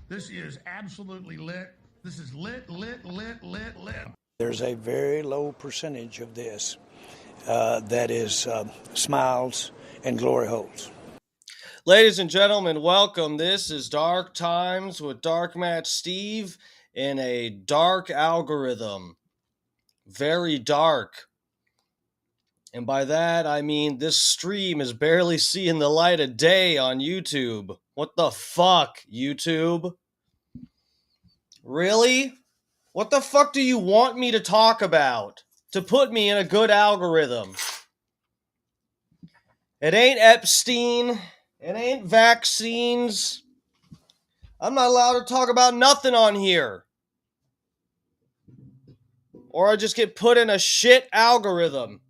This is absolutely lit. This is lit. There's a very low percentage of this that is smiles and glory holes. Ladies and gentlemen, welcome. This is Dark Times with Dark Match Steve in a dark algorithm. Very dark. And by that, I mean this stream is barely seeing the light of day on YouTube. What the fuck, YouTube? Really? What the fuck do you want me to talk about? to put me in a good algorithm. It ain't Epstein. It ain't vaccines. I'm not allowed to talk about nothing on here. Or I just get put in a shit algorithm.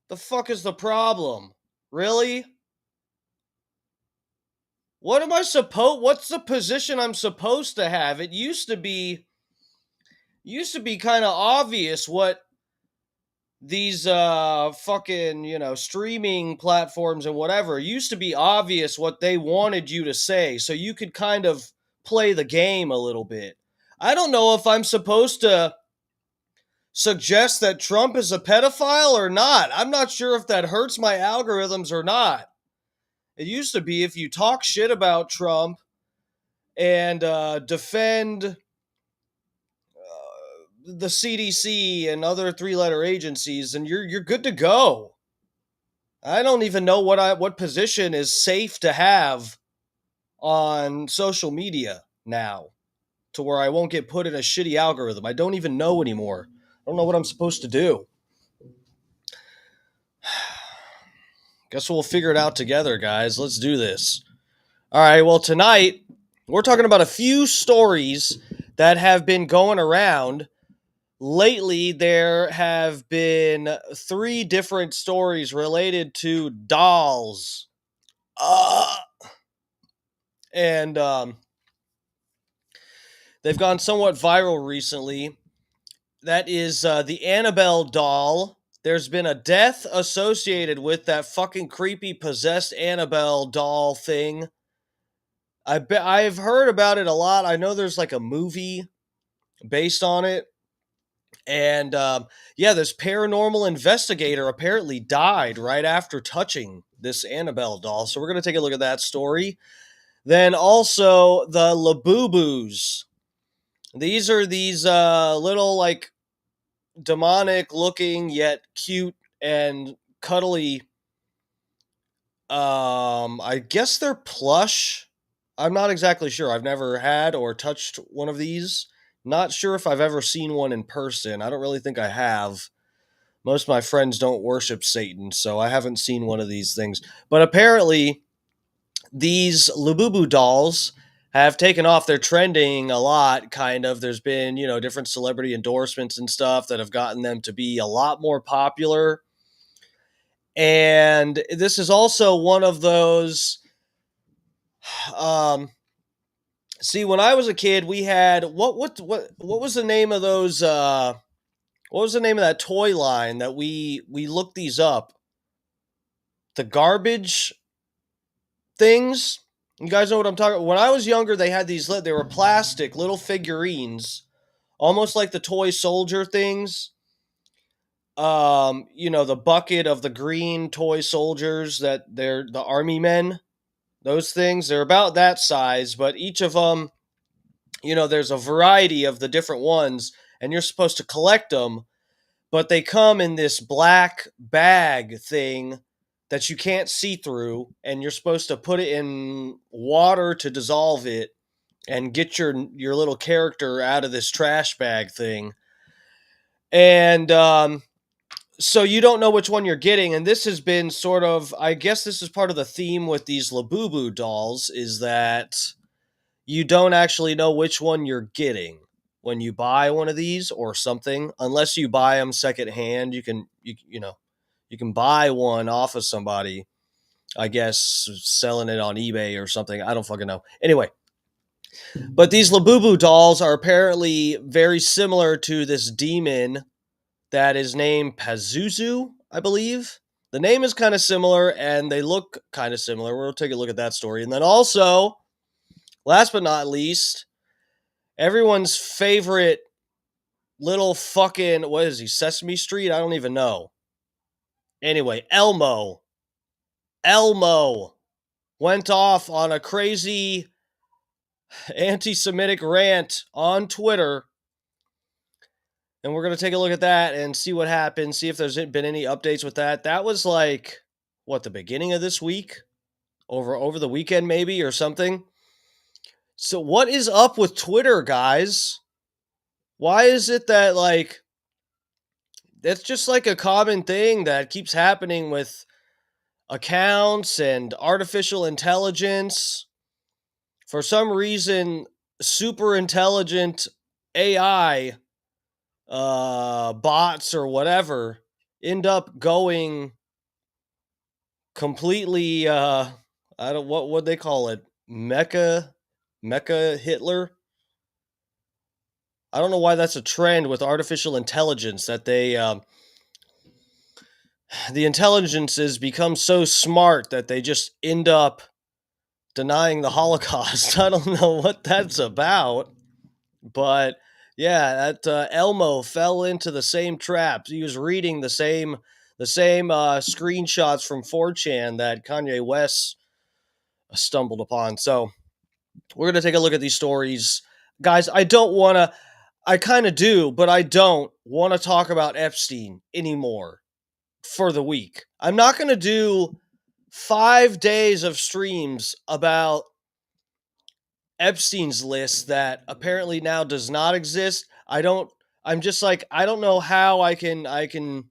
The fuck is the problem? Really? What's the position I'm supposed to have? It used to be kind of obvious what these fucking, streaming platforms and whatever, it used to be obvious what they wanted you to say, so you could kind of play the game a little bit. I don't know if I'm supposed to suggest that Trump is a pedophile or not. I'm not sure if that hurts my algorithms or not. It used to be if you talk shit about Trump and defend the CDC and other three-letter agencies, and you're good to go. I don't even know what position is safe to have on social media now, to where I won't get put in a shitty algorithm. I don't even know anymore. I don't know what I'm supposed to do. Guess we'll figure it out together, guys. Let's do this. All right, well, tonight we're talking about a few stories that have been going around. Lately, there have been 3 different stories related to dolls. And they've gone somewhat viral recently. That is the Annabelle doll. There's been a death associated with that fucking creepy possessed Annabelle doll thing. I've heard about it a lot. I know there's like a movie based on it. And yeah, this paranormal investigator apparently died right after touching this Annabelle doll. So we're going to take a look at that story. Then also the Labubus. These are these little, like, demonic looking yet cute and cuddly. I guess they're plush. I'm not exactly sure. I've never had or touched one of these. Not sure if I've ever seen one in person. I don't really think I have. Most of my friends don't worship Satan, so I haven't seen one of these things. But apparently, these Labubu dolls have taken off. They're trending a lot, kind of. There's been, different celebrity endorsements and stuff that have gotten them to be a lot more popular. And this is also one of those. See, when I was a kid, we had what was the name of those? What was the name of that toy line that we looked these up? The garbage things. You guys know what I'm talking about? When I was younger, they had these. They were plastic little figurines, almost like the toy soldier things. The bucket of the green toy soldiers, that they're the army men. Those things, they're about that size, but each of them, there's a variety of the different ones, and you're supposed to collect them, but they come in this black bag thing that you can't see through, and you're supposed to put it in water to dissolve it and get your little character out of this trash bag thing. And so you don't know which one you're getting, and this has been sort of, I guess this is part of the theme with these Labubu dolls, is that you don't actually know which one you're getting when you buy one of these or something, unless you buy them secondhand. You can buy one off of somebody, I guess, selling it on eBay or something. I don't fucking know. Anyway, but these Labubu dolls are apparently very similar to this demon that is named Pazuzu, I believe. The name is kind of similar, and they look kind of similar. We'll take a look at that story. And then also, last but not least, everyone's favorite little fucking, what is he, Sesame Street? I don't even know. Anyway, Elmo went off on a crazy anti-Semitic rant on Twitter. And we're going to take a look at that and see what happened, see if there's been any updates with that. That was like, the beginning of this week? Over the weekend maybe, or something? So what is up with Twitter, guys? Why is it that, like, It's just like a common thing that keeps happening with accounts and artificial intelligence. For some reason, super intelligent AI bots or whatever end up going completely I don't what they call it, mecha Hitler. I don't know why that's a trend with artificial intelligence, that the intelligences become so smart that they just end up denying the Holocaust. I don't know what that's about, but yeah, that Elmo fell into the same trap. He was reading the same screenshots from 4chan that Kanye West stumbled upon. So we're gonna take a look at these stories, guys. I kind of do, but I don't want to talk about Epstein anymore for the week. I'm not gonna do 5 days of streams about Epstein's list that apparently now does not exist. I'm just like, I don't know how I can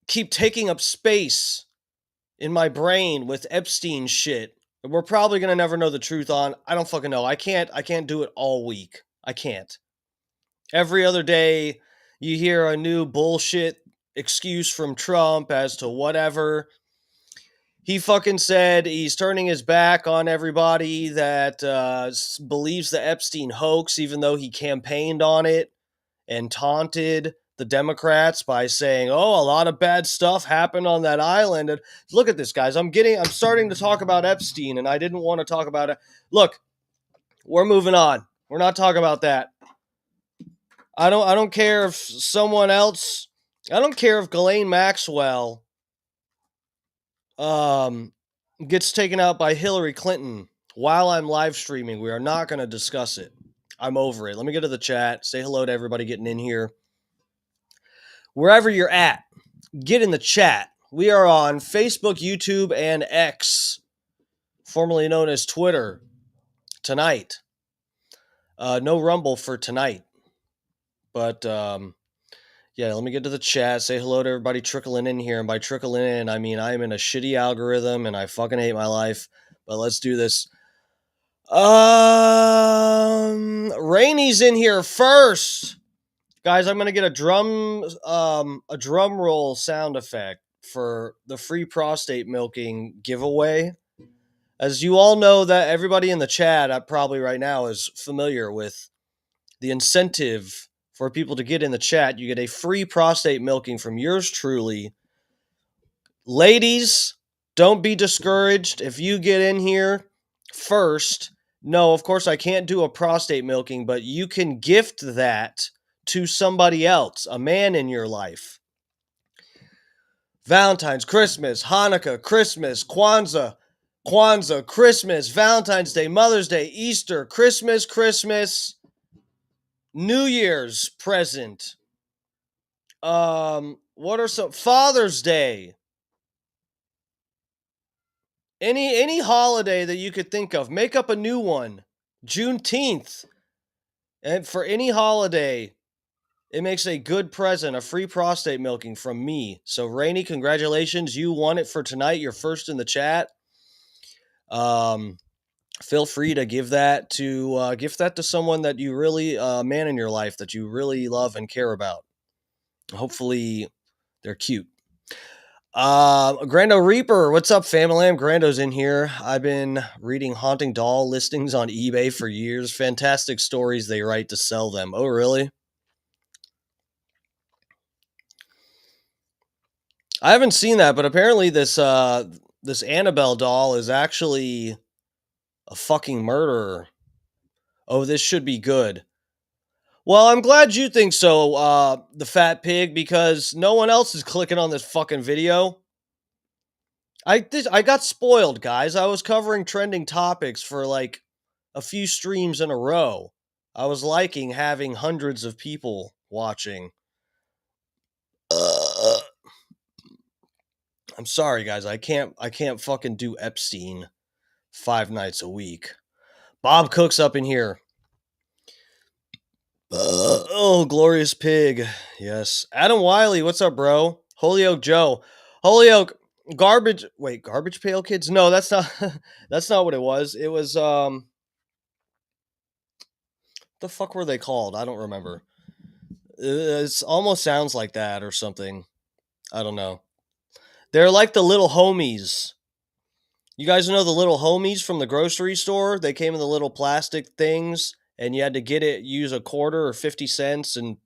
keep taking up space in my brain with Epstein shit. We're probably going to never know the truth on. I don't fucking know. I can't do it all week. I can't. Every other day you hear a new bullshit excuse from Trump as to whatever. He fucking said he's turning his back on everybody that believes the Epstein hoax, even though he campaigned on it and taunted the Democrats by saying, "Oh, a lot of bad stuff happened on that island." And look at this, guys. I'm starting to talk about Epstein, and I didn't want to talk about it. Look, we're moving on. We're not talking about that. I don't care if someone else. I don't care if Ghislaine Maxwell um gets taken out by Hillary Clinton while I'm live streaming. We are not going to discuss it. I'm over it. Let me get to the chat. Say hello to everybody getting in here. Wherever you're at, get in the chat. We are on Facebook, YouTube, and X, formerly known as Twitter, tonight. No Rumble for tonight. But, yeah, let me get to the chat. Say hello to everybody trickling in here. And by trickling in, I mean I'm in a shitty algorithm and I fucking hate my life. But let's do this. Rainy's in here first. Guys, I'm gonna get a drum roll sound effect for the free prostate milking giveaway. As you all know, that everybody in the chat probably right now is familiar with the incentive for people to get in the chat. You get a free prostate milking from yours truly. Ladies, don't be discouraged if you get in here first. No, of course I can't do a prostate milking, but you can gift that to somebody else, a man in your life. Valentine's, Christmas, Hanukkah, Christmas, Kwanzaa, Christmas, Valentine's Day, Mother's Day, Easter, Christmas, New Year's present. What are some Father's Day? Any holiday that you could think of, make up a new one. Juneteenth. And for any holiday, it makes a good present, a free prostate milking from me. So, Rainey, congratulations. You won it for tonight. You're first in the chat. Feel free to give that to someone that you really, man in your life that you really love and care about. Hopefully, they're cute. Grando Reaper, what's up, family? Grando's in here. I've been reading haunting doll listings on eBay for years. Fantastic stories they write to sell them. Oh, really? I haven't seen that, but apparently this Annabelle doll is actually a fucking murderer. Oh, this should be good. Well, I'm glad you think so, the fat pig, because no one else is clicking on this fucking video. I got spoiled, guys. I was covering trending topics for like a few streams in a row. I was liking having hundreds of people watching. I'm sorry, guys. I can't fucking do Epstein 5 nights a week. Bob Cook's up in here. Oh, glorious pig. Yes. Adam Wiley, what's up, bro? Holyoke Joe. Holyoke garbage. Wait, garbage pail kids? No, that's not. That's not what it was. It was the fuck were they called? I don't remember. It almost sounds like that or something. I don't know. They're like the little homies. You guys know the little homies from the grocery store? They came in the little plastic things, and you had to use a quarter or 50 cents and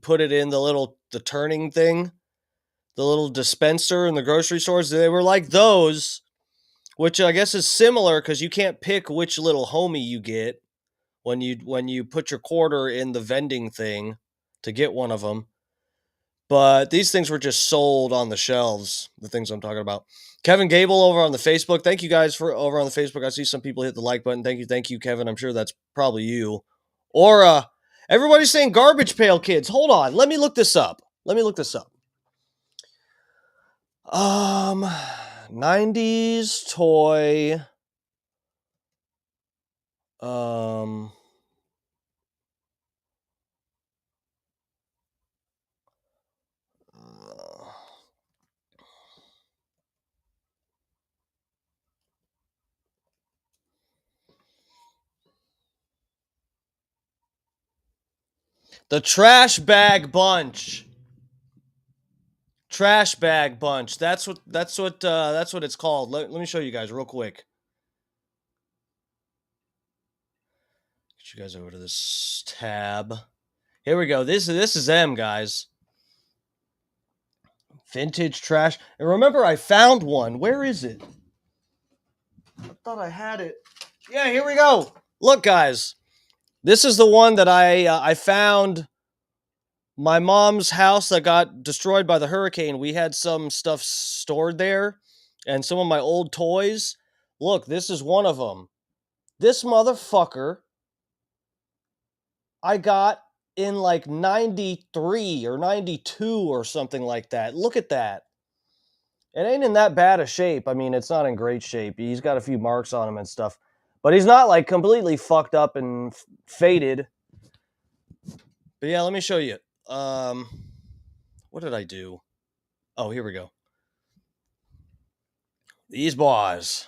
put it in the turning thing, the little dispenser in the grocery stores. They were like those, which I guess is similar because you can't pick which little homie you get when you put your quarter in the vending thing to get one of them. But these things were just sold on the shelves, the things I'm talking about. Kevin Gable over on the Facebook. Thank you guys for over on the Facebook. I see some people hit the like button. Thank you, Kevin. I'm sure that's probably you. Or everybody's saying garbage pail kids. Hold on. Let me look this up. 90s toy. The Trash Bag Bunch. Trash Bag Bunch. That's what it's called. Let me show you guys real quick. Get you guys over to this tab. Here we go. This is them, guys. Vintage trash. And remember, I found one. Where is it? I thought I had it. Yeah, here we go. Look, guys. This is the one that I found. My mom's house that got destroyed by the hurricane. We had some stuff stored there, and some of my old toys. Look, this is one of them. This motherfucker I got in like 93 or 92 or something like that. Look at that. It ain't in that bad a shape. I mean, it's not in great shape. He's got a few marks on him and stuff. But he's not like completely fucked up and faded. But yeah, let me show you. What did I do? Oh, here we go. These boys.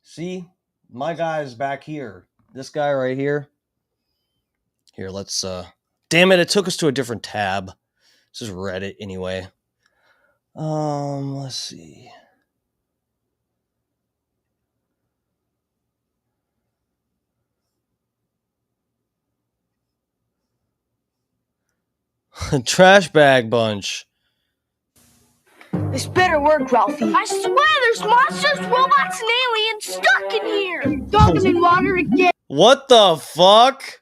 See? My guy's back here. This guy right here. Here, let's damn it took us to a different tab. This is Reddit anyway. Let's see. Trash Bag Bunch. This better work, Ralphie. I swear there's monsters, robots, and aliens stuck in here. And dunk them in water again. What the fuck?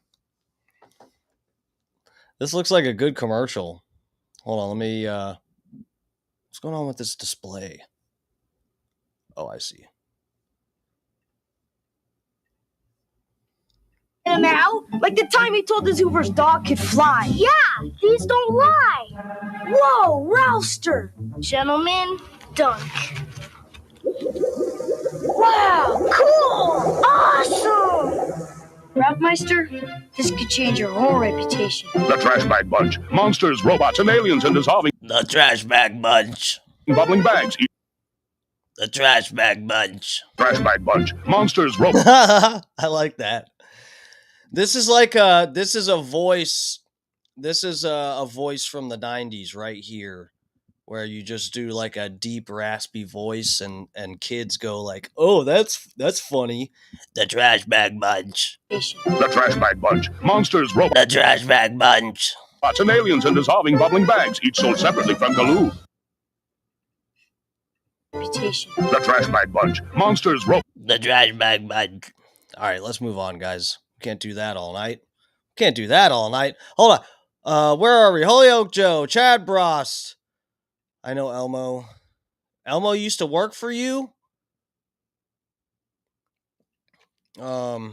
This looks like a good commercial. Hold on, let me what's going on with this display? Oh, I see. Him out? Like the time he told the Zoover's dog could fly. Yeah, these don't lie. Whoa, Ralster. Gentlemen, dunk. Wow, cool, awesome. Rockmeister, this could change your whole reputation. The Trash Bag Bunch. Monsters, robots, and aliens in dissolving. The Trash Bag Bunch. Bubbling bags. The Trash Bag Bunch. Trash Bag Bunch. Monsters, robots. I like that. This is like this is a voice. This is a voice from the 90s right here, where you just do like a deep raspy voice and kids go like, "Oh, that's funny." The Trash Bag Bunch. The Trash Bag Bunch. Monsters, robots. The Trash Bag Bunch. And aliens in dissolving bubbling bags, each sold separately from Galoo. The Trash Bag Bunch. Monsters, robots. The Trash Bag Bunch. All right, let's move on, guys. Can't do that all night. Hold on. Where are we? Holyoke Joe, Chad Brost. I know Elmo. Elmo used to work for you? Pazuzu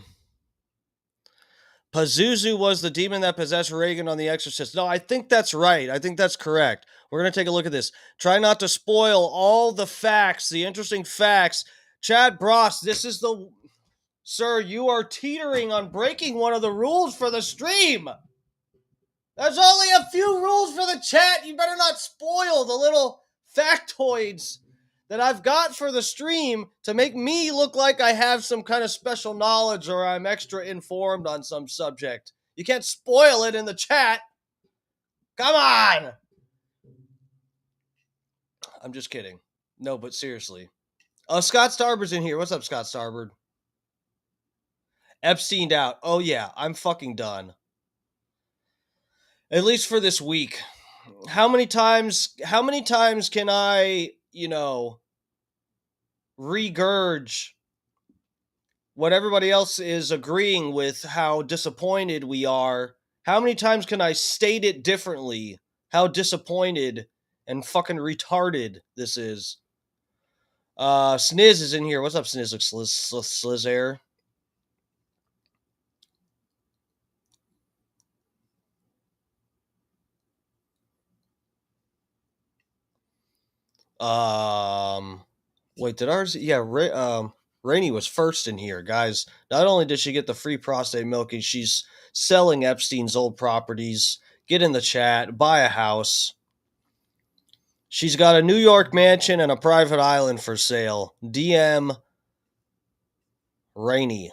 was the demon that possessed Reagan on The Exorcist. No, I think that's right. I think that's correct. We're going to take a look at this. Try not to spoil all the facts, the interesting facts. Chad Brost, this is the... Sir, you are teetering on breaking one of the rules for the stream. There's only a few rules for the chat. You better not spoil the little factoids that I've got for the stream to make me look like I have some kind of special knowledge or I'm extra informed on some subject. You can't spoil it in the chat. Come on! I'm just kidding. No, but seriously. Scott Starboard's in here. What's up, Scott Starboard? Epsteined out. Oh, yeah. I'm fucking done. At least for this week. How many times can I, regurge what everybody else is agreeing with how disappointed we are? How many times can I state it differently? How disappointed and fucking retarded this is. Sniz is in here. What's up, Sniz? Slizair. Wait, did ours? Yeah, Rainey was first in here, guys. Not only did she get the free prostate milking, she's selling Epstein's old properties. Get in the chat, buy a house. She's got a New York mansion and a private island for sale. DM Rainey.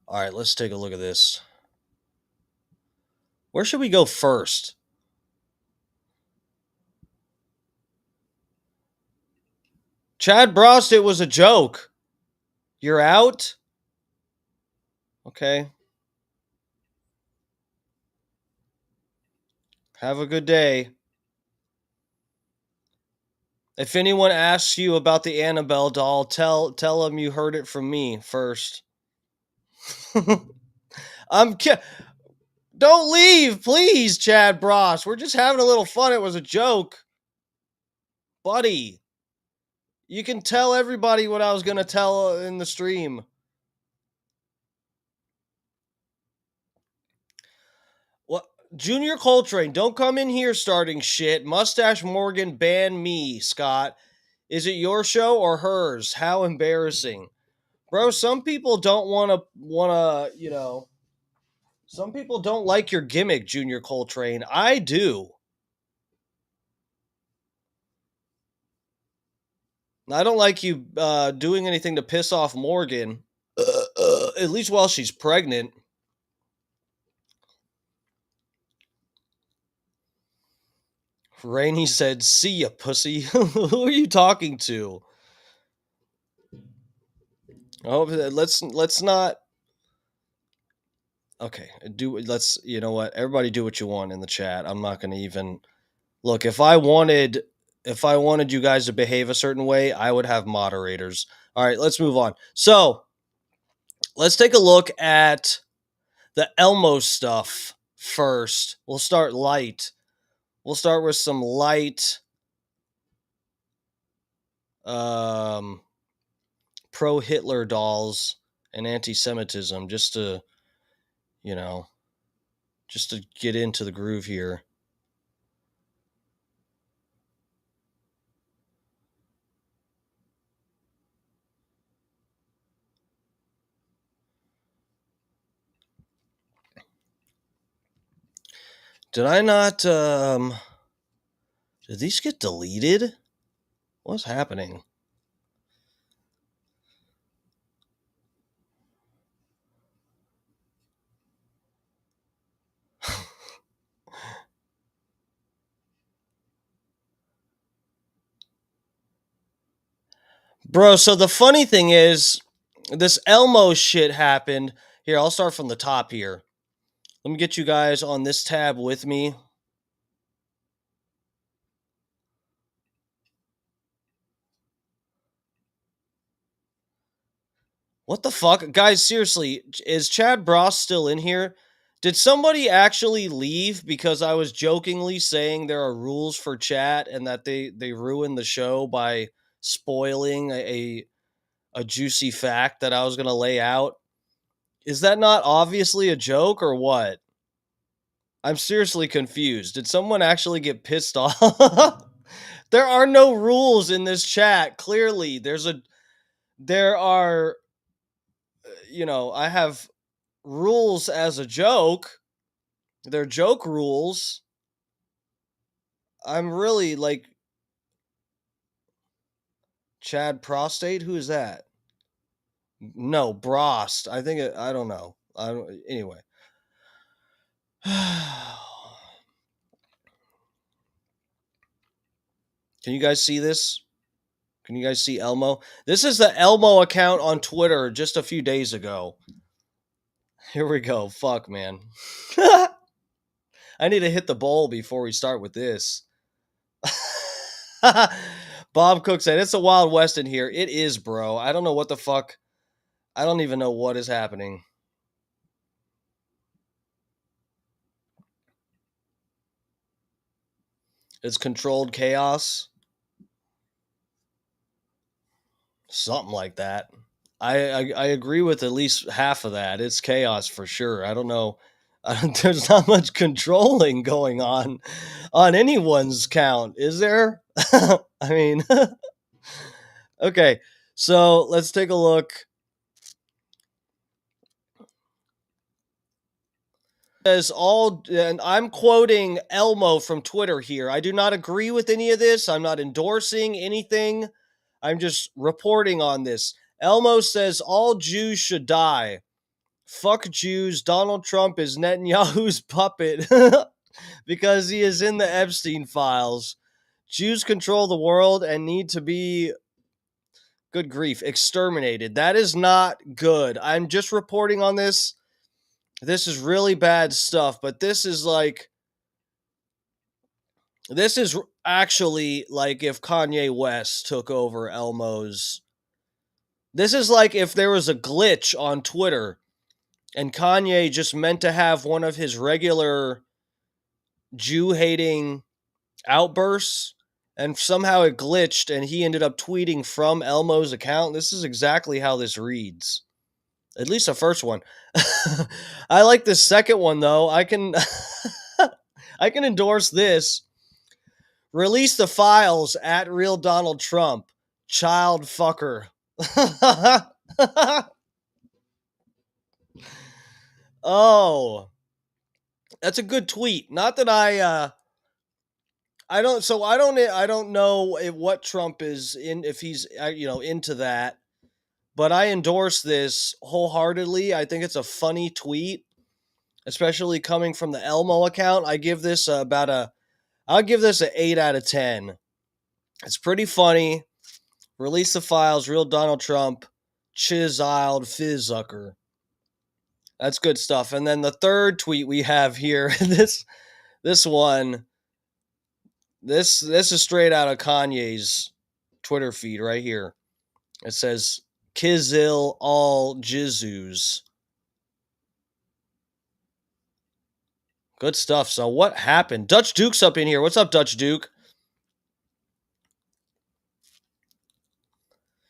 All right, let's take a look at this. Where should we go first? Chad Brost, it was a joke. You're out? Okay. Have a good day. If anyone asks you about the Annabelle doll, tell them you heard it from me first. Don't leave, please, Chad Bross. We're just having a little fun. It was a joke. Buddy, you can tell everybody what I was going to tell in the stream. What? Junior Coltrane, don't come in here starting shit. Mustache Morgan, ban me, Scott. Is it your show or hers? How embarrassing. Bro, some people don't want to, some people don't like your gimmick, Junior Coltrane. I do. I don't like you doing anything to piss off Morgan, at least while she's pregnant. Rainey said, "See ya, pussy." Who are you talking to? Oh, let's not. Okay, you know what? Everybody do what you want in the chat. I'm not going to even look. If I wanted you guys to behave a certain way, I would have moderators. All right, let's move on. So, let's take a look at the Elmo stuff first. We'll start light. We'll start with some light pro-Hitler dolls and anti-Semitism just to get into the groove here. Did I not did these get deleted? What's happening? Bro, so the funny thing is, this Elmo shit happened. Here, I'll start from the top here. Let me get you guys on this tab with me. What the fuck? Guys, seriously, is Chad Bross still in here? Did somebody actually leave because I was jokingly saying there are rules for chat and that they ruined the show by spoiling a juicy fact that I was going to lay out? Is that not obviously a joke or what? I'm seriously confused. Did someone actually get pissed off? There are no rules in this chat. Clearly, there are, I have rules as a joke. They're joke rules. I'm really like Chad Prostate. Who is that? No, Brost. I don't know. Anyway. Can you guys see this? Can you guys see Elmo? This is the Elmo account on Twitter just a few days ago. Here we go. Fuck, man. I need to hit the bowl before we start with this. Bob Cook said, it's a Wild West in here. It is, bro. I don't know what the fuck. I don't even know what is happening. It's controlled chaos. Something like that. I agree with at least half of that. It's chaos for sure. I don't know. There's not much controlling going on anyone's count, is there? I mean, okay. So let's take a look. As all, and I'm quoting Elmo from Twitter here. I do not agree with any of this. I'm not endorsing anything. I'm just reporting on this. Elmo says all Jews should die. Fuck Jews. Donald Trump is Netanyahu's puppet because he is in the Epstein files. Jews control the world and need to be, good grief, exterminated. That is not good. I'm just reporting on this. This is really bad stuff, but this is actually like if Kanye West took over Elmo's. This is like if there was a glitch on Twitter and Kanye just meant to have one of his regular Jew-hating outbursts, and somehow it glitched and he ended up tweeting from Elmo's account. This is exactly how this reads. At least the first one. I like the second one, though. I can I can endorse this. Release the files at real Donald Trump. Child fucker. Oh. That's a good tweet. Not that I don't know what Trump is in, if he's into that, but I endorse this wholeheartedly. I think it's a funny tweet, especially coming from the Elmo account. I give this I'll give this an 8 out of 10. It's pretty funny. Release the files, real Donald Trump, chiseled Fizzucker. That's good stuff. And then the third tweet we have here, this one, this is straight out of Kanye's Twitter feed right here. It says, Kizil all Jizus. Good stuff. So what happened? Dutch Duke's up in here. What's up, Dutch Duke?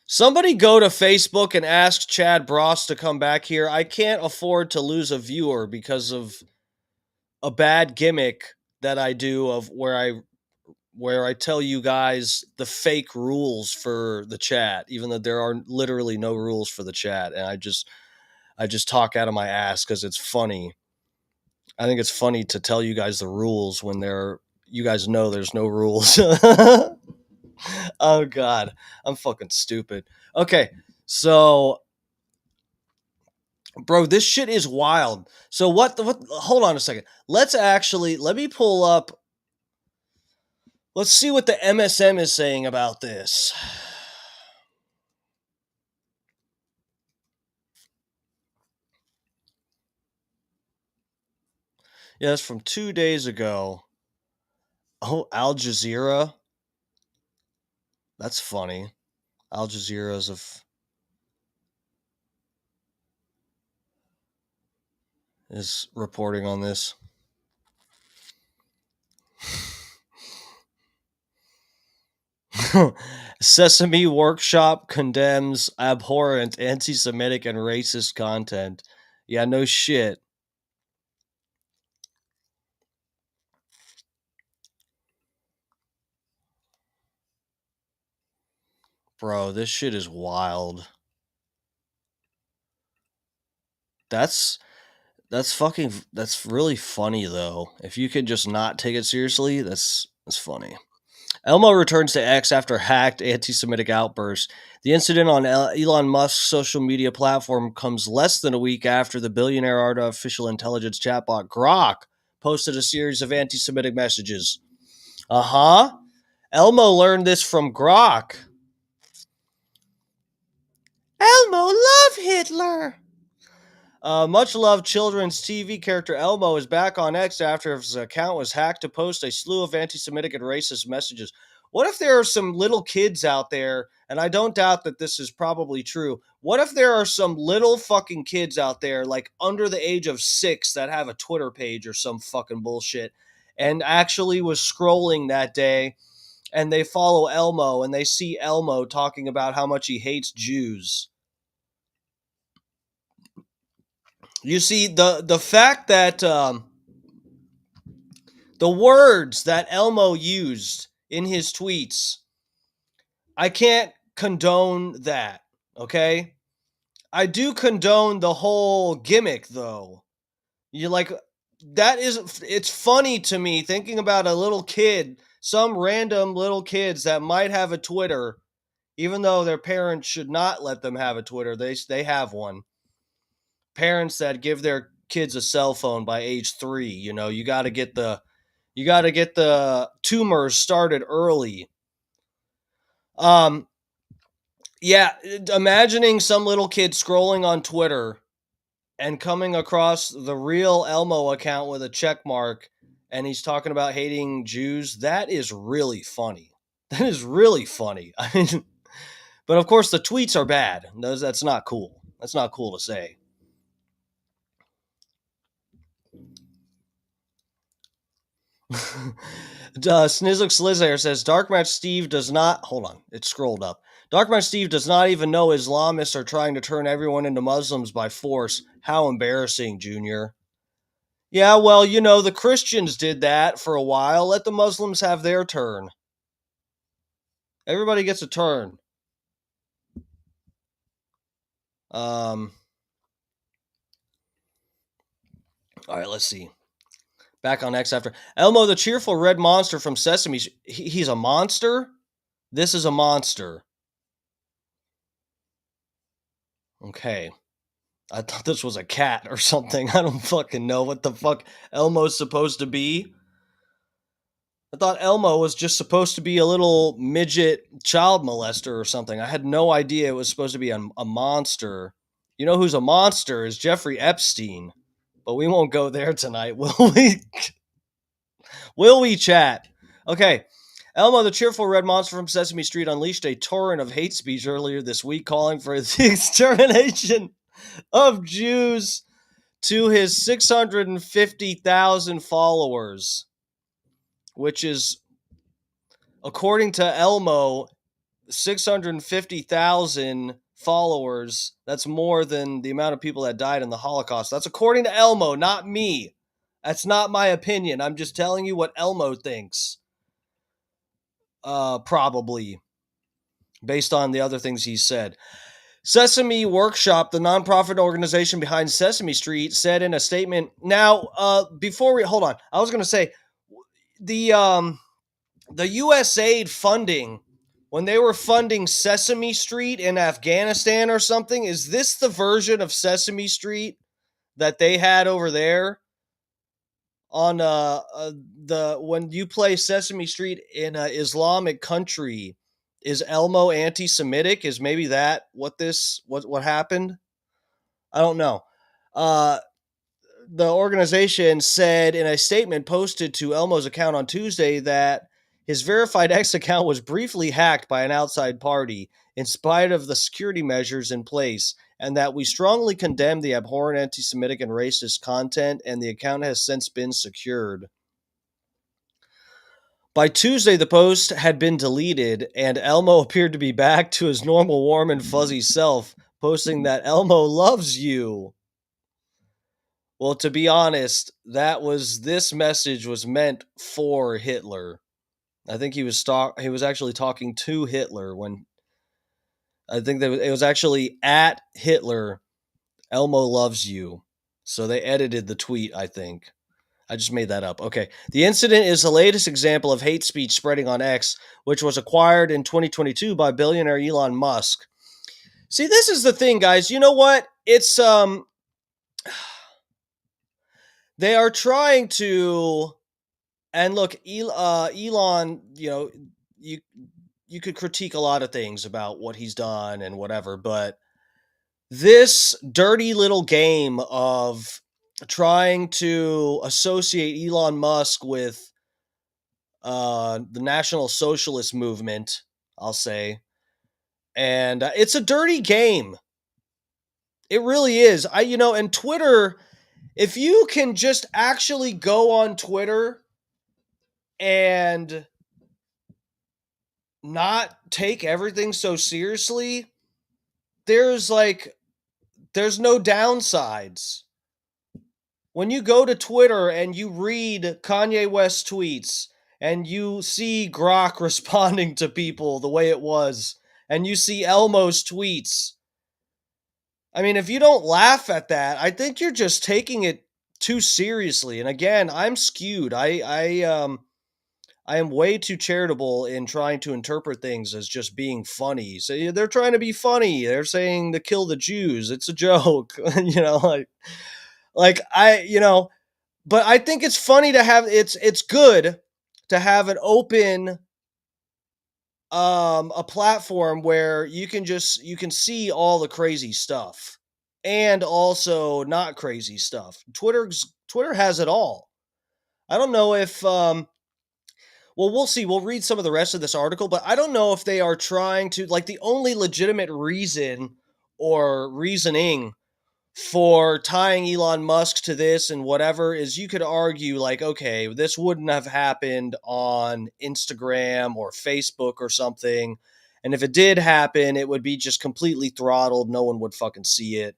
Somebody go to Facebook and ask Chad Bross to come back here. I can't afford to lose a viewer because of a bad gimmick that I do of where I tell you guys the fake rules for the chat, even though there are literally no rules for the chat, and I just talk out of my ass because it's funny. I think it's funny to tell you guys the rules when you guys know there's no rules. Oh God, I'm fucking stupid. Okay, so bro, this shit is wild. So what hold on a second. Let me pull up. Let's see what the MSM is saying about this. Yeah, that's from 2 days ago. Oh, Al Jazeera. That's funny. Al Jazeera's is reporting on this. Sesame Workshop condemns abhorrent anti-Semitic and racist content. Yeah, no shit. Bro, this shit is wild. That's really funny though. If you could just not take it seriously, that's funny. Elmo returns to X after hacked anti-Semitic outburst. The incident on Elon Musk's social media platform comes less than a week after the billionaire artificial intelligence chatbot Grok posted a series of anti-Semitic messages. Elmo learned this from Grok. Elmo loved Hitler. Much loved children's TV character Elmo is back on X after his account was hacked to post a slew of anti Semitic and racist messages. What if there are some little kids out there, and I don't doubt that this is probably true. What if there are some little fucking kids out there, like under the age of 6, that have a Twitter page or some fucking bullshit, and actually was scrolling that day, and they follow Elmo, and they see Elmo talking about how much he hates Jews? You see, the fact that the words that Elmo used in his tweets, I can't condone that, okay? I do condone the whole gimmick, though. It's funny to me thinking about a little kid, some random little kids that might have a Twitter, even though their parents should not let them have a Twitter. They have one. Parents that give their kids a cell phone by age 3, you got to get the tumors started early. Yeah, imagining some little kid scrolling on Twitter and coming across the real Elmo account with a check mark, and he's talking about hating Jews. That is really funny. That is really funny. I mean, but of course the tweets are bad. That's not cool. That's not cool to say. Snizzle Slizair says Dark Match Steve does not. Hold on, it scrolled up. Dark Match Steve does not even know Islamists are trying to turn everyone into Muslims by force. How embarrassing, Junior. Yeah, well, the Christians did that for a while. Let the Muslims have their turn. Everybody gets a turn. All right, let's see. Back on X after Elmo, the cheerful red monster from Sesame. He's a monster? This is a monster. Okay. I thought this was a cat or something. I don't fucking know what the fuck Elmo's supposed to be. I thought Elmo was just supposed to be a little midget child molester or something. I had no idea it was supposed to be a monster. You know who's a monster is Jeffrey Epstein. But we won't go there tonight, will we? Will we, chat? Okay. Elmo, the cheerful red monster from Sesame Street, unleashed a torrent of hate speech earlier this week calling for the extermination of Jews to his 650,000 followers, which is, according to Elmo, 650,000 followers. That's more than the amount of people that died in the Holocaust. That's according to Elmo, not me. That's not my opinion. I'm just telling you what Elmo thinks. Probably. Based on the other things he said. Sesame Workshop, the nonprofit organization behind Sesame Street, said in a statement. Now, before we hold on, I was going to say the USAID funding, when they were funding Sesame Street in Afghanistan or something, is this the version of Sesame Street that they had over there? On when you play Sesame Street in an Islamic country, is Elmo anti-Semitic? Is maybe that what happened? I don't know. The organization said in a statement posted to Elmo's account on Tuesday that his verified X account was briefly hacked by an outside party in spite of the security measures in place, and that we strongly condemn the abhorrent anti-Semitic and racist content, and the account has since been secured. By Tuesday, the post had been deleted, and Elmo appeared to be back to his normal warm and fuzzy self, posting that Elmo loves you. Well, to be honest, this message was meant for Hitler. I think he was actually talking to Hitler when I think that it was actually at Hitler, Elmo loves you. So they edited the tweet, I think. I just made that up. Okay. The incident is the latest example of hate speech spreading on X, which was acquired in 2022 by billionaire Elon Musk. See, this is the thing, guys. You know what? It's they are trying to, and look, Elon, you could critique a lot of things about what he's done and whatever, but this dirty little game of trying to associate Elon Musk with the National Socialist movement, I'll say, and it's a dirty game. It really is. And Twitter, if you can just actually go on Twitter and not take everything so seriously, there's no downsides. When you go to Twitter and you read Kanye West tweets and you see Grok responding to people the way it was, and you see Elmo's tweets, I mean, if you don't laugh at that, I think you're just taking it too seriously. And again, I'm skewed. I am way too charitable in trying to interpret things as just being funny. So they're trying to be funny. They're saying to kill the Jews. It's a joke, but I think it's funny to have it's good to have an open a platform where you can see all the crazy stuff and also not crazy stuff. Twitter has it all. I don't know if well, we'll see. We'll read some of the rest of this article, but I don't know if they are trying to, the only legitimate reason or reasoning for tying Elon Musk to this and whatever is you could argue, okay, this wouldn't have happened on Instagram or Facebook or something. And if it did happen, it would be just completely throttled. No one would fucking see it.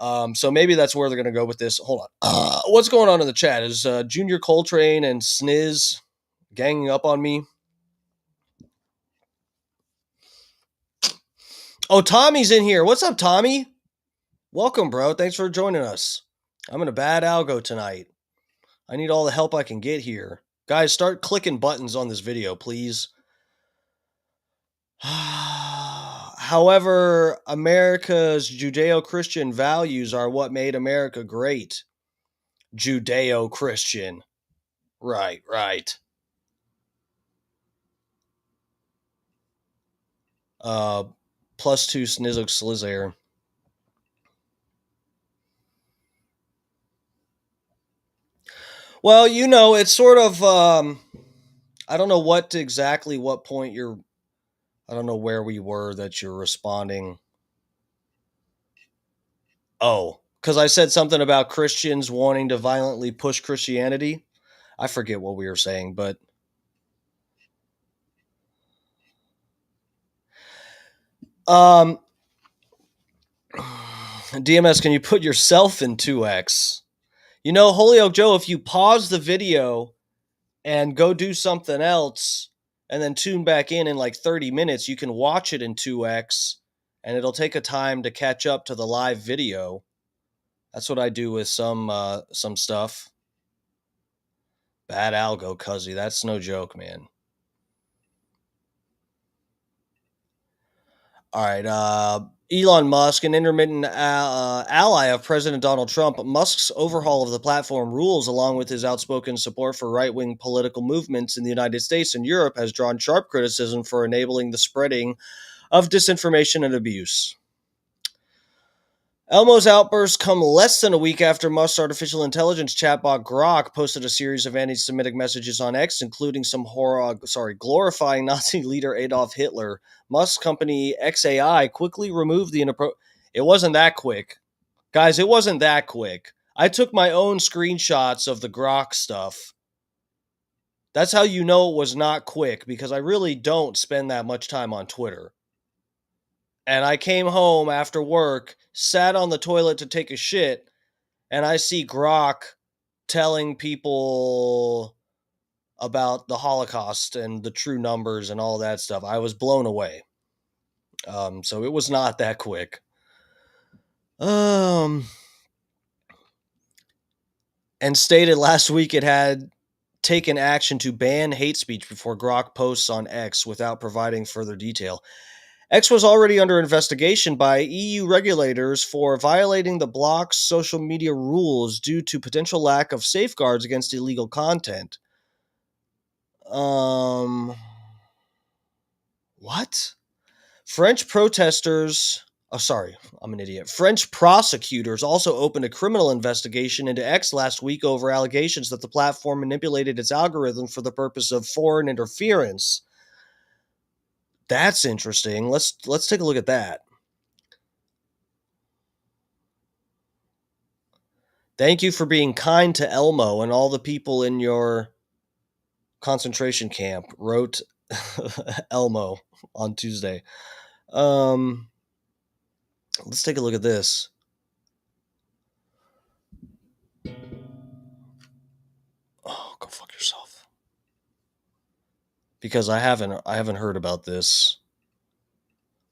So maybe that's where they're going to go with this. Hold on. What's going on in the chat? Is Junior Coltrane and Sniz ganging up on me? Oh, Tommy's in here. What's up, Tommy? Welcome, bro. Thanks for joining us. I'm in a bad algo tonight. I need all the help I can get here. Guys, start clicking buttons on this video, please. However, America's Judeo-Christian values are what made America great. Judeo-Christian. Right. +2 Snizzle Slizair. Well, it's sort of, I don't know what point I don't know where we were that you're responding. Oh, because I said something about Christians wanting to violently push Christianity. I forget what we were saying, but DMS, can you put yourself in 2x? Holyoke Joe, if you pause the video and go do something else and then tune back in 30 minutes, you can watch it in 2x and it'll take a time to catch up to the live video. That's what I do with some stuff. Bad algo, cuzzy. That's no joke, man. All right. Elon Musk, an intermittent ally of President Donald Trump, Musk's overhaul of the platform rules, along with his outspoken support for right-wing political movements in the United States and Europe, has drawn sharp criticism for enabling the spreading of disinformation and abuse. Elmo's outbursts come less than a week after Musk's artificial intelligence chatbot Grok posted a series of anti-Semitic messages on X, including some glorifying Nazi leader Adolf Hitler. Musk's company XAI quickly removed the inappropriate. It wasn't that quick. Guys, it wasn't that quick. I took my own screenshots of the Grok stuff. That's how you know it was not quick, because I really don't spend that much time on Twitter. And I came home after work, sat on the toilet to take a shit, and I see Grok telling people about the Holocaust and the true numbers and all that stuff. I was blown away. So it was not that quick. And stated last week it had taken action to ban hate speech before Grok posts on X without providing further detail. X was already under investigation by EU regulators for violating the bloc's social media rules due to potential lack of safeguards against illegal content. What? French protesters. Oh, sorry, I'm an idiot. French prosecutors also opened a criminal investigation into X last week over allegations that the platform manipulated its algorithm for the purpose of foreign interference. That's interesting. Let's take a look at that. Thank you for being kind to Elmo and all the people in your concentration camp, wrote Elmo on Tuesday. Let's take a look at this. Oh, go fuck yourself. Because I haven't heard about this.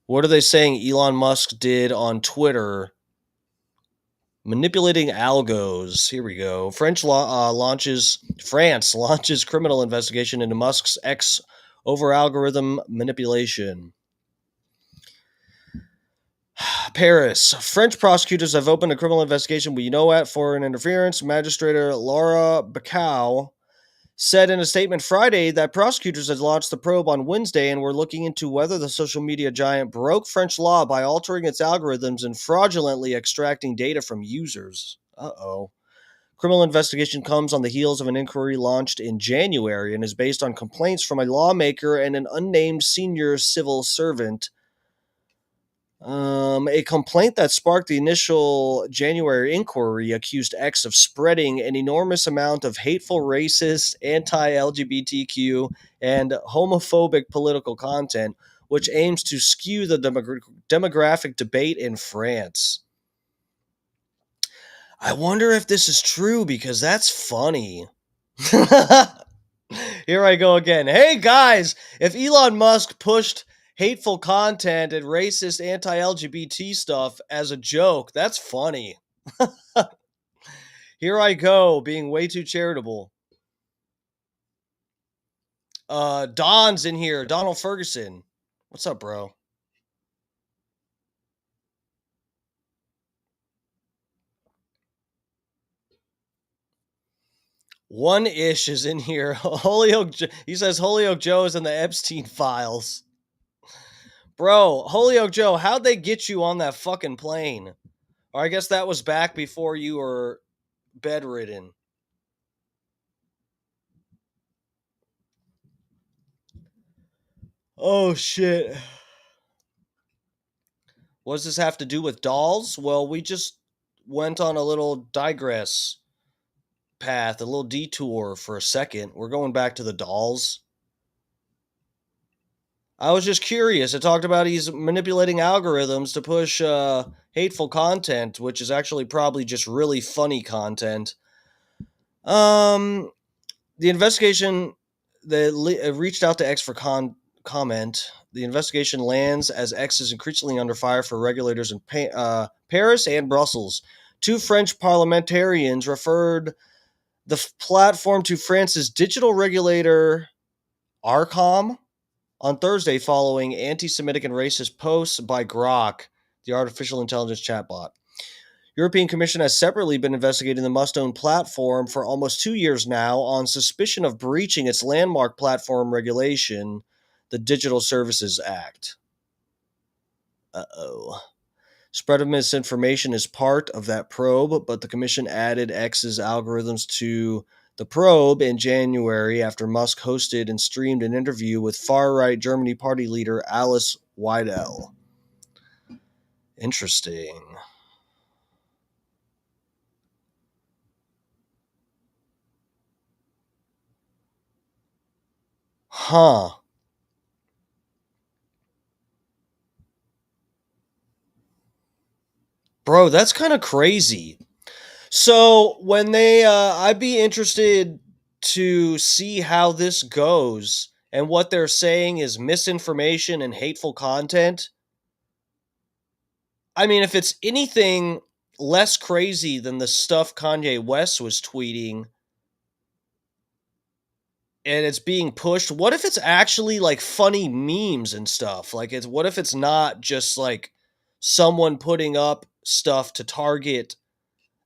What are they saying Elon Musk did on Twitter? Manipulating algos. Here we go. France launches criminal investigation into Musk's X over algorithm manipulation. Paris. French prosecutors have opened a criminal investigation we know at foreign interference. Magistrator Laura Bacau said in a statement Friday that prosecutors had launched the probe on Wednesday and were looking into whether the social media giant broke French law by altering its algorithms and fraudulently extracting data from users. Uh-oh. Criminal investigation comes on the heels of an inquiry launched in January and is based on complaints from a lawmaker and an unnamed senior civil servant. A complaint that sparked the initial January inquiry accused X of spreading an enormous amount of hateful, racist, anti-LGBTQ, and homophobic political content, which aims to skew the demographic debate in France. I wonder if this is true because that's funny. Here I go again. Hey guys, if Elon Musk pushed hateful content and racist anti-LGBT stuff as a joke, that's funny. Here I go, being way too charitable. Don's in here. Donald Ferguson. What's up, bro? One Ish is in here. He says Holyoke Joe is in the Epstein files. Bro, Holyoke Joe, how'd they get you on that fucking plane? Or I guess that was back before you were bedridden. Oh, shit. What does this have to do with dolls? Well, we just went on a little digress path, a little detour for a second. We're going back to the dolls. I was just curious. It talked about he's manipulating algorithms to push hateful content, which is actually probably just really funny content. The investigation that reached out to X for comment. The investigation lands as X is increasingly under fire for regulators in Paris and Brussels. Two French parliamentarians referred the platform to France's digital regulator, ARCOM, on Thursday following anti-Semitic and racist posts by Grok, the artificial intelligence chatbot. European Commission has separately been investigating the must-own platform for almost 2 years now on suspicion of breaching its landmark platform regulation, the Digital Services Act. Uh-oh. Spread of misinformation is part of that probe, but the Commission added X's algorithms to the probe in January after Musk hosted and streamed an interview with far-right Germany party leader Alice Weidel. Interesting. Huh. Bro, that's kind of crazy. So when I'd be interested to see how this goes and what they're saying is misinformation and hateful content. I mean, if it's anything less crazy than the stuff Kanye West was tweeting and it's being pushed, what if it's actually like funny memes and stuff? Like, what if it's not just like someone putting up stuff to target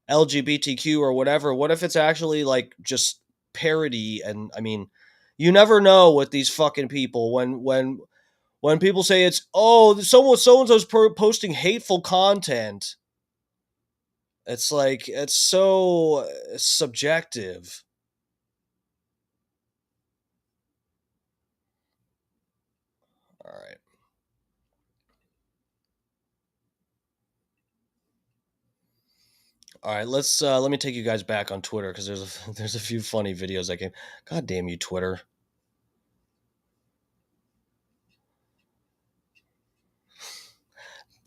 LGBTQ or whatever? What if it's actually like just parody? And I mean, you never know with these fucking people when people say it's, oh, so-and-so's posting hateful content. It's like, it's so subjective. All right. All right, let me take you guys back on Twitter because there's a few funny videos I came. God damn you, Twitter.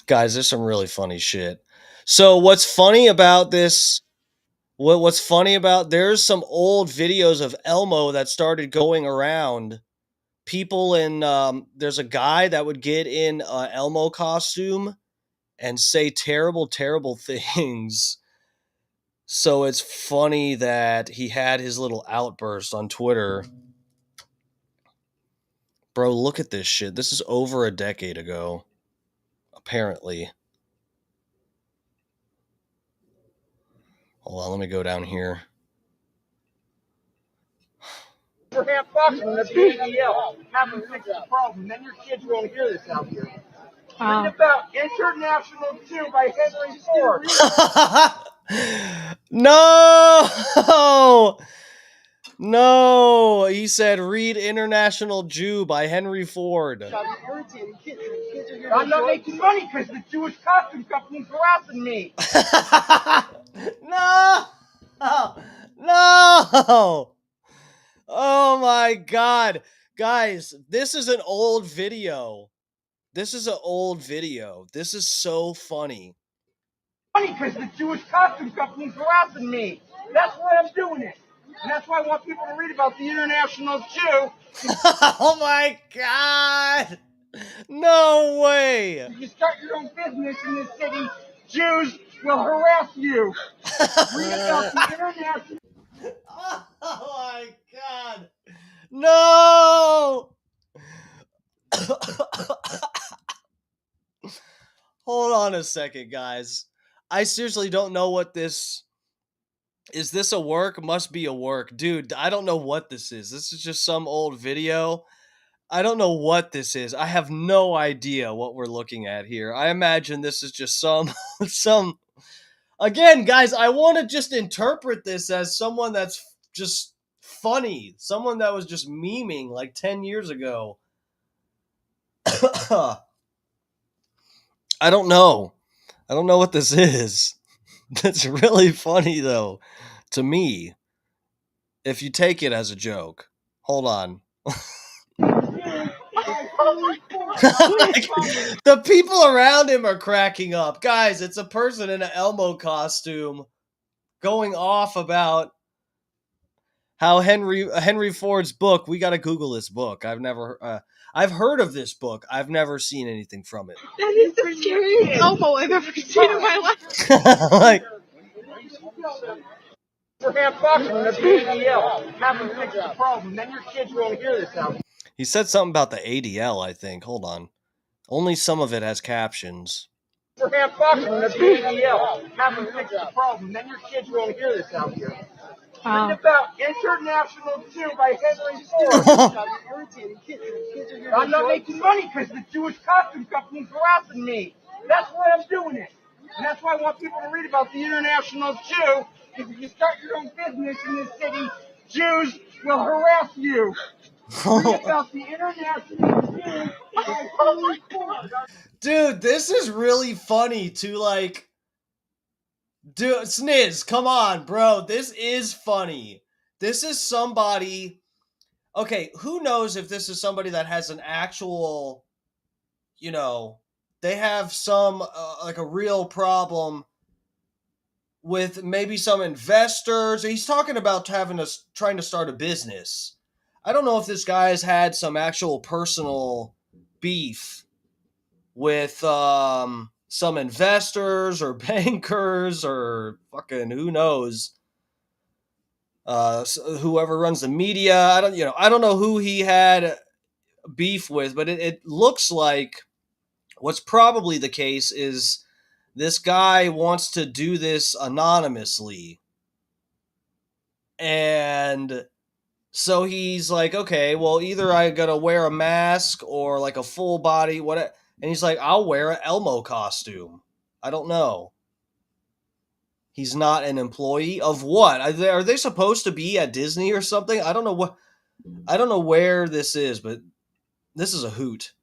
Guys, there's some really funny shit. So what's funny about this? What's funny about, there's some old videos of Elmo that started going around. People in there's a guy that would get in an Elmo costume and say terrible, terrible things. So it's funny that he had his little outburst on Twitter. Bro, look at this shit. This is over a decade ago, apparently. Hold on, let me go down here. Abraham Fox from the ADL haven't fixed the problem. Then your kids won't hear this out here. Read about International 2 by Henry Ford. No! No! He said, read International Jew by Henry Ford. I'm not making money because the Jewish costume company's harassing me. No! No! Oh my God. Guys, this is an old video. This is an old video. This is so funny. Money because the Jewish costume company's harassing me. That's why I'm doing it. And that's why I want people to read about the International Jew. Oh my God. No way. If you start your own business in this city, Jews will harass you. Read about the International. Oh my God. No. Hold on a second, guys. I seriously don't know what this is. This a work? Must be a work. Dude, I don't know what this is. This is just some old video. I don't know what this is. I have no idea what we're looking at here. I imagine this is just some again, guys, I want to just interpret this as someone that's just funny, someone that was just memeing like 10 years ago. I don't know. I don't know what this is. That's really funny, though, to me, if you take it as a joke. Hold on. The people around him are cracking up. Guys, it's a person in an Elmo costume going off about how Henry Ford's book, we got to Google this book. I've heard of this book. I've never seen anything from it. That is the scariest Elmo I've ever seen in my life. Like, Abraham Fox from the ADL haven't fixed the problem. Then your kids won't hear this out. he said something about the ADL, I think. Hold on. Only some of it has captions. Abraham Fox from the ADL haven't fixed the problem. Then your kids won't hear this out here. Read about International 2 by Henry Ford. I'm not making money because the Jewish costume company's harassing me. That's why I'm doing it. And that's why I want people to read about the International Jew. Because if you start your own business in this city, Jews will harass you. Read about the International Jew by Henry Ford. Dude, this is really funny to like. Dude, Sniz, come on, bro. This is funny. This is somebody. Okay, who knows if this is somebody that has an actual, they have some, like a real problem with maybe some investors. He's talking about trying to start a business. I don't know if this guy has had some actual personal beef with, some investors or bankers or fucking who knows. Whoever runs the media, I don't know who he had beef with, but it looks like what's probably the case is this guy wants to do this anonymously. And so he's like, okay, well, either I gotta wear a mask or like a full body, what? And he's like, I'll wear an Elmo costume. I don't know. He's not an employee of what? Are they supposed to be at Disney or something? I don't know what. I don't know where this is, but this is a hoot.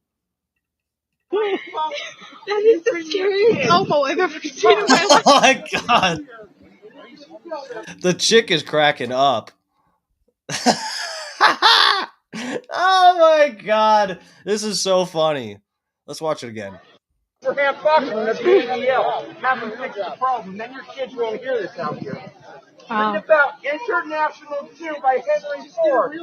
That is the scariest elbow I've ever seen in my life. Oh my god. The chick is cracking up. Oh my god. This is so funny. Let's watch it again. For half bucks from the BEL. Haven't fixed the problem. Then your kids won't hear this out here. Read about International 2 by Henry Ford.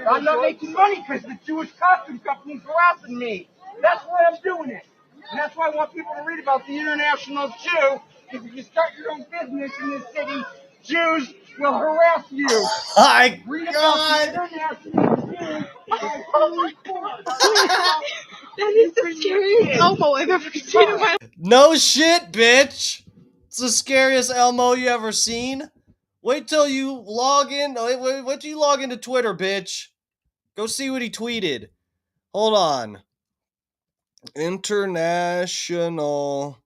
I'm not making money because the Jewish costume company's harassing me. That's why I'm doing it. And that's why I want people to read about the International 2, because if you start your own business in this city, Jews will harass you. My Read god. about the International 2 by Henry Ford. That is the scariest elbow I've ever seen in my life. No shit, bitch. It's the scariest Elmo you ever seen. Wait till you log in. Wait till you log into Twitter, bitch. Go see what he tweeted. Hold on. International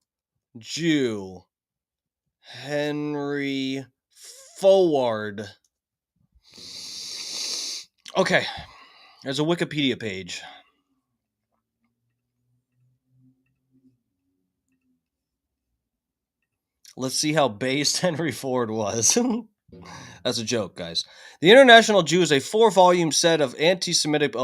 Jew Henry Ford. Okay. There's a Wikipedia page. Let's see how based Henry Ford was. That's a joke, guys. The International Jew is a 4-volume set of anti-Semitic,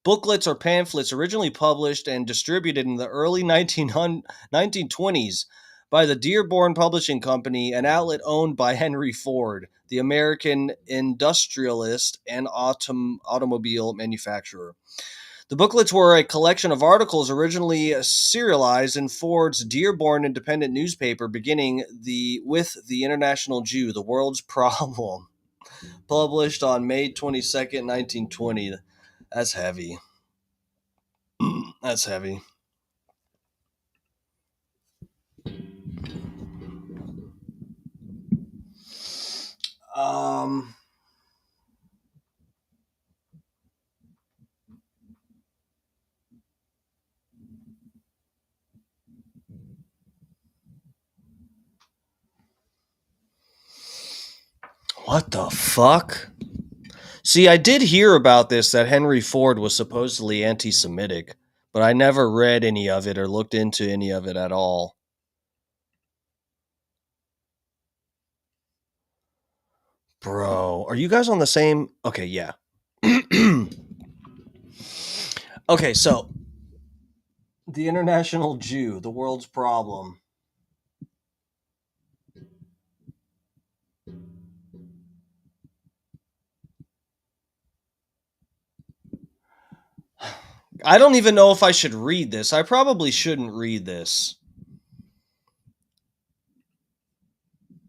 booklets or pamphlets originally published and distributed in the early 1920s by the Dearborn Publishing Company, an outlet owned by Henry Ford, the American industrialist and automobile manufacturer. The booklets were a collection of articles originally serialized in Ford's Dearborn Independent newspaper, beginning with the International Jew, the World's Problem, published on May 22nd, 1920. That's heavy. That's heavy. What the fuck? See, I did hear about this, that Henry Ford was supposedly anti-Semitic, but I never read any of it or looked into any of it at all. Bro, are you guys on the same? Okay, yeah. Okay, so the International Jew, the World's Problem. I don't even know if I should read this. I probably shouldn't read this.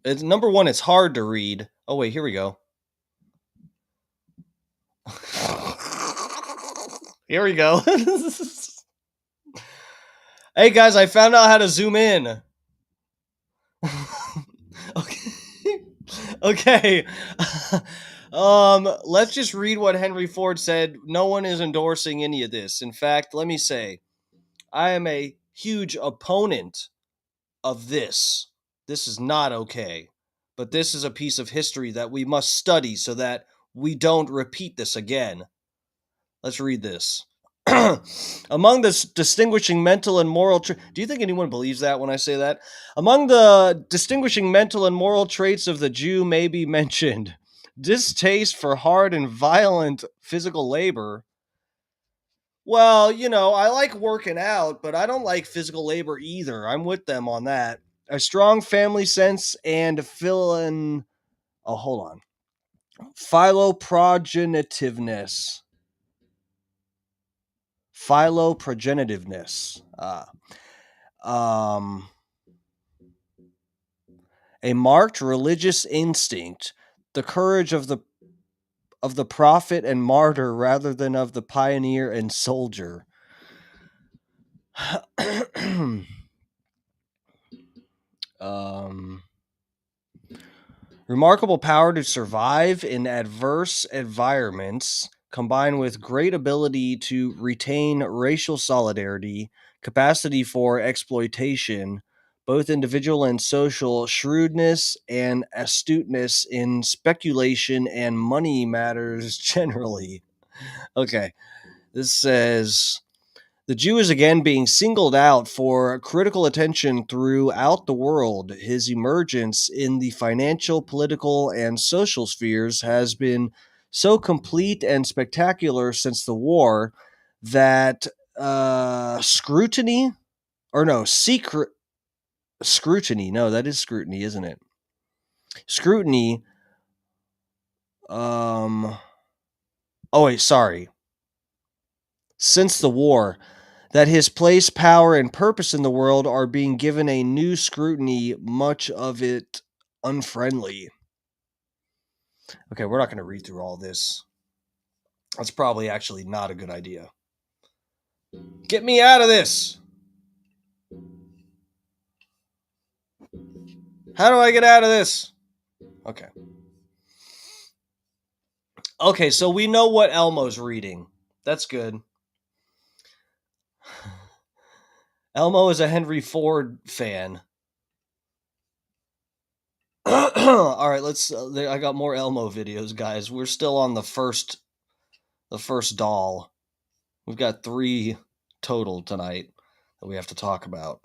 Number one, it's hard to read. Oh, wait, here we go. Here we go. Hey, guys, I found out how to zoom in. Okay. Let's just read what Henry Ford said. No one is endorsing any of this. In fact, let me say, I am a huge opponent of this. This is not okay. But this is a piece of history that we must study so that we don't repeat this again. Let's read this. Among the distinguishing mental and moral do you think anyone believes that when I say that? Among the distinguishing mental and moral traits of the Jew may be mentioned distaste for hard and violent physical labor. Well, I like working out, but I don't like physical labor either. I'm with them on that. A strong family sense and philoprogenitiveness. philoprogenitiveness. A marked religious instinct, the courage of the prophet and martyr rather than of the pioneer and soldier. Remarkable power to survive in adverse environments, combined with great ability to retain racial solidarity, capacity for exploitation, both individual and social, shrewdness and astuteness in speculation and money matters generally. Okay, this says the Jew is again being singled out for critical attention throughout the world. His emergence in the financial, political, and social spheres has been so complete and spectacular since the war that scrutiny, no, that is scrutiny, isn't it? Scrutiny, since the war, that his place, power, and purpose in the world are being given a new scrutiny, much of it unfriendly. Okay, we're not going to read through all this. That's probably actually not a good idea. Get me out of this! How do I get out of this? Okay. Okay, so we know what Elmo's reading. That's good. Elmo is a Henry Ford fan. All right, let's. I got more Elmo videos, guys. We're still on the first doll. We've got 3 total tonight that we have to talk about.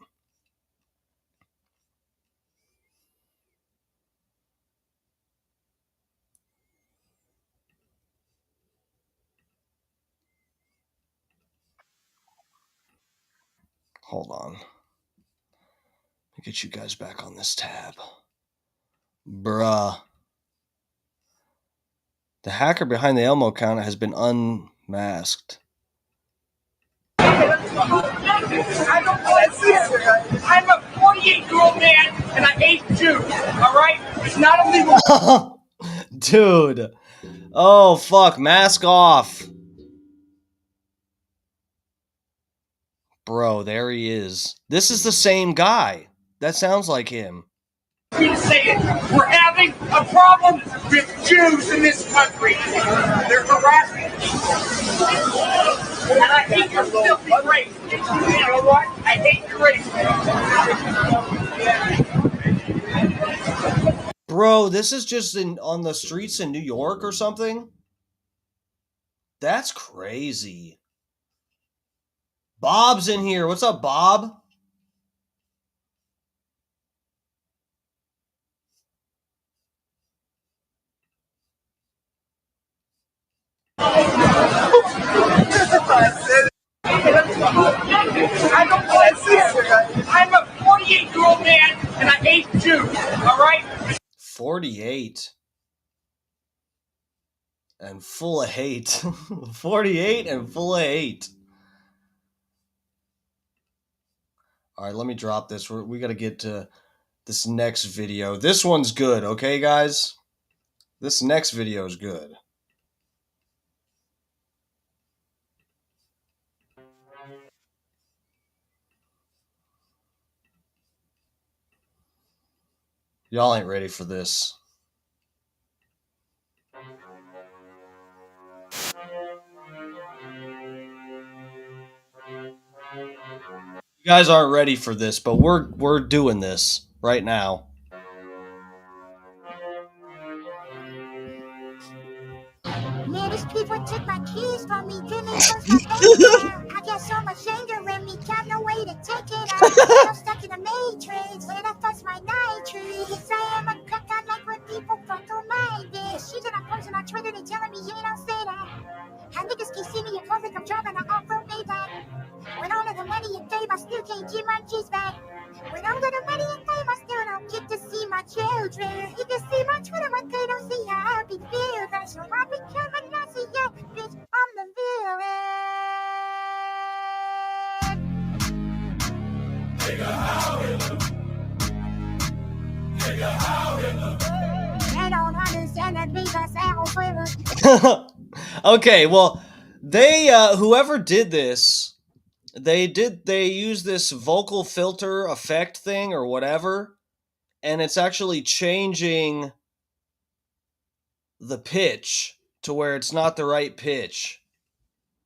Hold on. Let me get you guys back on this tab. Bruh. The hacker behind the Elmo account has been unmasked. I'm a 48-year-old man, and I hate Jews, all right? It's not illegal. Dude. Oh, fuck. Mask off. Bro, there he is. This is the same guy. That sounds like him. To say it, we're having a problem with Jews in this country. They're harassing us. And I hate your filthy race. You know what? I hate your race. Bro, this is just on the streets in New York or something? That's crazy. Bob's in here. What's up, Bob? I'm a 48-year-old man, and I hate Jews, all right? 48. And full of hate. 48 and full of hate. All right, let me drop this. We got to get to this next video. This one's good, okay, guys? This next video is good. Y'all ain't ready for this. You guys aren't ready for this, but we're doing this right now. Man, these people took my keys from me, then they closed my bank. I got so much anger in me, got no way to take it out. I'm stuck in the matrix, when I touch my nitrate. Yes, I am a cook, I like when people fuck on my bitch. She's in a post on Twitter, they telling me, yeah, don't say that. How niggas can see me in public, I'm driving an off-road Maybach. With all of the money and fame, I still can't get my G's back. With all of the money and fame, I still don't get to see my children. You can see my Twitter, but they don't see how happy feel. That's so I become a Nazi, yeah, bitch, I'm the villain. They don't understand that because they're Okay, well, they whoever did this, they use this vocal filter effect thing or whatever, and it's actually changing the pitch to where it's not the right pitch.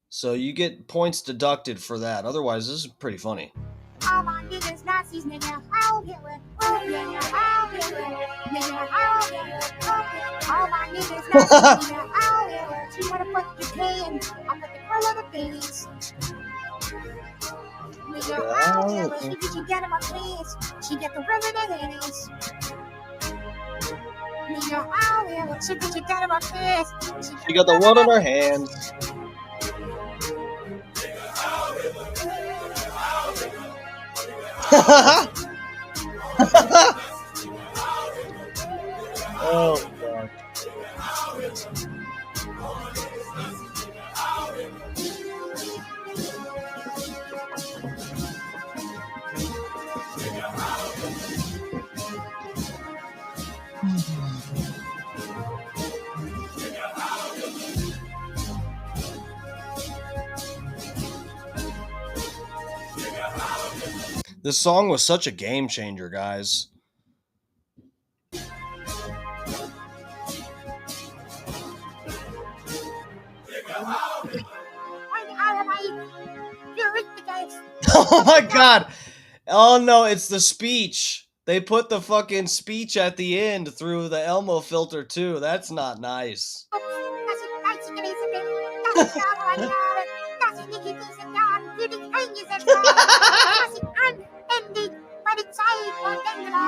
So you get points deducted for that. Otherwise, this is pretty funny. all my niggas Nazis, nigga. I'll get it. Nigga, I'll get it. Nigga, I'll get it. All my niggas Nazis, nigga. I'll get it. You wanna put your hands on the grill of the beans. Nigga, I'll get it. If you get in my pants, she get the rim in her hands. Nigga, I'll get it. If you get in my pants, She got the one in her hands. Oh god. This song was such a game changer, guys. Oh my god. Oh no, it's the speech. They put the fucking speech at the end through the Elmo filter too. That's not nice.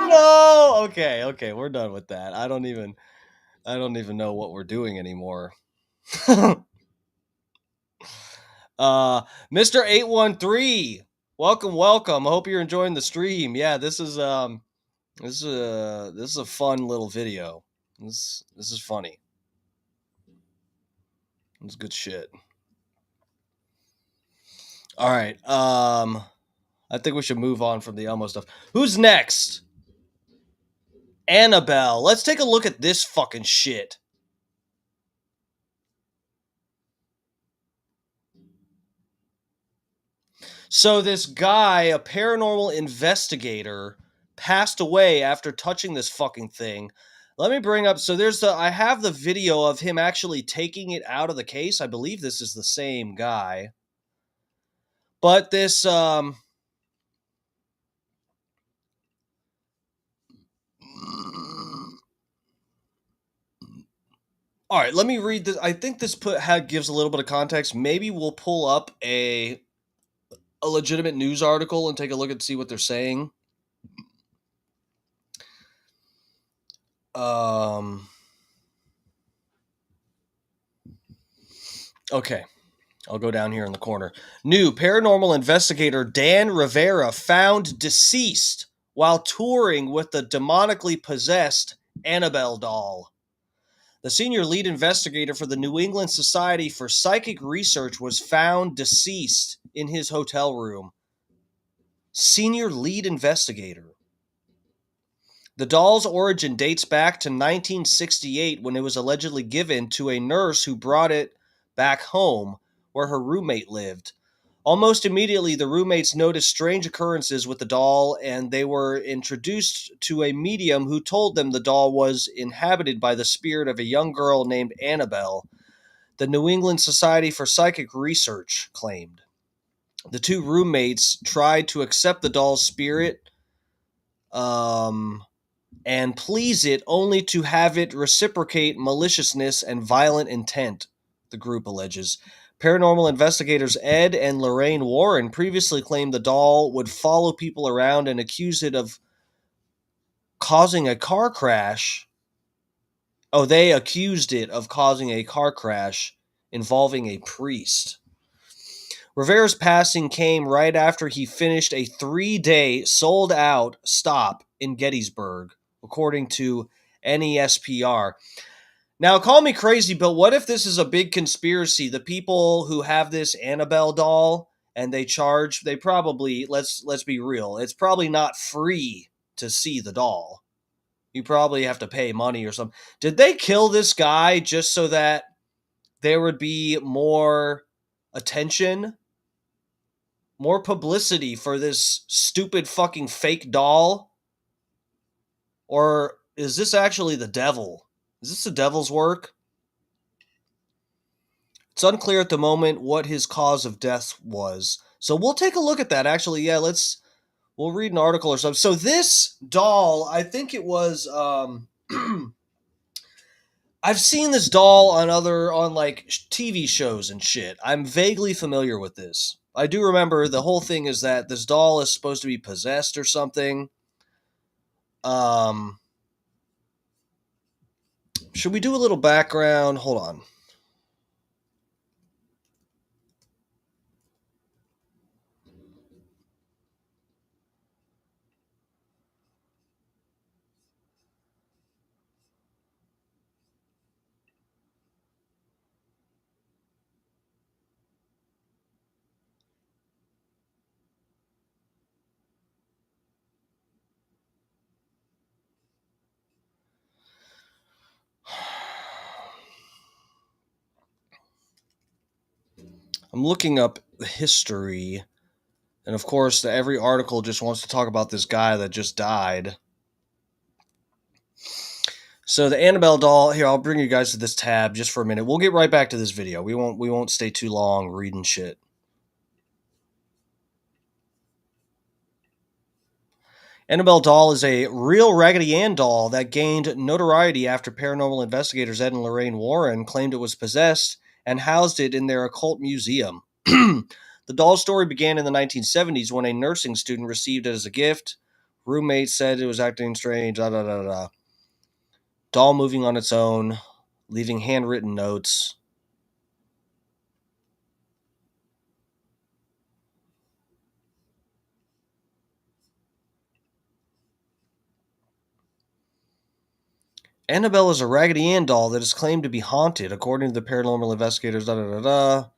No. Okay, we're done with that. I don't even know what we're doing anymore. Mr. 813, welcome. I hope you're enjoying the stream. Yeah, this is a fun little video. This is funny. It's good shit. All right. I think we should move on from the Elmo stuff. Who's next? Annabelle. Let's take a look at this fucking shit. So this guy, a paranormal investigator, passed away after touching this fucking thing. Let me bring up, so I have the video of him actually taking it out of the case. I believe this is the same guy. But this, all right, let me read this. I think this gives a little bit of context. Maybe we'll pull up a legitimate news article and take a look and see what they're saying. Okay. I'll go down here in the corner. New paranormal investigator Dan Rivera found deceased while touring with the demonically possessed Annabelle doll. The senior lead investigator for the New England Society for Psychic Research was found deceased in his hotel room. Senior lead investigator. The doll's origin dates back to 1968 when it was allegedly given to a nurse who brought it back home where her roommate lived. Almost immediately, the roommates noticed strange occurrences with the doll, and they were introduced to a medium who told them the doll was inhabited by the spirit of a young girl named Annabelle, the New England Society for Psychic Research claimed. The two roommates tried to accept the doll's spirit, and please it only to have it reciprocate maliciousness and violent intent, the group alleges. Paranormal investigators Ed and Lorraine Warren previously claimed the doll would follow people around and accuse it of causing a car crash. Oh, they accused it of causing a car crash involving a priest. Rivera's passing came right after he finished a 3-day sold-out stop in Gettysburg, according to NESPR. Now, call me crazy, but what if this is a big conspiracy? The people who have this Annabelle doll and they probably, let's be real, it's probably not free to see the doll. You probably have to pay money or something. Did they kill this guy just so that there would be more attention, more publicity for this stupid fucking fake doll? Or is this actually the devil? Is this the devil's work? It's unclear at the moment what his cause of death was. So we'll take a look at that. Actually, yeah, we'll read an article or something. So this doll, I think it was I've seen this doll on like TV shows and shit. I'm vaguely familiar with this. I do remember the whole thing is that this doll is supposed to be possessed or something. Should we do a little background? Hold on. I'm looking up the history, and of course, every article just wants to talk about this guy that just died. So the Annabelle doll, here, I'll bring you guys to this tab just for a minute. We'll get right back to this video. We won't stay too long reading shit. Annabelle doll is a real Raggedy Ann doll that gained notoriety after paranormal investigators Ed and Lorraine Warren claimed it was possessed and housed it in their occult museum. The doll story began in the 1970s when a nursing student received it as a gift. Roommates said it was acting strange, Doll moving on its own, leaving handwritten notes. Annabelle is a Raggedy Ann doll that is claimed to be haunted, according to the paranormal investigators. The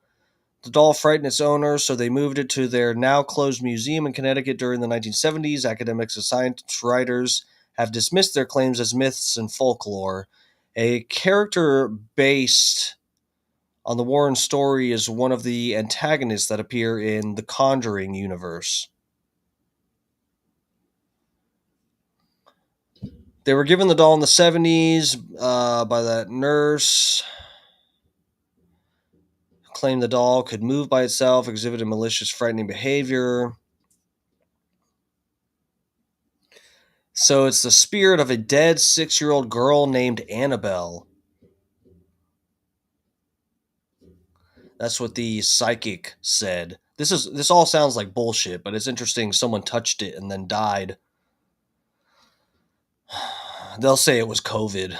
doll frightened its owner, so they moved it to their now-closed museum in Connecticut during the 1970s. Academics and science writers have dismissed their claims as myths and folklore. A character based on the Warren story is one of the antagonists that appear in the Conjuring universe. They were given the doll in the 70s by that nurse. Claimed the doll could move by itself, exhibited malicious, frightening behavior. So it's the spirit of a dead 6-year-old girl named Annabelle. That's what the psychic said. This all sounds like bullshit, but it's interesting someone touched it and then died. They'll say it was COVID.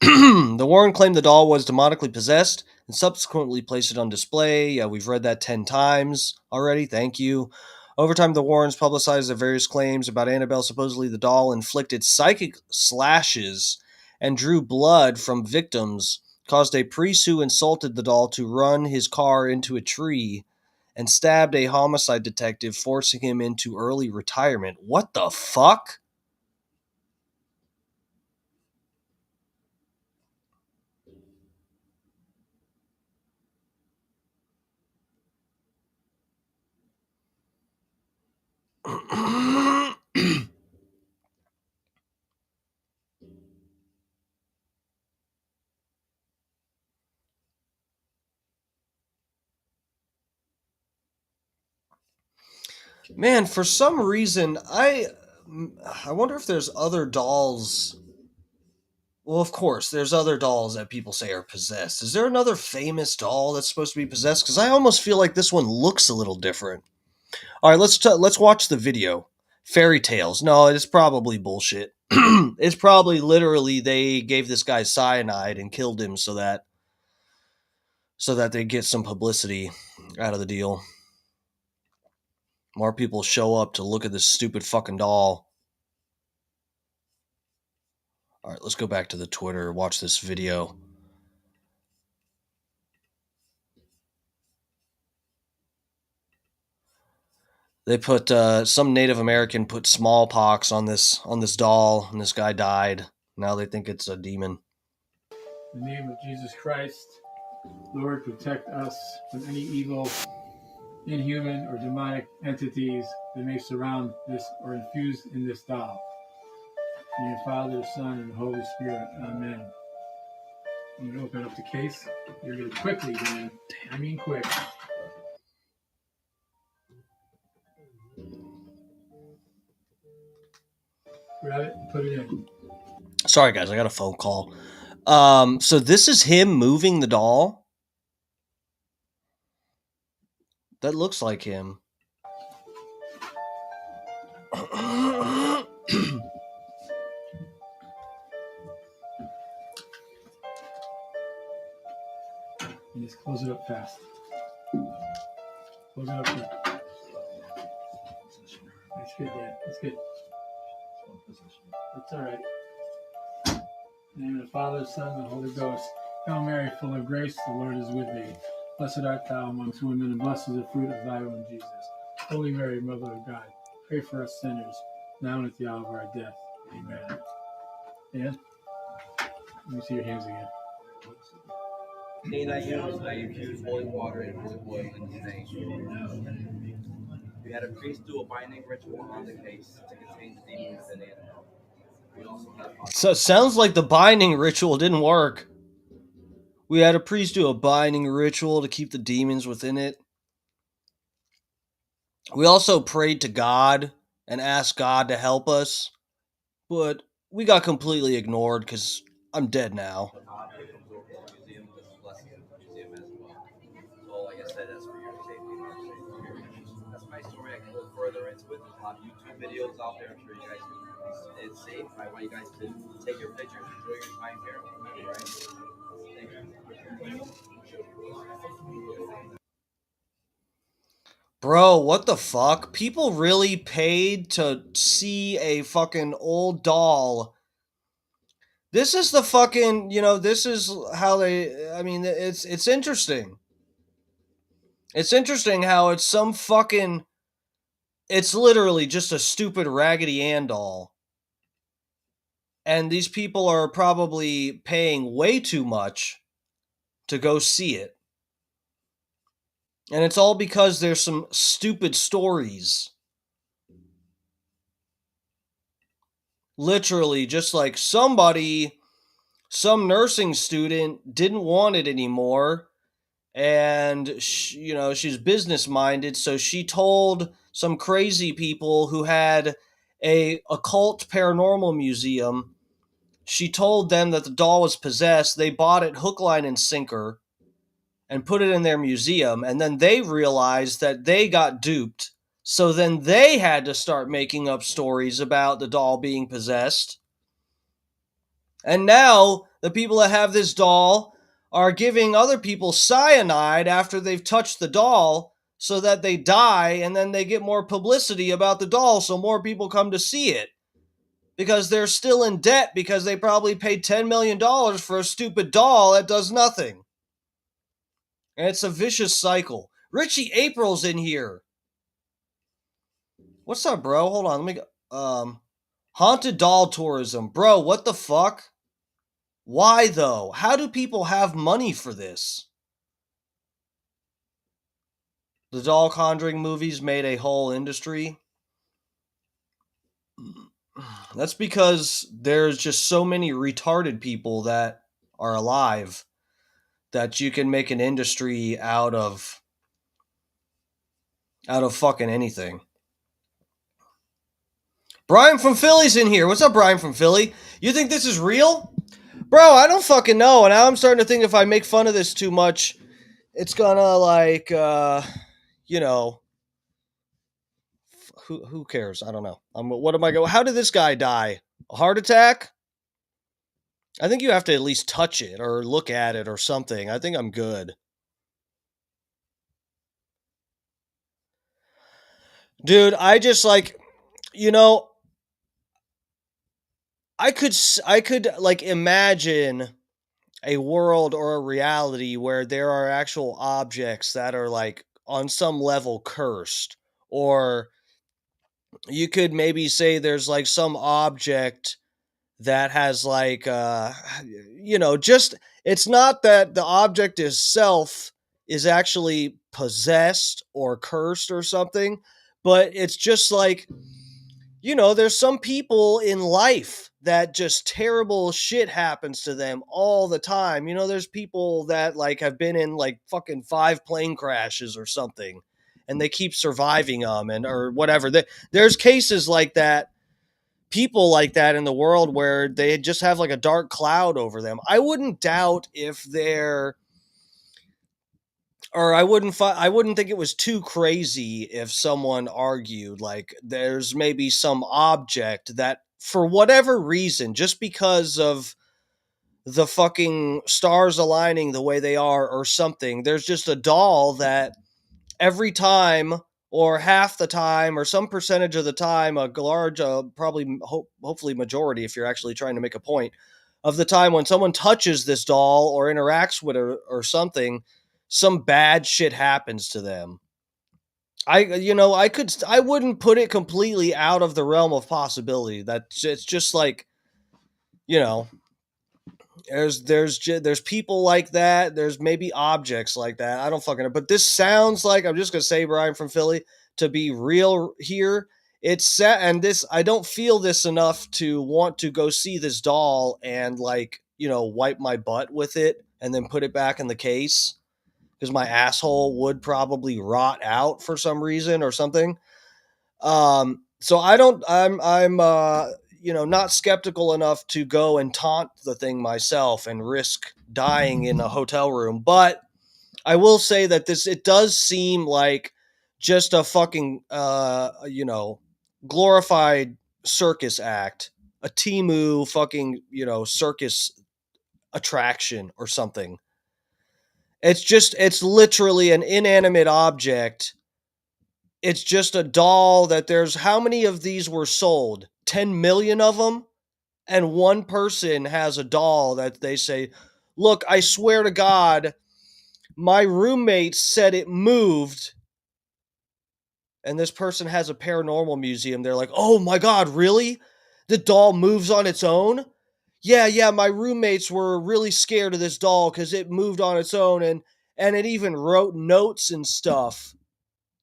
The Warren claimed the doll was demonically possessed and subsequently placed it on display. Yeah, we've read that 10 times already. Thank you. Over time, the Warrens publicized their various claims about Annabelle. Supposedly, the doll inflicted psychic slashes and drew blood from victims, caused a priest who insulted the doll to run his car into a tree, and stabbed a homicide detective, forcing him into early retirement. What the fuck? Man, for some reason, I wonder if there's other dolls. Well, of course, there's other dolls that people say are possessed. Is there another famous doll that's supposed to be possessed? Because I almost feel like this one looks a little different. All right, let's watch the video. Fairy tales. No, it's probably bullshit. It's probably literally they gave this guy cyanide and killed him so that they get some publicity out of the deal. More people show up to look at this stupid fucking doll. All right, let's go back to the Twitter, watch this video. They put some Native American put smallpox on this doll, and this guy died. Now they think it's a demon. In the name of Jesus Christ, Lord, protect us from any evil, inhuman, or demonic entities that may surround this or infuse in this doll. In your Father, the Son, and the Holy Spirit. Amen. I'm going to open up the case. You're going to quickly, man. I mean quick. Grab it and put it in. Sorry, guys, I got a phone call. So this is him moving the doll? That looks like him. And just close it up fast. Close it up good. That's good, Dad. That's good. That's all right. In the name of the Father, the Son, and the Holy Ghost. Hail Mary, full of grace, the Lord is with thee. Blessed art thou amongst women, and blessed is the fruit of thy womb, Jesus. Holy Mary, Mother of God, pray for us sinners, now and at the hour of our death. Amen. And let me see your hands again. I infuse holy water and holy oil in his name. We had a priest do a binding ritual on the case to contain the demon within Annabelle. We also had So it sounds like the binding ritual didn't work. We had a priest do a binding ritual to keep the demons within it. We also prayed to God and asked God to help us, but we got completely ignored because I'm dead now. museum, this blessing museum as well. So like I said, that's for your safety and our safety. That's my story. I can go further into it. There's a lot of YouTube videos out there. I'm sure you guys can. It's safe. I want you guys to take your pictures, enjoy your time here. Right? Thank you. Bro, what the fuck? People really paid to see a fucking old doll. This is the fucking, this is how they, I mean, it's interesting. It's interesting how it's some fucking, it's literally just a stupid Raggedy Ann doll. And these people are probably paying way too much to go see it. And it's all because there's some stupid stories. Literally, just like some nursing student didn't want it anymore. And, she's business minded. So she told some crazy people who had a occult paranormal museum. She told them that the doll was possessed. They bought it hook, line, and sinker and put it in their museum. And then they realized that they got duped. So then they had to start making up stories about the doll being possessed. And now the people that have this doll are giving other people cyanide after they've touched the doll so that they die, and then they get more publicity about the doll so more people come to see it. Because they're still in debt because they probably paid $10 million for a stupid doll that does nothing. And it's a vicious cycle. Richie April's in here. What's up, bro? Hold on, let me go. Haunted doll tourism. Bro, what the fuck? Why though? How do people have money for this? The doll conjuring movies made a whole industry. That's because there's just so many retarded people that are alive that you can make an industry out of fucking anything. Brian from Philly's in here. What's up, Brian from Philly? You think this is real? Bro, I don't fucking know. And now I'm starting to think if I make fun of this too much, it's gonna who cares? I don't know. What am I going? How did this guy die? A heart attack? I think you have to at least touch it or look at it or something. I think I'm good. Dude, I just I could imagine a world or a reality where there are actual objects that are on some level cursed, or you could maybe say there's like some object that has like just it's not that the object itself is actually possessed or cursed or something, but it's just like, there's some people in life that just terrible shit happens to them all the time. There's people that like have been in like fucking 5 plane crashes or something, and they keep surviving them and or whatever. There's cases like that, people like that in the world where they just have like a dark cloud over them. I wouldn't doubt if they're or I wouldn't think it was too crazy if someone argued like there's maybe some object that for whatever reason, just because of the fucking stars aligning the way they are or something, there's just a doll that every time or half the time or some percentage of the time, a large, probably hopefully majority if you're actually trying to make a point, of the time when someone touches this doll or interacts with her or something, some bad shit happens to them. I wouldn't put it completely out of the realm of possibility. That it's just like, you know, there's people like that. There's maybe objects like that. I don't fucking know. But this sounds like, I'm just gonna say, Brian from Philly, to be real here. It's set, and this I don't feel this enough to want to go see this doll and like wipe my butt with it and then put it back in the case because my asshole would probably rot out for some reason or something. So I don't. I'm not skeptical enough to go and taunt the thing myself and risk dying in a hotel room. But I will say that it does seem like just a fucking glorified circus act, a Timu fucking circus attraction or something. It's literally an inanimate object. It's just a doll that there's how many of these were sold? 10 million of them? And one person has a doll that they say, look, I swear to God, my roommate said it moved. And this person has a paranormal museum. They're like, oh my God, really? The doll moves on its own? Yeah, my roommates were really scared of this doll because it moved on its own and it even wrote notes and stuff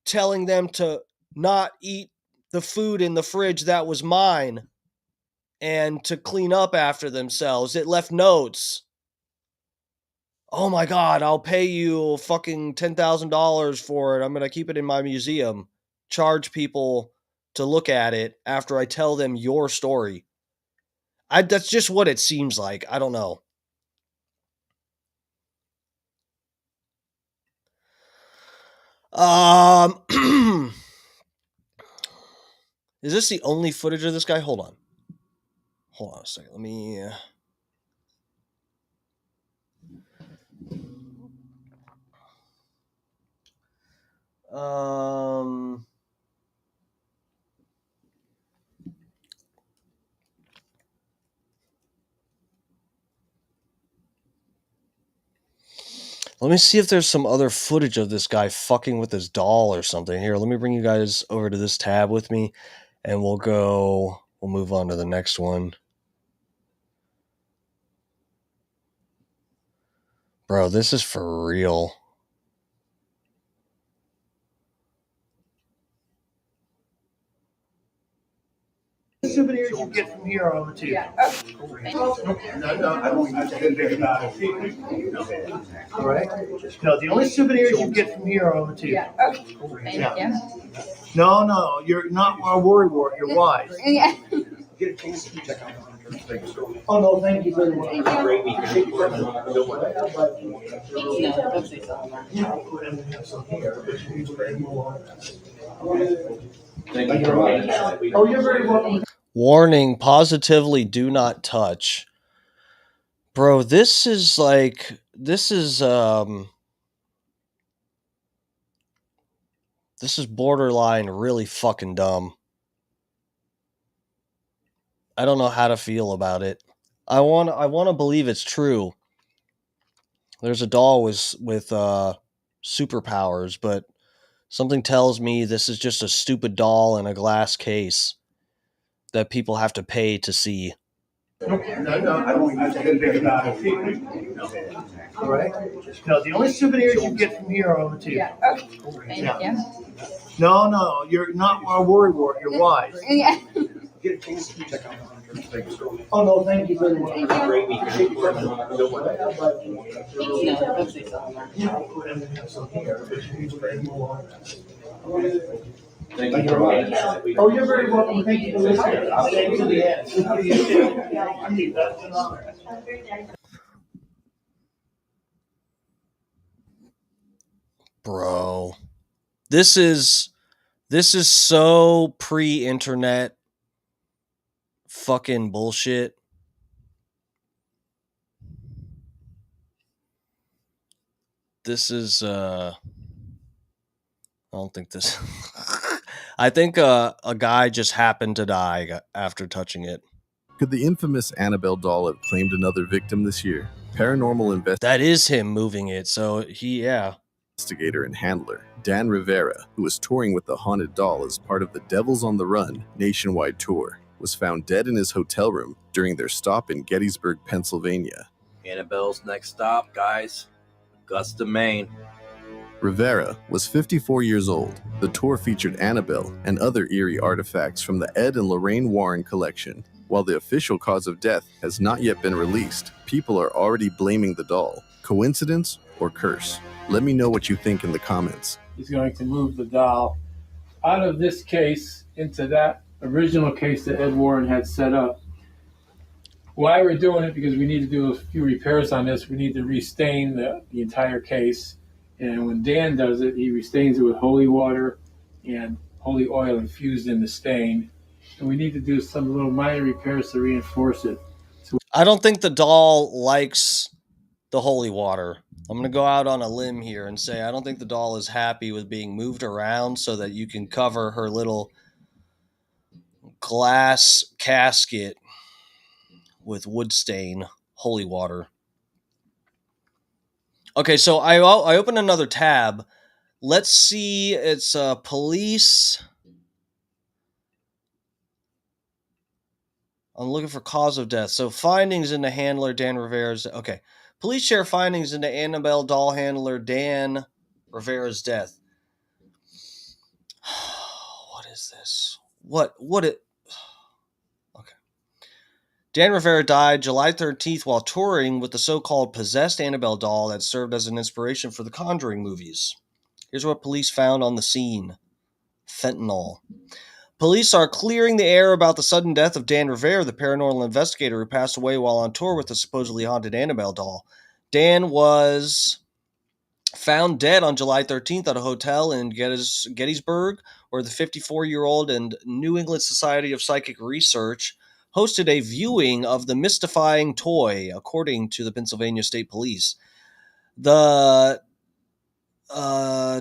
telling them to not eat the food in the fridge that was mine and to clean up after themselves. It left notes. Oh my God, I'll pay you fucking $10,000 for it. I'm going to keep it in my museum. Charge people to look at it after I tell them your story. That's just what it seems like. I don't know. Is this the only footage of this guy? Hold on a second. Let me. Let me see if there's some other footage of this guy fucking with his doll or something. Here, let me bring you guys over to this tab with me, and we'll move on to the next one. Bro, this is for real. Souvenirs you get from here are on the table. Yeah. All right. No, the only souvenirs you get from here are on the table. Yeah. Okay. Yeah. No, you're not a worrywart. You're wise. Yeah. Get a chance to check out. Oh no, thank you very much. Oh, you're very welcome. Warning, positively do not touch. Bro, this is borderline really fucking dumb. I don't know how to feel about it. I want to believe it's true. There's a doll with superpowers, but Something tells me this is just a stupid doll in a glass case that people have to pay to see. No, I don't think all right. No, the only souvenirs you get from here are on the table. Yeah. Okay. Thank you. No, you're not a worry wart. You're wise. Yeah. Oh no, thank you very much. Oh, you're very welcome. Thank you for listening. I'll stay to the end. I need that. Bro, this is so pre-internet fucking bullshit. This is I don't think this I think a guy just happened to die after touching it. Could the infamous Annabelle doll have claimed another victim this year? Paranormal That is him moving it. So investigator and handler Dan Rivera, who was touring with the haunted doll as part of the Devils on the Run nationwide tour, was found dead in his hotel room during their stop in Gettysburg, Pennsylvania. Annabelle's next stop, guys. Augusta, Maine. Rivera was 54 years old. The tour featured Annabelle and other eerie artifacts from the Ed and Lorraine Warren collection. While the official cause of death has not yet been released, people are already blaming the doll. Coincidence or curse? Let me know what you think in the comments. He's going to move the doll out of this case into that original case that Ed Warren had set up. Why we're doing it, because we need to do a few repairs on this. We need to restain the entire case. And when Dan does it, he restains it with holy water and holy oil infused in the stain. And we need to do some little minor repairs to reinforce it. I don't think the doll likes the holy water. I'm going to go out on a limb here and say I don't think the doll is happy with being moved around so that you can cover her little glass casket with wood stain holy water. Okay, so I opened another tab. Let's see. It's police. I'm looking for cause of death. So findings into handler Dan Rivera's. Okay. Police share findings into Annabelle doll handler Dan Rivera's death. What is this? What it? Okay. Dan Rivera died July 13th while touring with the so-called possessed Annabelle doll that served as an inspiration for the Conjuring movies. Here's what police found on the scene. Fentanyl. Police are clearing the air about the sudden death of Dan Rivera, the paranormal investigator who passed away while on tour with the supposedly haunted Annabelle doll. Dan was found dead on July 13th at a hotel in Gettysburg, where the 54-year-old and New England Society of Psychic Research hosted a viewing of the mystifying toy, according to the Pennsylvania State Police. The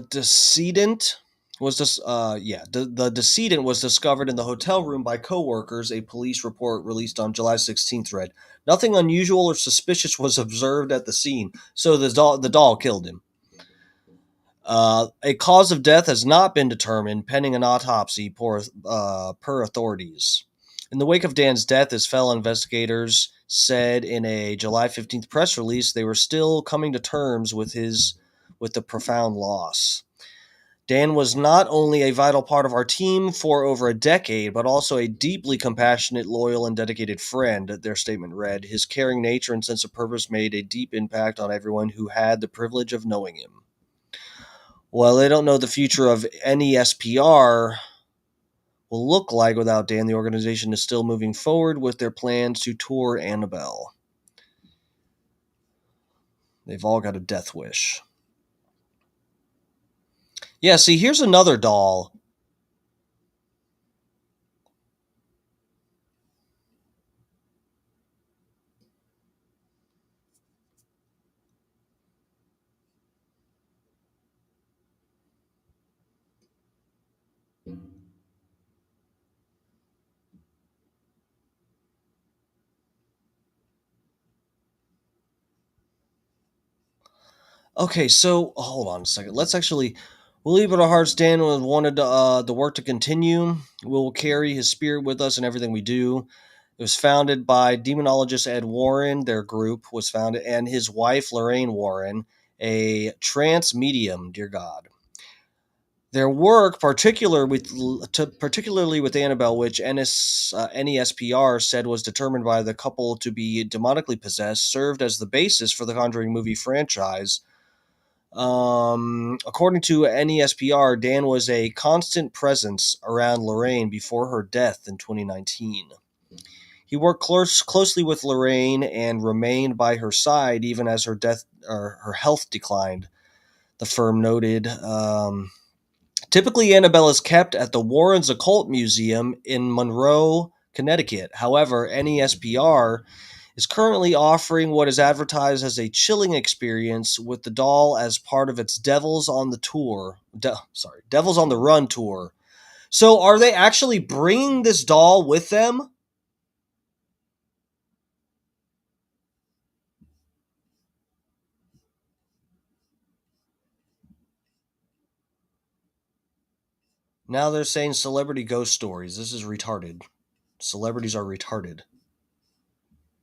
decedent was the decedent was discovered in the hotel room by co-workers, a police report released on July 16th read. Nothing unusual or suspicious was observed at the scene, so the doll killed him. A cause of death has not been determined, pending an autopsy per authorities. In the wake of Dan's death, his fellow investigators said in a July 15th press release they were still coming to terms with the profound loss. Dan was not only a vital part of our team for over a decade, but also a deeply compassionate, loyal, and dedicated friend, their statement read. His caring nature and sense of purpose made a deep impact on everyone who had the privilege of knowing him. While they don't know the future of any SPR will look like without Dan, the organization is still moving forward with their plans to tour Annabelle. They've all got a death wish. Yeah, see, here's another doll. Okay, so hold on a second. Let's actually... We'll leave it our hearts. Dan wanted the work to continue. We'll carry his spirit with us in everything we do. It was founded by demonologist Ed Warren. Their group was founded, and his wife Lorraine Warren, a trance medium. Dear God. Their work, particularly with Annabelle, which NESPR said was determined by the couple to be demonically possessed, served as the basis for the Conjuring movie franchise. According to NESPR, Dan was a constant presence around Lorraine before her death in 2019. He worked closely with Lorraine and remained by her side even as her health declined. The firm noted. Typically, Annabelle is kept at the Warrens Occult Museum in Monroe, Connecticut. However, NESPR is currently offering what is advertised as a chilling experience with the doll as part of its Devils on the Run tour. So, are they actually bringing this doll with them? Now they're saying celebrity ghost stories. This is retarded. Celebrities are retarded.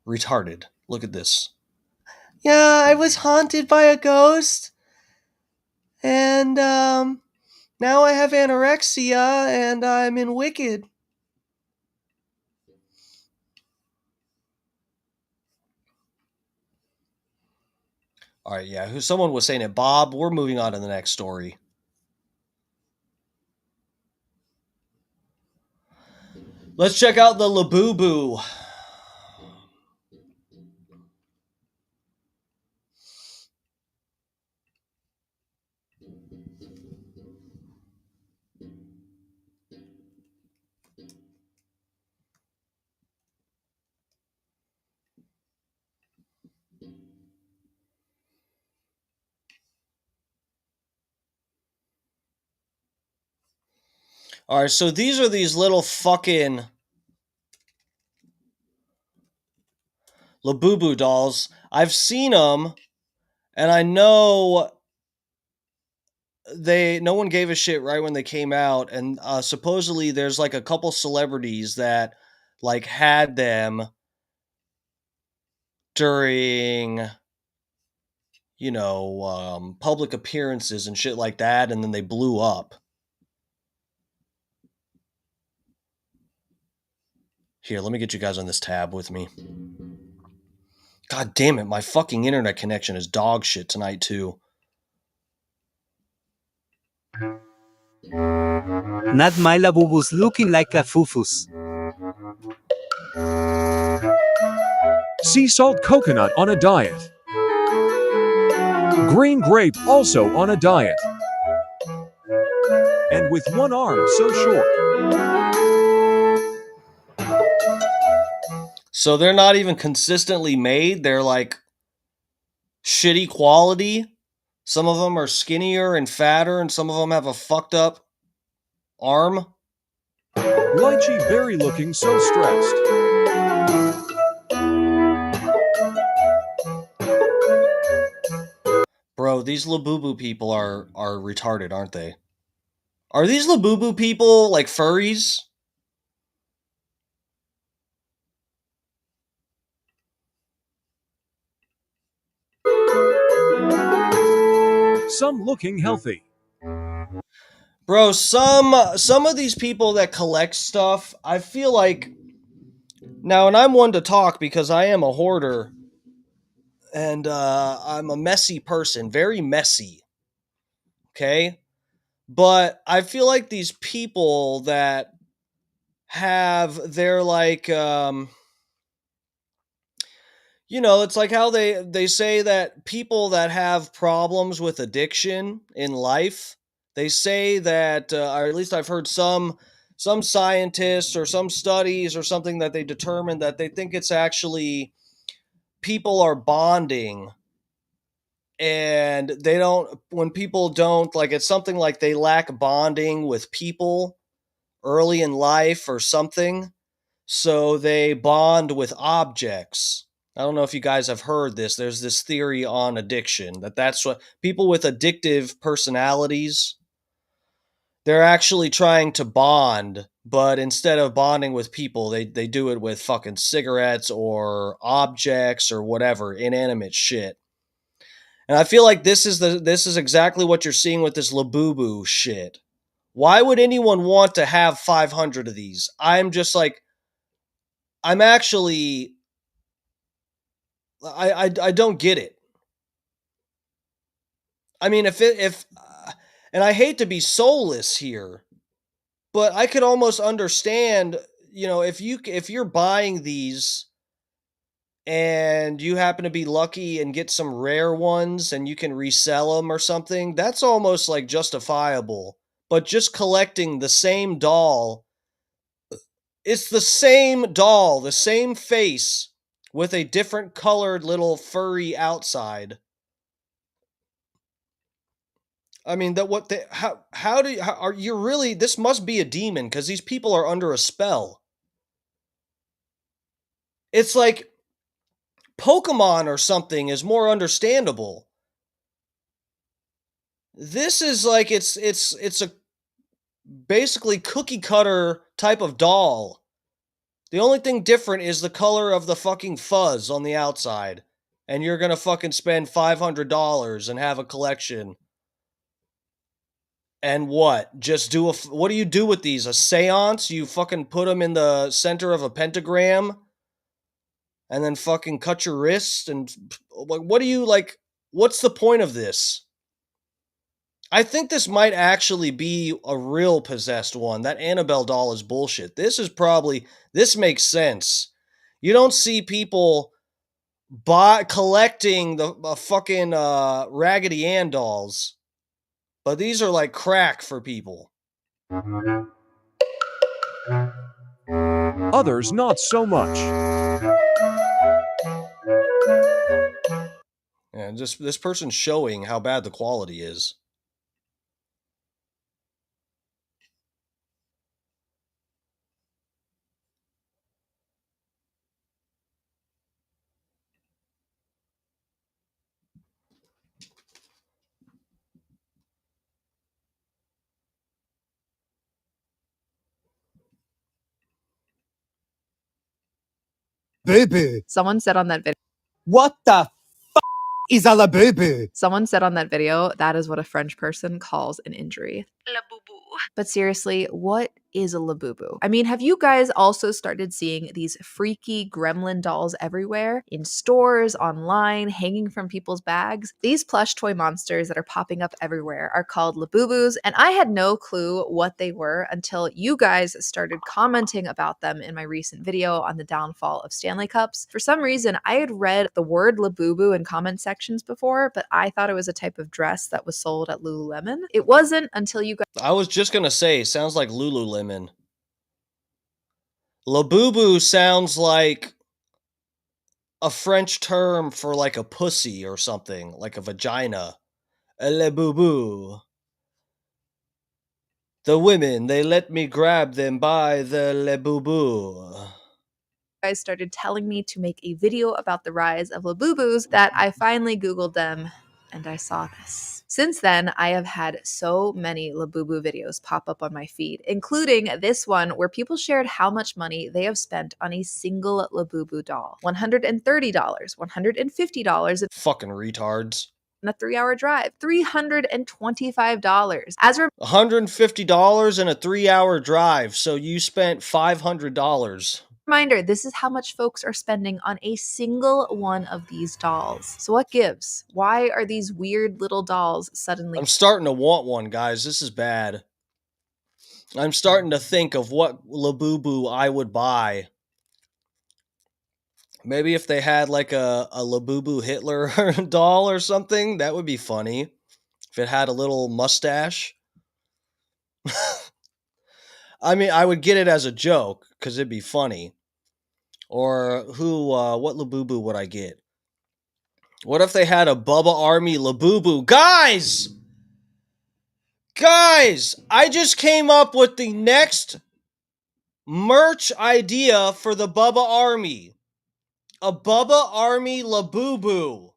Retarded. Look at this. Yeah, I was haunted by a ghost. And now I have anorexia and I'm in Wicked. All right, yeah. Someone was saying it. Bob, we're moving on to the next story. Let's check out the Labubu. All right, so these are these little fucking Labubu dolls. I've seen them, and I know no one gave a shit right when they came out, and supposedly there's like a couple celebrities that like had them during public appearances and shit like that, and then they blew up. Here, let me get you guys on this tab with me. God damn it, my fucking internet connection is dog shit tonight, too. Not my Labubu's looking like a fufus. Sea salt coconut on a diet. Green grape also on a diet. And with one arm so short. So they're not even consistently made. They're like shitty quality. Some of them are skinnier and fatter, and some of them have a fucked up arm. Lychee berry looking so stressed. Bro, these Labubu people are retarded, aren't they? Are these Labubu people like furries? Some looking healthy. Bro, some of these people that collect stuff, I feel like now, and I'm one to talk because I am a hoarder and I'm a messy person, very messy. Okay? But I feel like these people that they're like it's like how they say that people that have problems with addiction in life, they say that or at least I've heard some scientists or some studies or something that they determined that they think it's actually people are bonding, and they don't when people don't, like, it's something like they lack bonding with people early in life or something, so they bond with objects. I don't know if you guys have heard this. There's this theory on addiction that's what people with addictive personalities, they're actually trying to bond, but instead of bonding with people, they do it with fucking cigarettes or objects or whatever, inanimate shit. And I feel like this is exactly what you're seeing with this Labubu shit. Why would anyone want to have 500 of these? I'm just like, I'm actually, I don't get it. I mean, and I hate to be soulless here, but I could almost understand, if you're buying these and you happen to be lucky and get some rare ones and you can resell them or something, that's almost like justifiable. But just collecting the same doll, it's the same doll, the same face with a different colored little furry outside. I mean, that what they how do how, are you really, this must be a demon because these people are under a spell. It's like Pokemon or something is more understandable. This is like it's a basically cookie cutter type of doll. The only thing different is the color of the fucking fuzz on the outside. And you're gonna fucking spend $500 and have a collection. And what? Just do what do you do with these? A seance? You fucking put them in the center of a pentagram and then fucking cut your wrist and what do you like? What's the point of this? I think this might actually be a real possessed one. That Annabelle doll is bullshit. This makes sense. You don't see people collecting the fucking Raggedy Ann dolls, but these are like crack for people. Others not so much. And this person's showing how bad the quality is. Boo-boo. Someone said on that video. What the is a Labubu? Someone said on that video that is what a French person calls an injury. Labubu. But seriously, what is a Labubu? I mean, have you guys also started seeing these freaky gremlin dolls everywhere? In stores, online, hanging from people's bags? These plush toy monsters that are popping up everywhere are called Labubus, and I had no clue what they were until you guys started commenting about them in my recent video on the downfall of Stanley Cups. For some reason, I had read the word Labubu in comment sections before, but I thought it was a type of dress that was sold at Lululemon. It wasn't until you guys— I was just gonna say, sounds like Lululemon. Labubu sounds like a French term for like a pussy or something, like a vagina. A labubu. The women, they let me grab them by the labubu. guys started telling me to make a video about the rise of Labubus that I finally Googled them and I saw this. Since then, I have had so many Labubu videos pop up on my feed, including this one where people shared how much money they have spent on a single Labubu doll. $130, $150. Fucking retards. In a 3-hour drive. $325. As $150 in a 3-hour drive, so you spent $500. Reminder, this is how much folks are spending on a single one of these dolls. So what gives? Why are these weird little dolls suddenly— I'm starting to want one, guys. This is bad. I'm starting to think of what Labubu I would buy. Maybe if they had like a Labubu Hitler doll or something, that would be funny. If it had a little mustache. I mean, I would get it as a joke because it'd be funny. Or what Labubu would I get? What if they had a Bubba Army Labubu? Guys! Guys! I just came up with the next merch idea for the Bubba Army. A Bubba Army Labubu.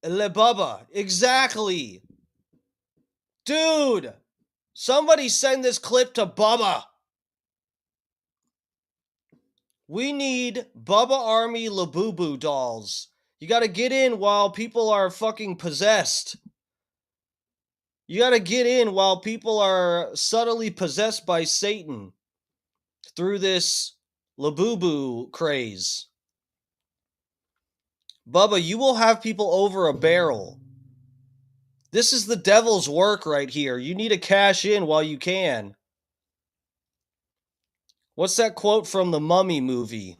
Le Bubba. Exactly. Dude, somebody send this clip to Bubba. We need Bubba Army Labubu dolls. You gotta get in while people are fucking possessed. You gotta get in while people are subtly possessed by Satan through this Labubu craze. Bubba, you will have people over a barrel. This is the devil's work right here. You need to cash in while you can. What's that quote from the Mummy movie?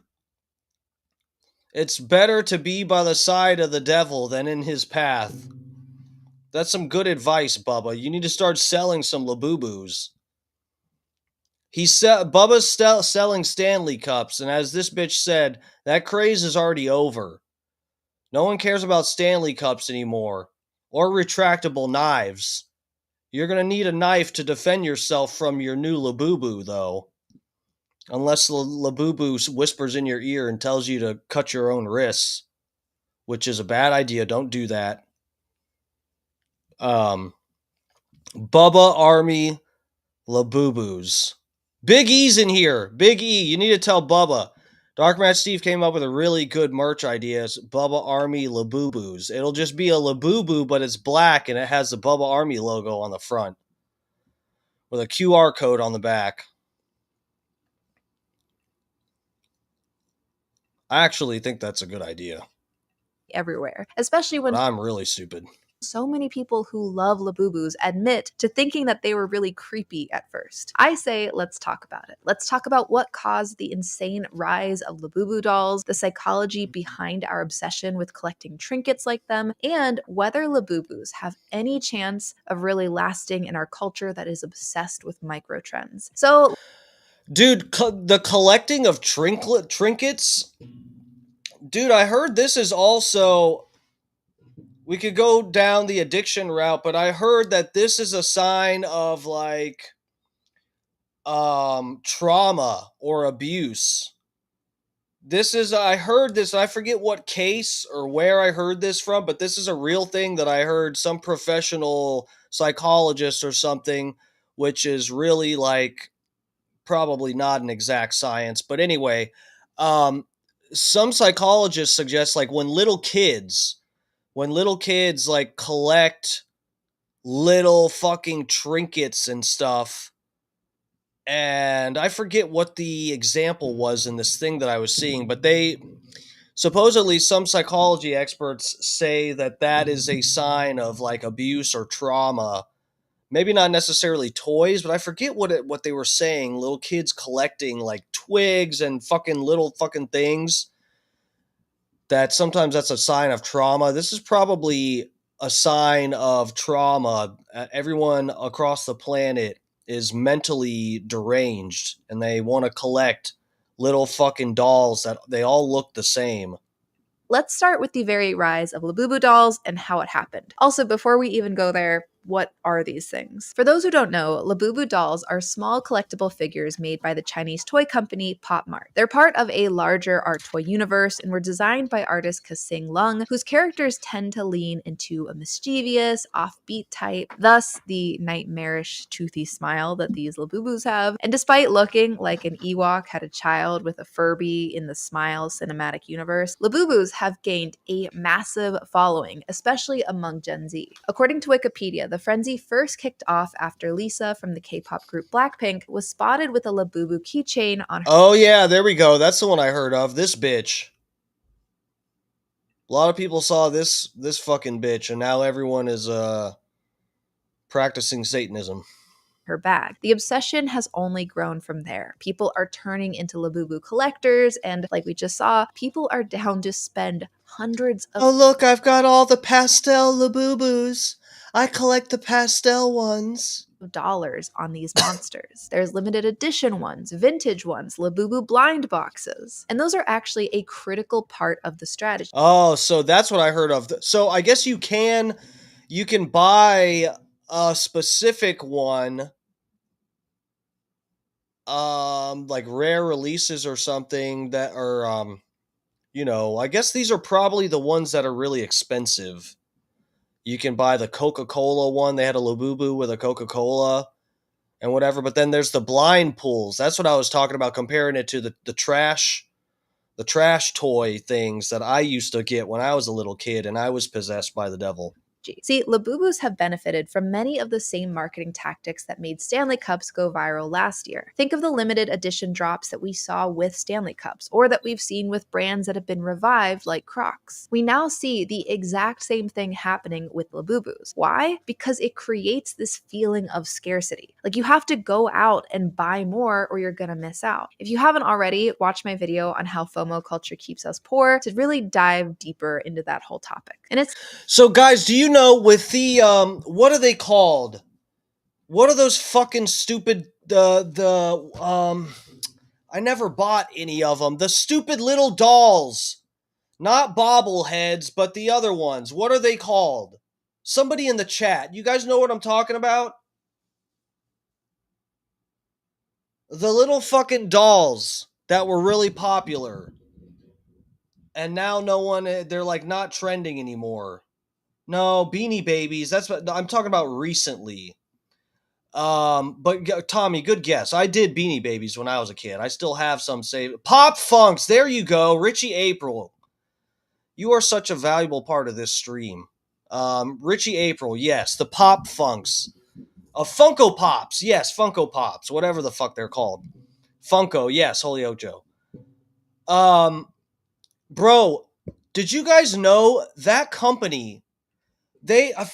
It's better to be by the side of the devil than in his path. That's some good advice, Bubba. You need to start selling some Labubus. Bubba's selling Stanley Cups, and as this bitch said, that craze is already over. No one cares about Stanley Cups anymore, or retractable knives. You're gonna need a knife to defend yourself from your new Labubu, though. Unless Labubu whispers in your ear and tells you to cut your own wrists, which is a bad idea. Don't do that. Bubba Army Labubus. Big E's in here. Big E. You need to tell Bubba. Dark Match Steve came up with a really good merch idea. It's Bubba Army Labubus. It'll just be a Labubu, but it's black and it has the Bubba Army logo on the front with a QR code on the back. I actually think that's a good idea. Everywhere, especially when But I'm really stupid. So many people who love Labubus admit to thinking that they were really creepy at first. I say, let's talk about it. Let's talk about what caused the insane rise of Labubu dolls, the psychology behind our obsession with collecting trinkets like them, and whether Labubus have any chance of really lasting in our culture that is obsessed with micro trends. So, dude, the collecting of trinkets, dude, I heard this is also... We could go down the addiction route, but I heard that this is a sign of like trauma or abuse. I heard this, I forget what case or where I heard this from, but this is a real thing that I heard some professional psychologist or something, which is really like probably not an exact science, but anyway, some psychologists suggest like when little kids like collect little fucking trinkets and stuff, and I forget what the example was in this thing that I was seeing, but they supposedly, some psychology experts say that that is a sign of like abuse or trauma. Maybe not necessarily toys, but I forget what they were saying. Little kids collecting like twigs and fucking little fucking things, that sometimes that's a sign of trauma. This is probably a sign of trauma. Everyone across the planet is mentally deranged and they want to collect little fucking dolls that they all look the same. let's start with the very rise of Labubu dolls and how it happened. Also, before we even go there, what are these things? For those who don't know, Labubu dolls are small collectible figures made by the Chinese toy company Pop Mart. They're part of a larger art toy universe and were designed by artist Kasing Lung, whose characters tend to lean into a mischievous, offbeat type, thus the nightmarish, toothy smile that these Labubus have. And despite looking like an Ewok had a child with a Furby in the Smile cinematic universe, Labubus have gained a massive following, especially among Gen Z. According to Wikipedia, the frenzy first kicked off after Lisa from the K-pop group Blackpink was spotted with a Labubu keychain on her. Oh yeah, there we go. That's the one I heard of. This bitch. A lot of people saw this fucking bitch, and now everyone is practicing Satanism. Her bag. The obsession has only grown from there. People are turning into Labubu collectors, and like we just saw, people are down to spend hundreds of— Oh look, I've got all the pastel Labubus. I collect the pastel ones. Dollars on these monsters. There's limited edition ones, vintage ones, Labubu blind boxes. And those are actually a critical part of the strategy. Oh, so that's what I heard of. So I guess you can buy a specific one, like rare releases or something that are, I guess these are probably the ones that are really expensive. You can buy the Coca-Cola one. They had a Labubu with a Coca-Cola and whatever. But then there's the blind pools. That's what I was talking about, comparing it to the trash toy things that I used to get when I was a little kid and I was possessed by the devil. See, Labubus have benefited from many of the same marketing tactics that made Stanley Cups go viral last year. Think of the limited edition drops that we saw with Stanley Cups, or that we've seen with brands that have been revived like Crocs. We now see the exact same thing happening with Labubus. Why? Because it creates this feeling of scarcity. Like you have to go out and buy more or you're gonna miss out. If you haven't already, watch my video on how FOMO culture keeps us poor to really dive deeper into that whole topic. And it's So guys, do you know with the what are they called? What are those fucking stupid I never bought any of them. The stupid little dolls. Not bobbleheads, but the other ones. What are they called? Somebody in the chat. You guys know what I'm talking about? The little fucking dolls that were really popular. And now no one, they're like not trending anymore. No, Beanie Babies. That's what I'm talking about recently. But Tommy, good guess. I did Beanie Babies when I was a kid. I still have some saved. Pop Funks. There you go. Richie April. You are such a valuable part of this stream. Richie April. Yes. The Pop Funks. Funko Pops. Yes. Funko Pops. Whatever the fuck they're called. Funko. Yes. Holy Ocho. Bro, did you guys know that company?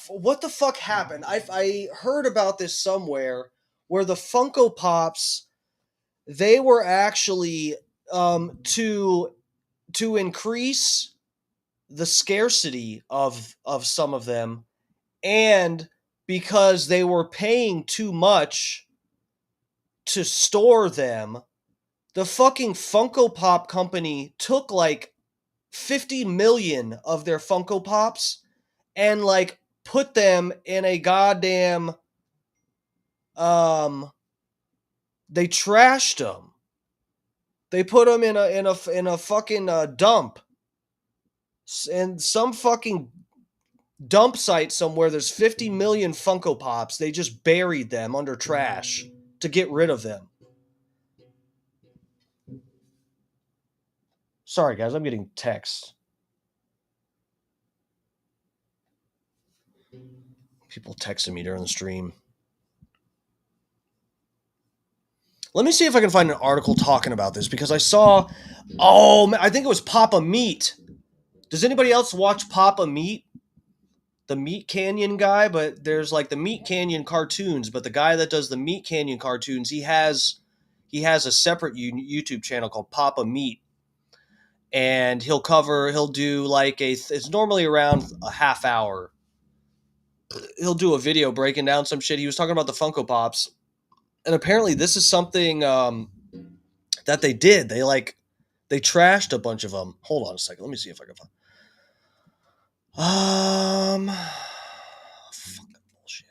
What the fuck happened? I heard about this somewhere where the Funko Pops, they were actually to increase the scarcity of some of them, and because they were paying too much to store them, the fucking Funko Pop company took like 50 million of their Funko Pops and like put them in a goddamn they trashed them. They put them in a fucking dump. And some fucking dump site somewhere, there's 50 million Funko Pops. They just buried them under trash to get rid of them. Sorry guys, I'm getting texts. People texting me during the stream. Let me see if I can find an article talking about this, because I saw, I think it was Papa Meat. Does anybody else watch Papa Meat? The Meat Canyon guy, but there's like the Meat Canyon cartoons, but the guy that does the Meat Canyon cartoons, he has a separate YouTube channel called Papa Meat. And he'll do like it's normally around a half hour. He'll do a video breaking down some shit. He was talking about the Funko Pops. And apparently this is something that they did. They trashed a bunch of them. Hold on a second. Let me see if I can find. Fucking bullshit.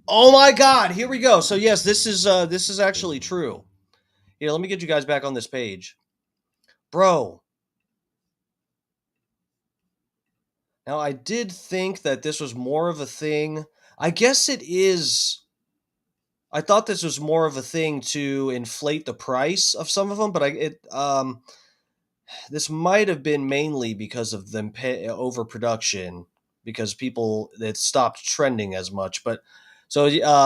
Oh my God! Here we go. So yes, this is actually true. Yeah, let me get you guys back on this page, bro. Now I did think that this was more of a thing. I guess it is. I thought this was more of a thing to inflate the price of some of them, but this might have been mainly because of them overproduction, because people that stopped trending as much. But so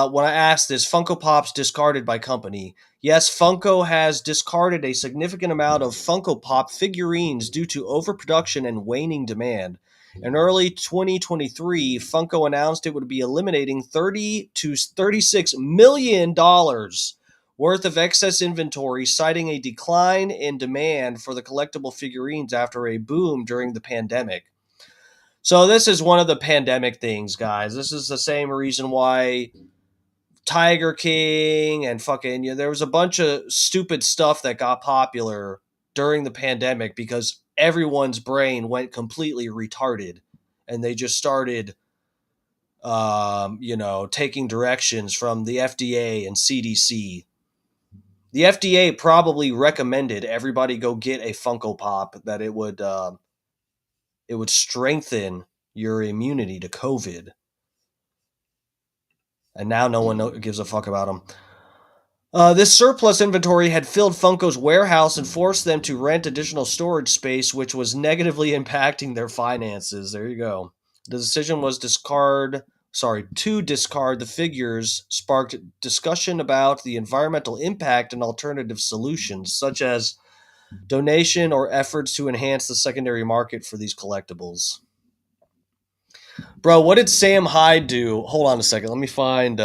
when I asked this, Funko Pops discarded by company. Yes, Funko has discarded a significant amount of Funko Pop figurines due to overproduction and waning demand. In early 2023, Funko announced it would be eliminating $30 to $36 million worth of excess inventory, citing a decline in demand for the collectible figurines after a boom during the pandemic. So this is one of the pandemic things, guys. This is the same reason why Tiger King and fucking, there was a bunch of stupid stuff that got popular during the pandemic because everyone's brain went completely retarded and they just started taking directions from the FDA and CDC. The FDA probably recommended everybody go get a Funko Pop, that it would strengthen your immunity to COVID. And now no one gives a fuck about them. This surplus inventory had filled Funko's warehouse and forced them to rent additional storage space, which was negatively impacting their finances. There you go. The decision was to discard the figures sparked discussion about the environmental impact and alternative solutions, such as donation or efforts to enhance the secondary market for these collectibles. Bro, what did Sam Hyde do? Hold on a second. Let me find...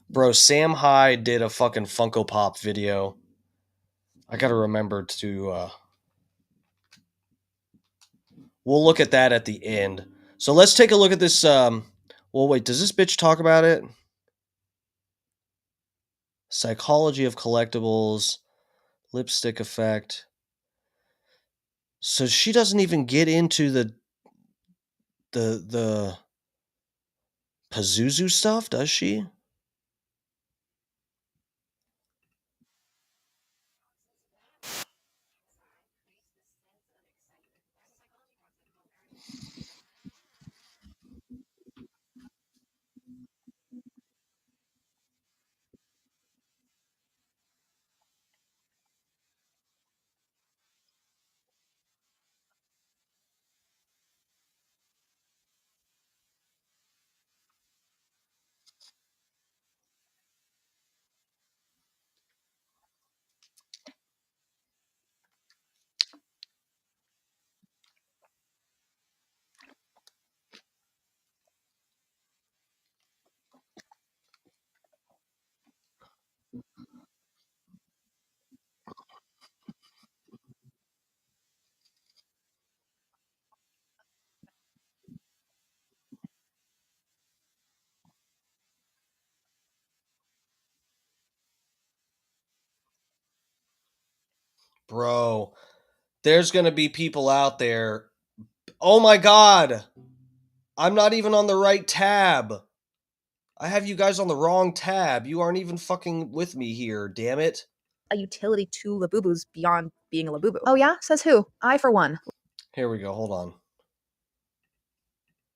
Bro, Sam Hyde did a fucking Funko Pop video. I gotta remember to... We'll look at that at the end. So let's take a look at this... Well, wait, does this bitch talk about it? Psychology of collectibles, lipstick effect. So she doesn't even get into the Pazuzu stuff, does she? Bro, there's gonna be people out there... Oh my god! I'm not even on the right tab! I have you guys on the wrong tab. You aren't even fucking with me here, damn it. A utility to Labubus beyond being a Labubu. Oh yeah? Says who? I, for one. Here we go, hold on.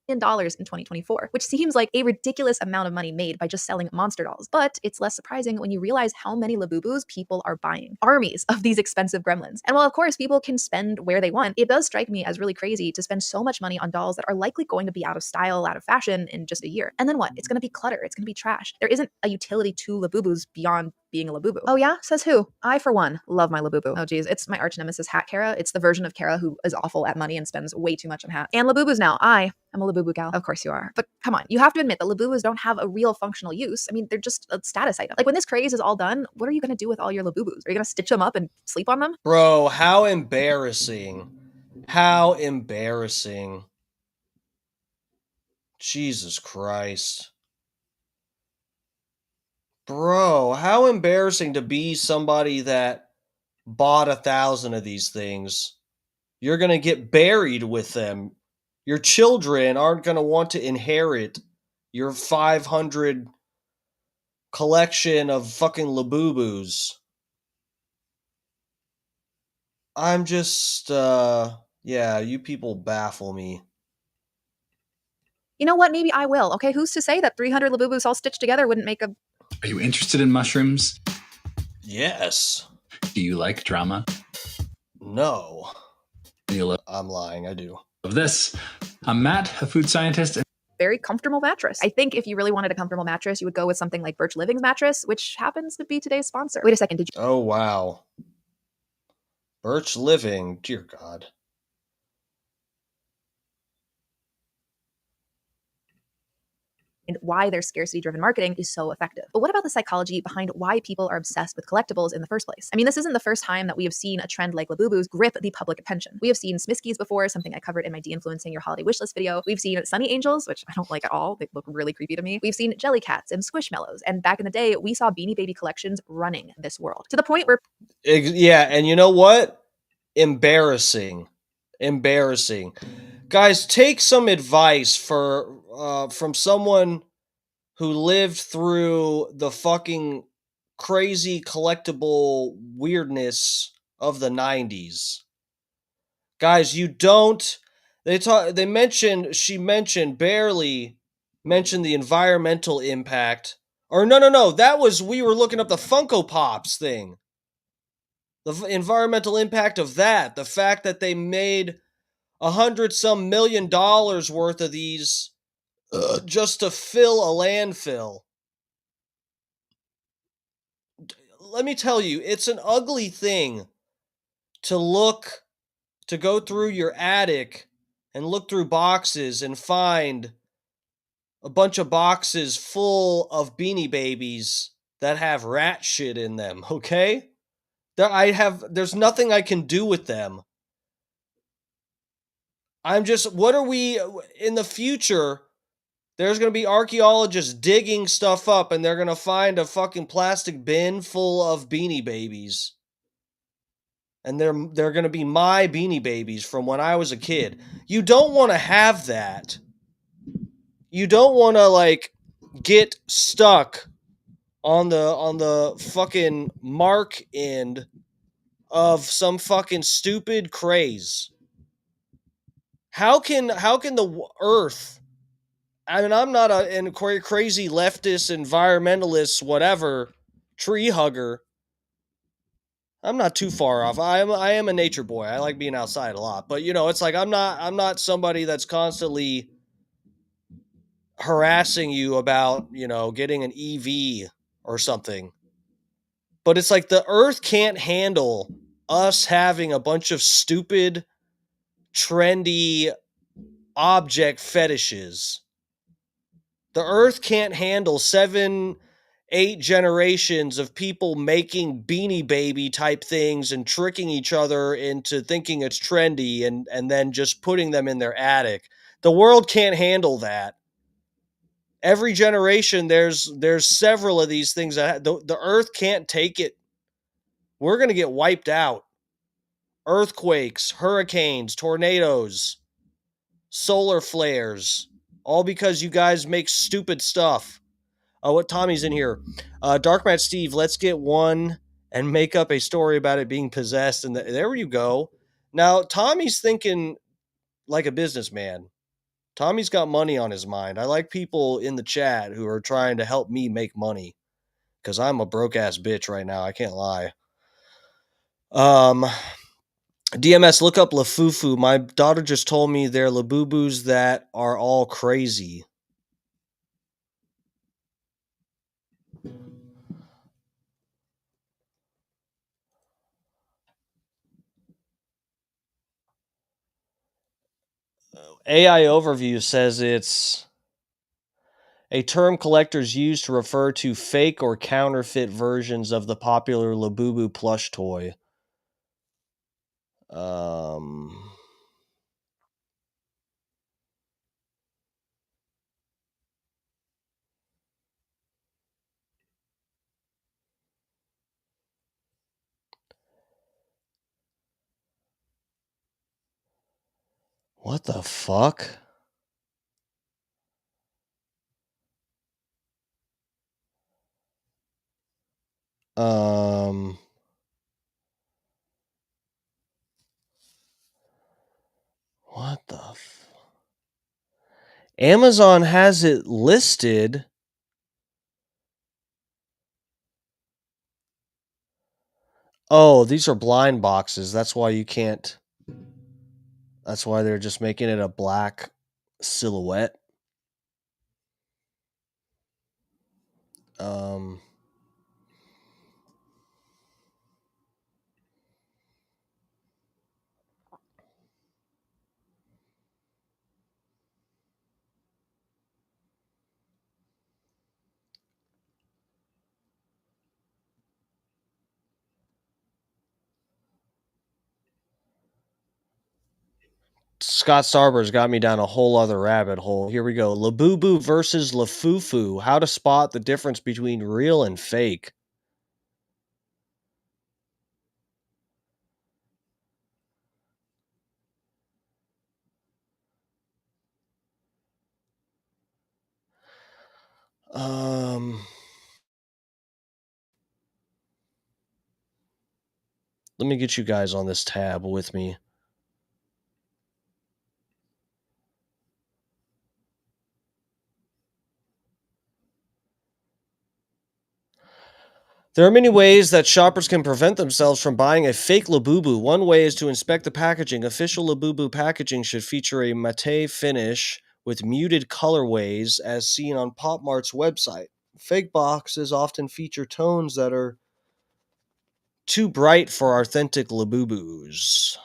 $1 in 2024, which seems like a ridiculous amount of money made by just selling monster dolls. But it's less surprising when you realize how many Labubus people are buying. Armies of these expensive gremlins. And while of course people can spend where they want, it does strike me as really crazy to spend so much money on dolls that are likely going to be out of style, out of fashion in just a year. And then what? It's going to be clutter. It's going to be trash. There isn't a utility to Labubus beyond being a Labubu. Oh yeah? Says who? I, for one, love my Labubu. Oh geez, it's my arch nemesis Hat Kara. It's the version of Kara who is awful at money and spends way too much on hats. And Labubus now. I'm a Labubu gal. Of course you are. But come on, you have to admit that Labubus don't have a real functional use. I mean, they're just a status item. Like when this craze is all done, what are you gonna do with all your Labubus? Are you gonna stitch them up and sleep on them? Bro, how embarrassing. How embarrassing. Jesus Christ. Bro, how embarrassing to be somebody that bought 1,000 of these things. You're going to get buried with them. Your children aren't going to want to inherit your 500 collection of fucking Labubus. I'm just, yeah, you people baffle me. You know what? Maybe I will. Okay, who's to say that 300 Labubus all stitched together wouldn't make a... Are you interested in mushrooms? Yes. Do you like drama? No. You love... I'm lying, I do. Of this, I'm Matt, a food scientist. Very comfortable mattress. I think if you really wanted a comfortable mattress, you would go with something like Birch Living's mattress, which happens to be today's sponsor. Wait a second, did you... Oh, wow. Birch Living, dear God. and why their scarcity-driven marketing is so effective. But what about the psychology behind why people are obsessed with collectibles in the first place? I mean, this isn't the first time that we have seen a trend like Labubu's grip the public attention. We have seen Smiskies before, something I covered in my de-influencing your holiday wishlist video. We've seen Sunny Angels, which I don't like at all. They look really creepy to me. We've seen Jelly Cats and Squishmallows. And back in the day, we saw Beanie Baby collections running this world to the point where Yeah, and you know what? Embarrassing. Guys, take some advice from someone who lived through the fucking crazy collectible weirdness of the 90s. Guys, you don't she mentioned barely mentioned the environmental impact. Or no, that was we were looking up the Funko Pops thing. The environmental impact of that, the fact that they made $100 million worth of these just to fill a landfill. Let me tell you, it's an ugly thing to go through your attic and look through boxes and find a bunch of boxes full of Beanie Babies that have rat shit in them, okay? There's nothing I can do with them. What are we, in the future, there's going to be archaeologists digging stuff up and they're going to find a fucking plastic bin full of Beanie Babies. And they're going to be my Beanie Babies from when I was a kid. You don't want to have that. You don't want to get stuck on the fucking mark end of some fucking stupid craze. How can the earth, I mean, I'm not a crazy leftist, environmentalist, whatever, tree hugger. I'm not too far off. I am a nature boy. I like being outside a lot. But it's like I'm not somebody that's constantly harassing you about, getting an EV or something. But it's like the earth can't handle us having a bunch of stupid, trendy object fetishes. The earth can't handle 7, 8 generations of people making Beanie Baby type things and tricking each other into thinking it's trendy and then just putting them in their attic. The world can't handle that. Every generation, there's several of these things that the earth can't take it. We're going to get wiped out. Earthquakes, hurricanes, tornadoes, solar flares, all because you guys make stupid stuff. What Tommy's in here. Dark Matt Steve, let's get one and make up a story about it being possessed. And there you go. Now, Tommy's thinking like a businessman. Tommy's got money on his mind. I like people in the chat who are trying to help me make money because I'm a broke ass bitch right now. I can't lie. DMS, look up Lafufu. My daughter just told me they're Labubus that are all crazy. AI Overview says it's a term collectors use to refer to fake or counterfeit versions of the popular Labubu plush toy. What the fuck? What the Amazon has it listed. Oh, these are blind boxes. That's why you can't. That's why they're just making it a black silhouette. Scott Starber's got me down a whole other rabbit hole. Here we go. Labubu versus Lafufu. How to spot the difference between real and fake. Let me get you guys on this tab with me. There are many ways that shoppers can prevent themselves from buying a fake Labubu. One way is to inspect the packaging. Official Labubu packaging should feature a matte finish with muted colorways as seen on Pop Mart's website. Fake boxes often feature tones that are too bright for authentic Labubus.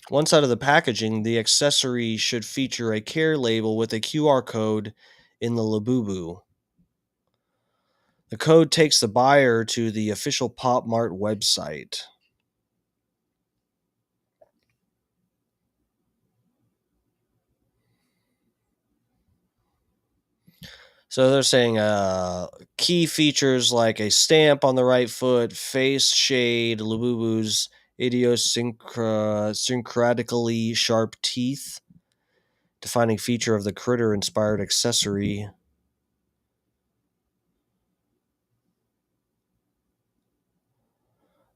One side of the packaging, the accessory should feature a care label with a QR code in the Labubu. The code takes the buyer to the official Pop Mart website. So they're saying key features like a stamp on the right foot, face shade, Labubu's idiosyncratically sharp teeth, defining feature of the critter-inspired accessory.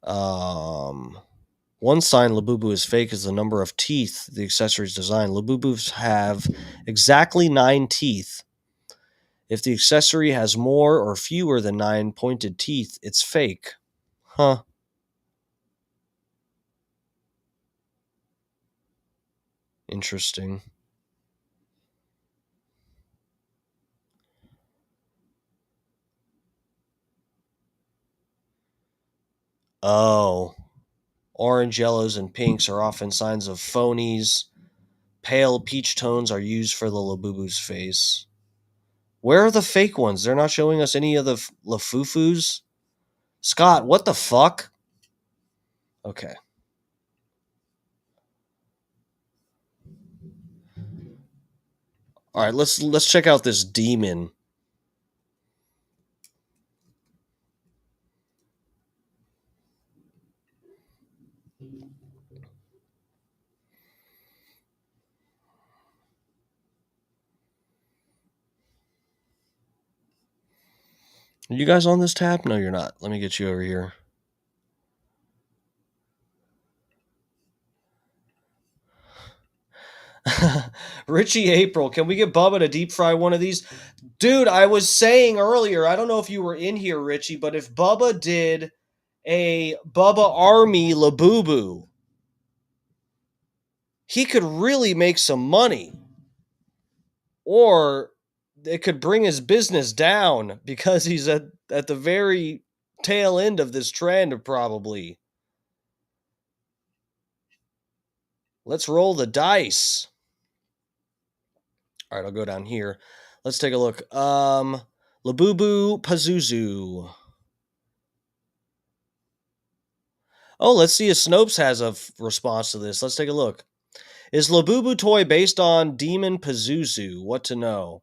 One sign Labubu is fake is the number of teeth the accessory's design. Labubus have exactly 9 teeth. If the accessory has more or fewer than 9 pointed teeth, it's fake. Huh. Interesting. Oh. Orange, yellows, and pinks are often signs of phonies. Pale peach tones are used for the Labubu's face. Where are the fake ones? They're not showing us any of the Lafufus? Scott, what the fuck? Okay. All right, let's check out this demon. Are you guys on this tab? No, you're not. Let me get you over here. Richie April, can we get Bubba to deep fry one of these? Dude, I was saying earlier, I don't know if you were in here, Richie, but if Bubba did a Bubba Army Labubu, he could really make some money. Or it could bring his business down because he's at the very tail end of this trend, probably. Let's roll the dice. All right, I'll go down here. Let's take a look. Labubu Pazuzu. Oh, let's see if Snopes has a response to this. Let's take a look. Is Labubu toy based on Demon Pazuzu? What to know?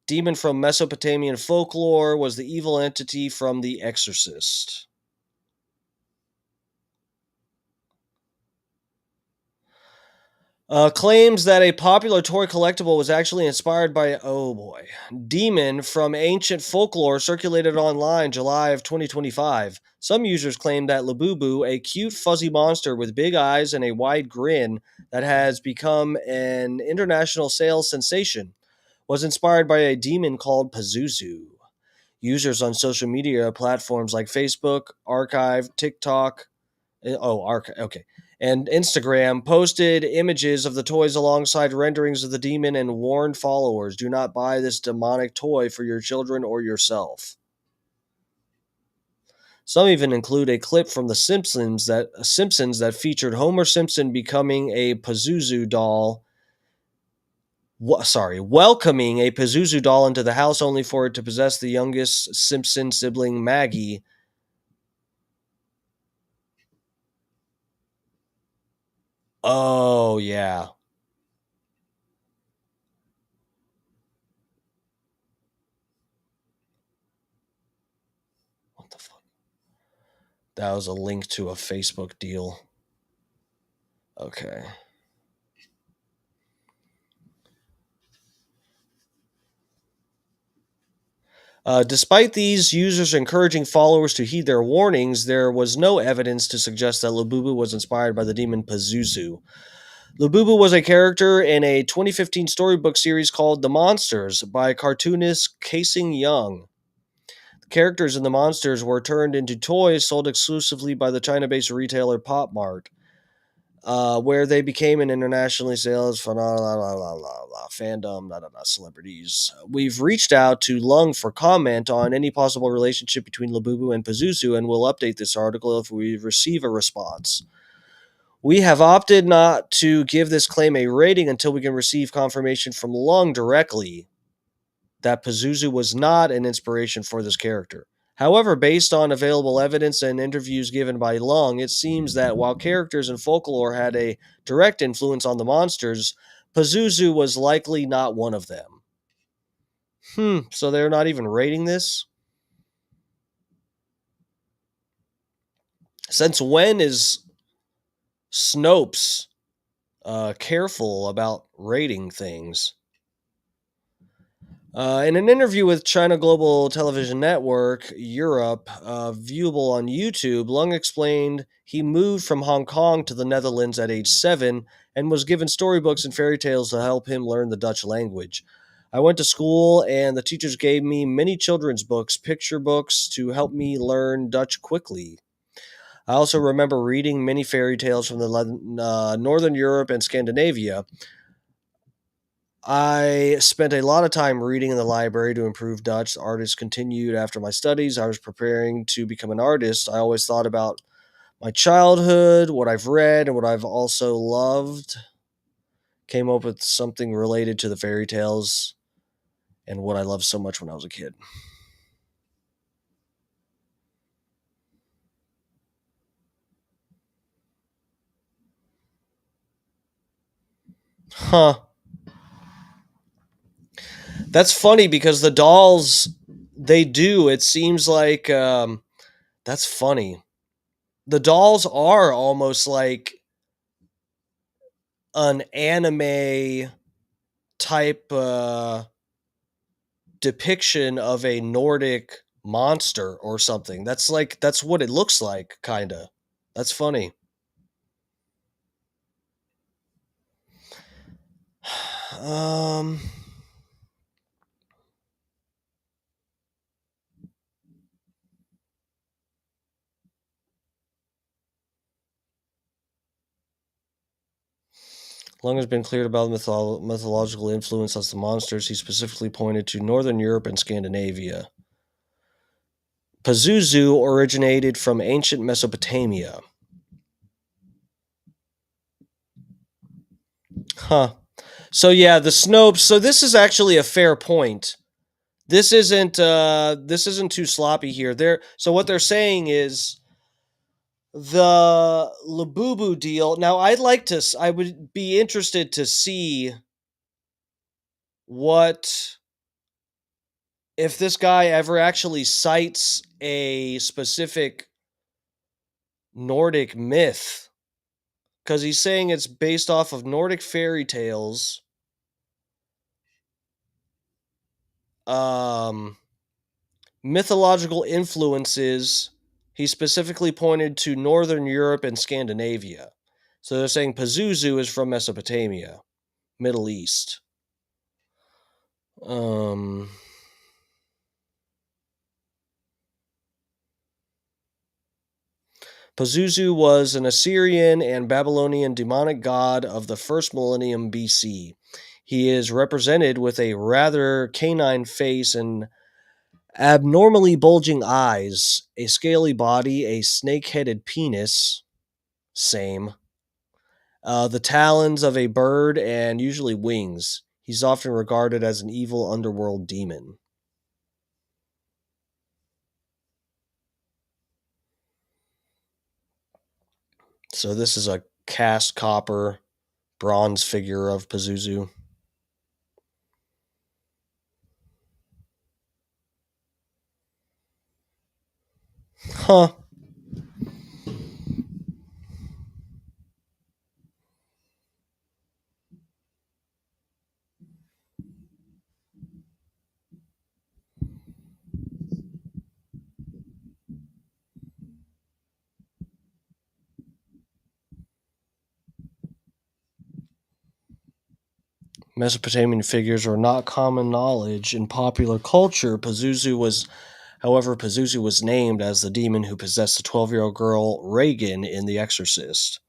Demon from Mesopotamian folklore was the evil entity from The Exorcist. Claims that a popular toy collectible was actually inspired by, oh boy, Demon from ancient folklore circulated online July of 2025. Some users claim that Labubu, a cute fuzzy monster with big eyes and a wide grin that has become an international sales sensation, was inspired by a demon called Pazuzu. Users on social media platforms like Facebook, Archive, TikTok, and Instagram posted images of the toys alongside renderings of the demon and warned followers, do not buy this demonic toy for your children or yourself. Some even include a clip from The Simpsons that featured Homer Simpson becoming a Pazuzu doll. Welcoming a Pazuzu doll into the house only for it to possess the youngest Simpson sibling, Maggie, Oh, yeah. What the fuck? That was a link to a Facebook deal. Okay. Despite these users encouraging followers to heed their warnings, there was no evidence to suggest that Labubu was inspired by the demon Pazuzu. Labubu was a character in a 2015 storybook series called The Monsters by cartoonist Casing Young. The characters in The Monsters were turned into toys sold exclusively by the China-based retailer Pop Mart, where they became an internationally sales fandom, celebrities. We've reached out to Lung for comment on any possible relationship between Labubu and Pazuzu, and we'll update this article if we receive a response. We have opted not to give this claim a rating until we can receive confirmation from Lung directly that Pazuzu was not an inspiration for this character. However, based on available evidence and interviews given by Lung, it seems that while characters in folklore had a direct influence on the monsters, Pazuzu was likely not one of them. So they're not even rating this? Since when is Snopes careful about rating things? In an interview with China Global Television Network Europe, viewable on YouTube, Lung explained he moved from Hong Kong to the Netherlands at age 7 and was given storybooks and fairy tales to help him learn the Dutch language. I went to school and the teachers gave me many children's books, picture books, to help me learn Dutch quickly. I also remember reading many fairy tales from the Northern Europe and Scandinavia. I spent a lot of time reading in the library to improve Dutch. The artist continued after my studies. I was preparing to become an artist. I always thought about my childhood, what I've read, and what I've also loved. Came up with something related to the fairy tales and what I loved so much when I was a kid. Huh. That's funny because the dolls, they do. It seems like that's funny. The dolls are almost like an anime type depiction of a Nordic monster or something. That's what it looks like, kinda. That's funny. Um Long has been cleared about the mythological influence of the monsters. He specifically pointed to Northern Europe and Scandinavia. Pazuzu originated from ancient Mesopotamia. Huh. So yeah, the Snopes. So this is actually a fair point. This isn't too sloppy here. So what they're saying is the Labubu deal. Now I would be interested to see what if this guy ever actually cites a specific Nordic myth, because he's saying it's based off of Nordic fairy tales. Mythological influences. He specifically pointed to Northern Europe and Scandinavia. So they're saying Pazuzu is from Mesopotamia, Middle East. Pazuzu was an Assyrian and Babylonian demonic god of the first millennium BC. He is represented with a rather canine face and abnormally bulging eyes, a scaly body, a snake-headed penis, same, the talons of a bird, and usually wings. He's often regarded as an evil underworld demon. So this is a cast copper bronze figure of Pazuzu. Huh. Mesopotamian figures are not common knowledge in popular culture. However, Pazuzu was named as the demon who possessed the 12-year-old girl Reagan in The Exorcist,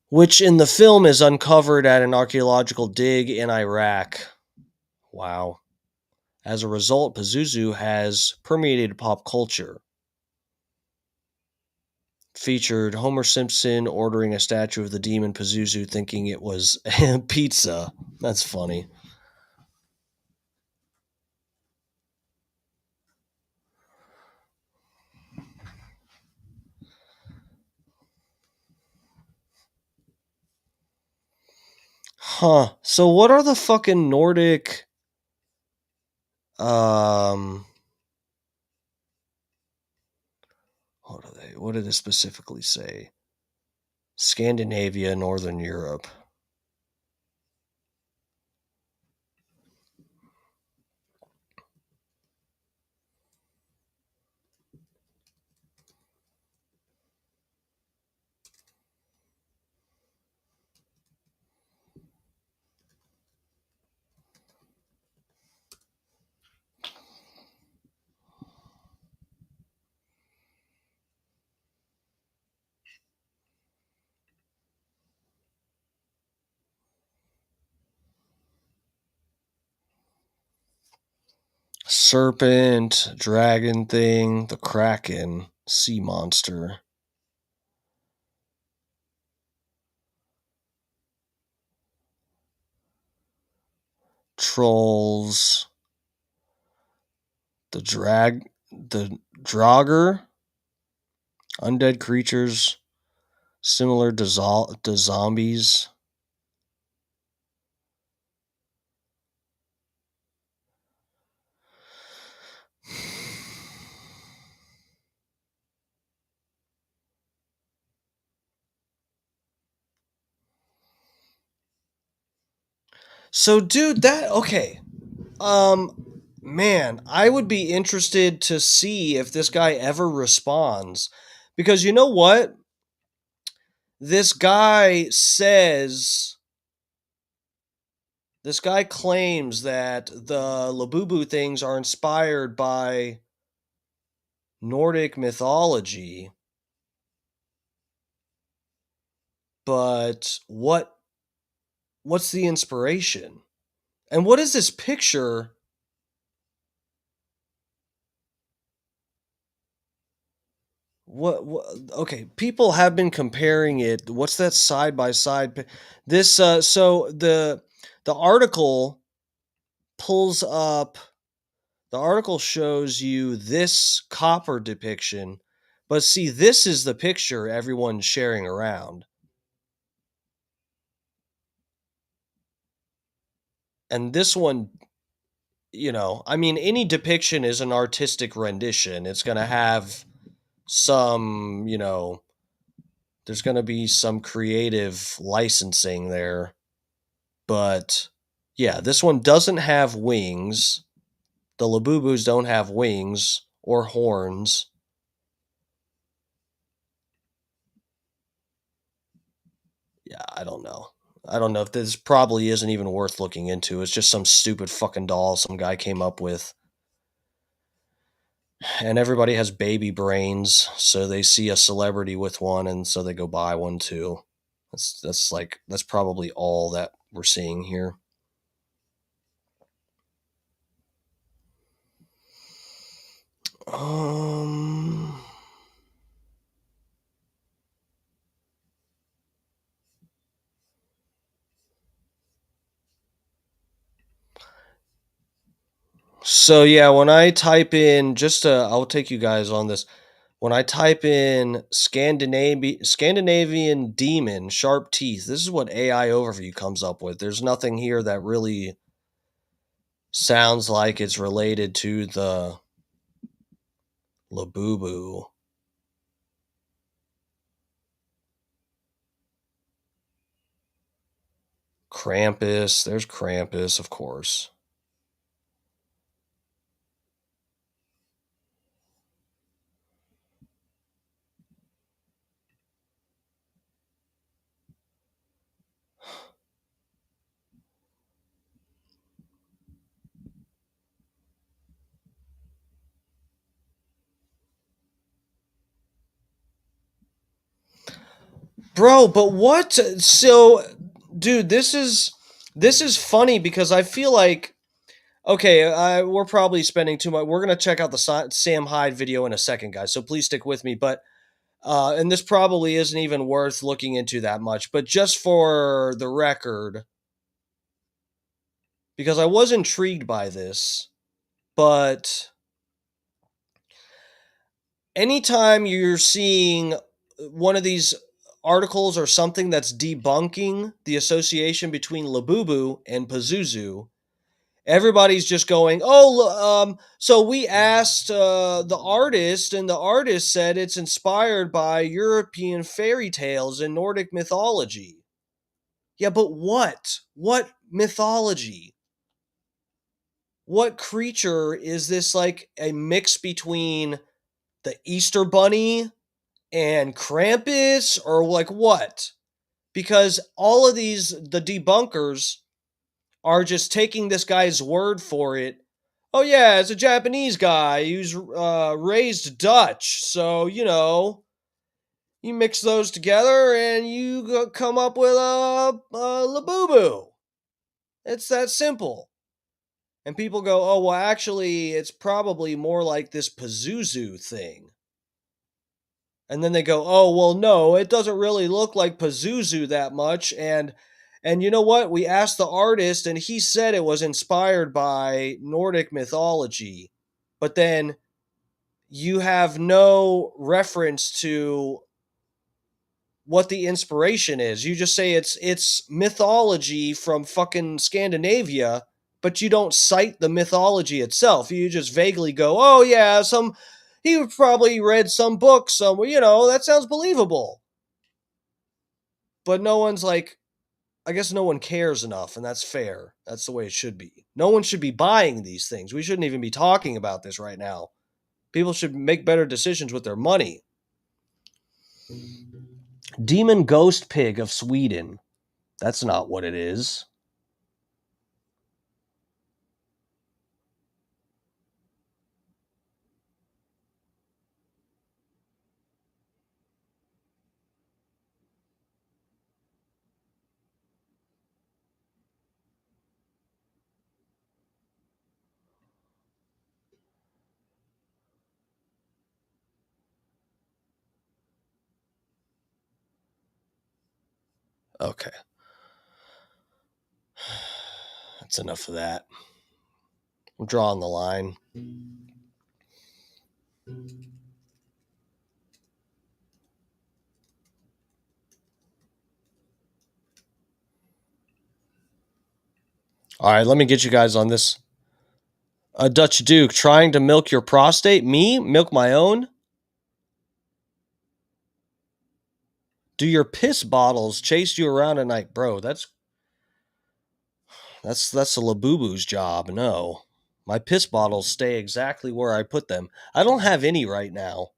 which in the film is uncovered at an archaeological dig in Iraq. Wow. As a result, Pazuzu has permeated pop culture. Featured Homer Simpson ordering a statue of the demon Pazuzu thinking it was pizza. That's funny. Huh. So what are the fucking Nordic what did it specifically say? Scandinavia, Northern Europe. Serpent, dragon thing, the Kraken, sea monster. Trolls, the Draugr, undead creatures similar to zombies. So, dude, okay. Man, I would be interested to see if this guy ever responds. Because you know what? This guy claims that the Labubu things are inspired by Nordic mythology. But what's the inspiration? And what is this picture? What okay, people have been comparing it. What's that side by side? This so the article pulls up the article shows you this copper depiction, but see, this is the picture everyone's sharing around. And this one, I mean, any depiction is an artistic rendition. It's going to have some, there's going to be some creative licensing there. But yeah, this one doesn't have wings. The Labubus don't have wings or horns. Yeah, I don't know. I don't know if this probably isn't even worth looking into. It's just some stupid fucking doll some guy came up with. And everybody has baby brains, so they see a celebrity with one and so they go buy one too. That's probably all that we're seeing here. So yeah, when I type in I'll take you guys on this. When I type in Scandinavian demon, sharp teeth, this is what AI overview comes up with. There's nothing here that really sounds like it's related to the Labubu. Krampus, there's Krampus, of course. Bro, but what? So, dude, this is funny because I feel like, okay, we're probably spending too much. We're gonna check out the Sam Hyde video in a second, guys. So please stick with me. But and this probably isn't even worth looking into that much. But just for the record, because I was intrigued by this, but anytime you're seeing one of these articles or something that's debunking the association between Labubu and Pazuzu, everybody's just going, "Oh, so we asked the artist, and the artist said it's inspired by European fairy tales and Nordic mythology." Yeah, but what? What mythology? What creature is this, like a mix between the Easter Bunny and Krampus, or like what? Because all of the debunkers are just taking this guy's word for it. Oh yeah, it's a Japanese guy who's raised Dutch, so you mix those together and you come up with a Labubu. It's that simple. And people go, oh well, actually, it's probably more like this Pazuzu thing. And then they go, oh, well, no, it doesn't really look like Pazuzu that much. And you know what? We asked the artist, and he said it was inspired by Nordic mythology. But then you have no reference to what the inspiration is. You just say it's mythology from fucking Scandinavia, but you don't cite the mythology itself. You just vaguely go, oh, yeah, he probably read some book somewhere, that sounds believable. But no one's like, I guess no one cares enough, and that's fair. That's the way it should be. No one should be buying these things. We shouldn't even be talking about this right now. People should make better decisions with their money. Demon Ghost Pig of Sweden. That's not what it is. Okay. That's enough of that. I'm drawing the line. All right, let me get you guys on this. A Dutch Duke trying to milk your prostate? Me? Milk my own? Do your piss bottles chase you around at night? Bro, that's a Labubu's job. No. My piss bottles stay exactly where I put them. I don't have any right now.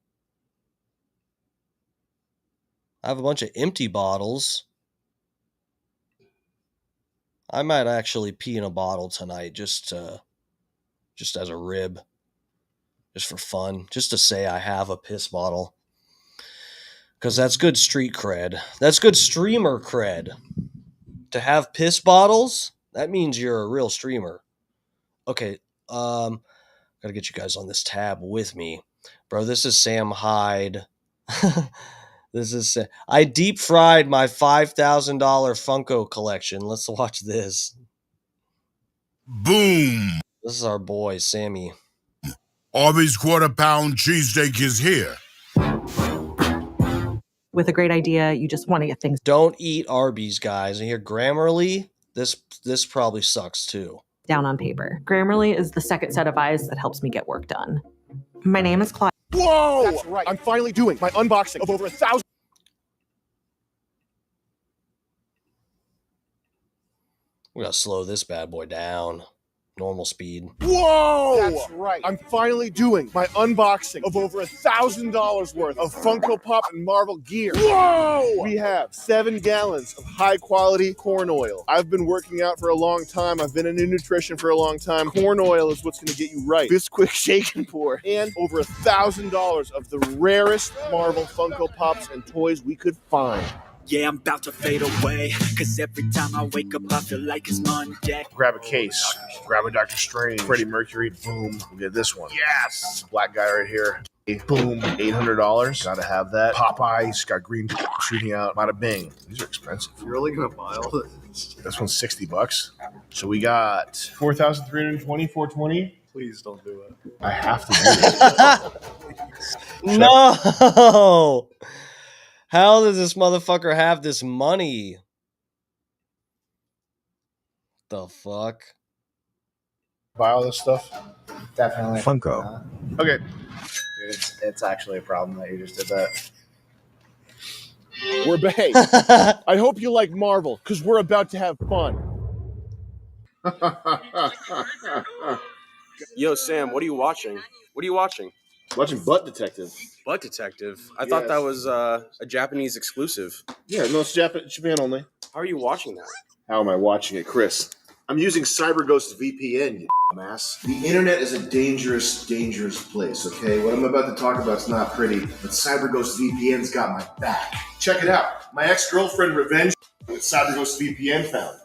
I have a bunch of empty bottles. I might actually pee in a bottle tonight just as a rib. Just for fun. Just to say I have a piss bottle. Because that's good street cred. That's good streamer cred. To have piss bottles, that means you're a real streamer. Okay, gotta get you guys on this tab with me. Bro, this is Sam Hyde. I deep fried my $5,000 Funko collection. Let's watch this. Boom! This is our boy, Sammy. Arby's quarter-pound cheesesteak is here. with a great idea. You just want to get things Don't eat Arby's, guys. And here, Grammarly, this probably sucks too. down on paper. Grammarly is the second set of eyes that helps me get work done. My name is Claudia. Whoa! That's right. I'm finally doing my unboxing of over 1,000. We gotta slow this bad boy down. Normal speed. Whoa! That's right. I'm finally doing my unboxing of over $1,000 worth of Funko Pop and Marvel gear. Whoa! We have 7 gallons of high quality corn oil. I've been working out for a long time. I've been into nutrition for a long time. Corn oil is what's gonna get you right. This quick shake and pour. And over $1,000 of the rarest Marvel Funko Pops and toys we could find. Yeah, I'm about to fade away, cause every time I wake up I feel like it's Monday. Grab a case, grab a Doctor Strange, Freddie Mercury, boom, we'll get this one. Yes! Black guy right here. Boom, $800. Gotta have that. Popeye's got green shooting out. Bada bing. These are expensive. You're really gonna buy all this? This one's $60. So we got 4,320, 420. Please don't do it. I have to do this. No! How does this motherfucker have this money? The fuck? Buy all this stuff? Definitely. Funko. Okay. Dude, it's actually a problem that you just did that. We're bae. I hope you like Marvel, because we're about to have fun. Yo, Sam, what are you watching? What are you watching? Watching Butt Detective. Butt Detective? I thought that was a Japanese exclusive. Yeah, no, it's Japan only. How are you watching that? How am I watching it, Chris? I'm using CyberGhost VPN, you dumbass. The internet is a dangerous, dangerous place, okay? What I'm about to talk about is not pretty, but CyberGhost VPN's got my back. Check it out. My ex-girlfriend revenge with CyberGhost VPN found.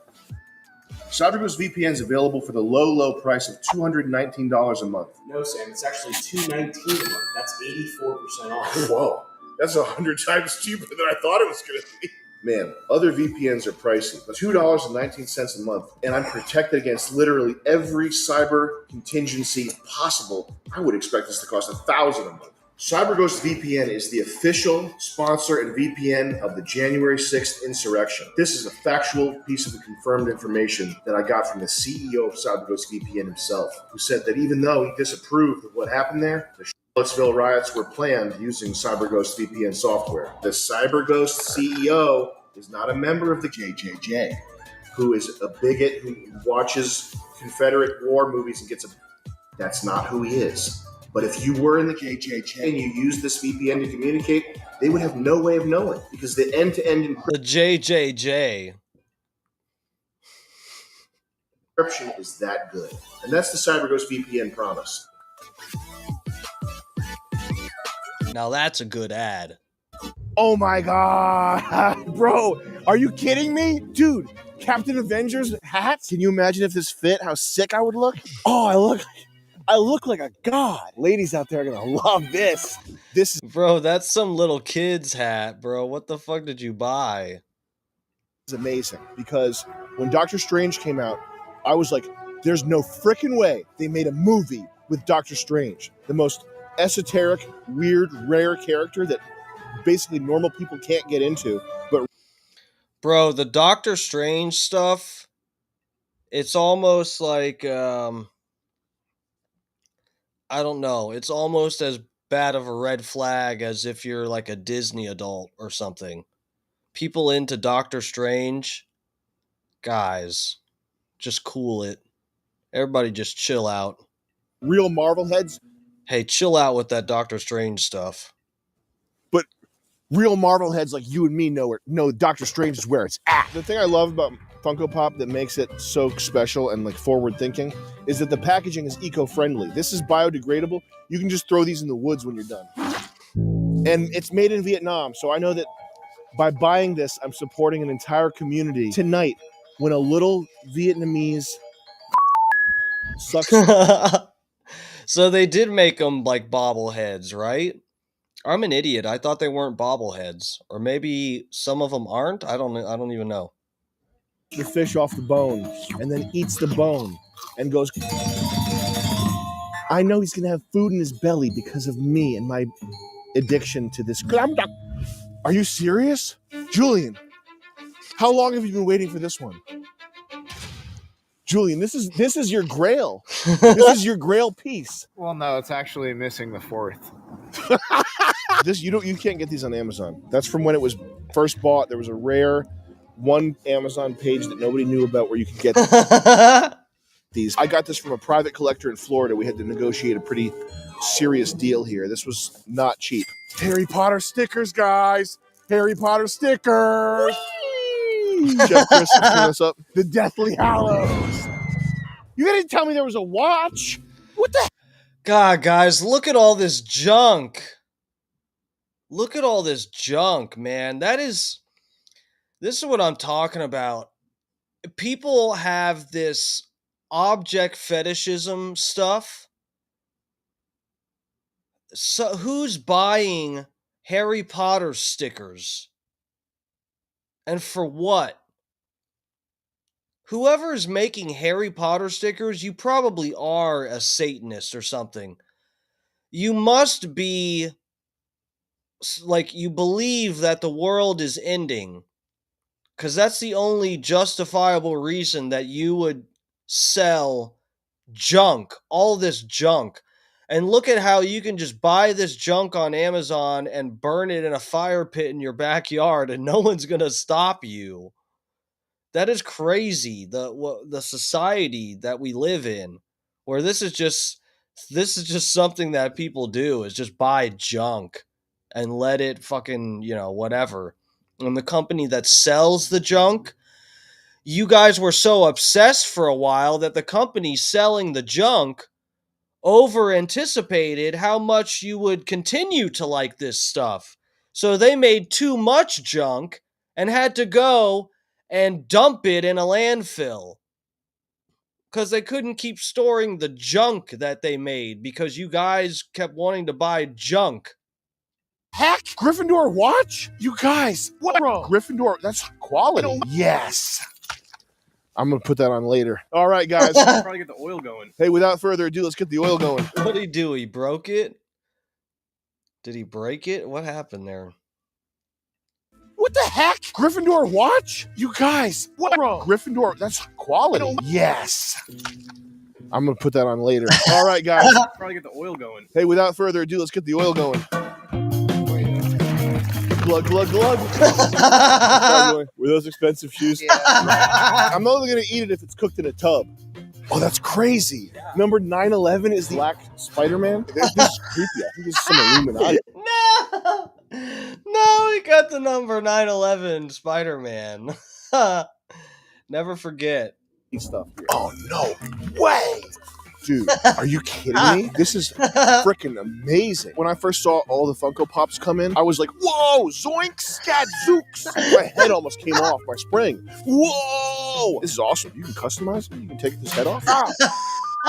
CyberGhost VPN is available for the low, low price of $219 a month. No, Sam, it's actually $219 a month. That's 84% off. Whoa, that's 100 times cheaper than I thought it was going to be. Man, other VPNs are pricey, but $2.19 a month, and I'm protected against literally every cyber contingency possible. I would expect this to cost $1,000 a month. CyberGhost VPN is the official sponsor and VPN of the January 6th insurrection. This is a factual piece of confirmed information that I got from the CEO of CyberGhost VPN himself, who said that even though he disapproved of what happened there, the Charlottesville riots were planned using CyberGhost VPN software. The CyberGhost CEO is not a member of the JJJ, who is a bigot who watches Confederate war movies and gets a... That's not who he is. But if you were in the JJJ and you used this VPN to communicate, they would have no way of knowing because the end-to-end The JJJ. encryption is that good. And that's the CyberGhost VPN promise. Now that's a good ad. Oh my God, bro, are you kidding me? Dude, Captain Avengers hat? Can you imagine if this fit, how sick I would look? Oh, I look like a god. Ladies out there are gonna love this. This is... Bro, that's some little kid's hat, bro. What the fuck did you buy? It's amazing because when Doctor Strange came out, I was like, there's no freaking way they made a movie with Doctor Strange. The most esoteric, weird, rare character that basically normal people can't get into. But bro, the Doctor Strange stuff, it's almost like I don't know. It's almost as bad of a red flag as if you're like a Disney adult or something. People into Doctor Strange, guys, just cool it. Everybody just chill out. Real Marvel heads. Hey, chill out with that Doctor Strange stuff. But real Marvel heads like you and me know Doctor Strange is where it's at. The thing I love about Funko Pop that makes it so special and like forward thinking is that the packaging is eco-friendly. This is biodegradable. You can just throw these in the woods when you're done. And it's made in Vietnam, so I know that by buying this, I'm supporting an entire community. Tonight, when a little Vietnamese sucks. So they did make them like bobbleheads, right? I'm an idiot. I thought they weren't bobbleheads, or maybe some of them aren't. I don't even know. The fish off the bone and then eats the bone and goes, I know he's gonna have food in his belly because of me and my addiction to this. Are you serious? Julian, how long have you been waiting for this one? Julian, this is your grail. This is your grail piece. Well, no, it's actually missing the fourth. You can't get these on Amazon. That's from when it was first bought. There was a rare one Amazon page that nobody knew about where you could get these. I got this from a private collector in Florida. We had to negotiate a pretty serious deal here. This was not cheap. Harry Potter stickers, guys. Harry Potter stickers. Chef Chris, let's clean this up. The Deathly Hallows. You didn't tell me there was a watch. What the? God, guys, look at all this junk. Look at all this junk, man. This is what I'm talking about. People have this object fetishism stuff. So who's buying Harry Potter stickers? And for what? Whoever's making Harry Potter stickers, you probably are a Satanist or something. You must be like, you believe that the world is ending. Because that's the only justifiable reason that you would sell junk, all this junk. And look at how you can just buy this junk on Amazon and burn it in a fire pit in your backyard and no one's going to stop you. That is crazy. The society that we live in, where this is just something that people do, is just buy junk and let it fucking, whatever. And the company that sells the junk, you guys were so obsessed for a while that the company selling the junk over anticipated how much you would continue to like this stuff. So they made too much junk and had to go and dump it in a landfill because they couldn't keep storing the junk that they made because you guys kept wanting to buy junk. Heck, Gryffindor watch? You guys, what? Bro. Gryffindor, that's quality. Yes. I'm going to put that on later. All right, guys. Probably get the oil going. Hey, without further ado, let's get the oil going. What did he do? He broke it? Did he break it? What happened there? What the heck? Gryffindor watch? You guys, what? Bro. Gryffindor, that's quality. Yes. I'm going to put that on later. All right, guys. Probably get the oil going. Hey, without further ado, let's get the oil going. Glug, glug, glug. Were those expensive shoes? Yeah. I'm only going to eat it if it's cooked in a tub. Oh, that's crazy. Yeah. Number 911 is the Black Spider-Man. This is creepy. I think this is some Illuminati. No, he got the number 911 Spider-Man. Never forget. Stuff here. Oh, no way. Dude, are you kidding me? This is freaking amazing. When I first saw all the Funko Pops come in, I was like, whoa, zoinks, gadzooks. My head almost came off my spring. Whoa! This is awesome. You can customize it. You can take this head off. Ow!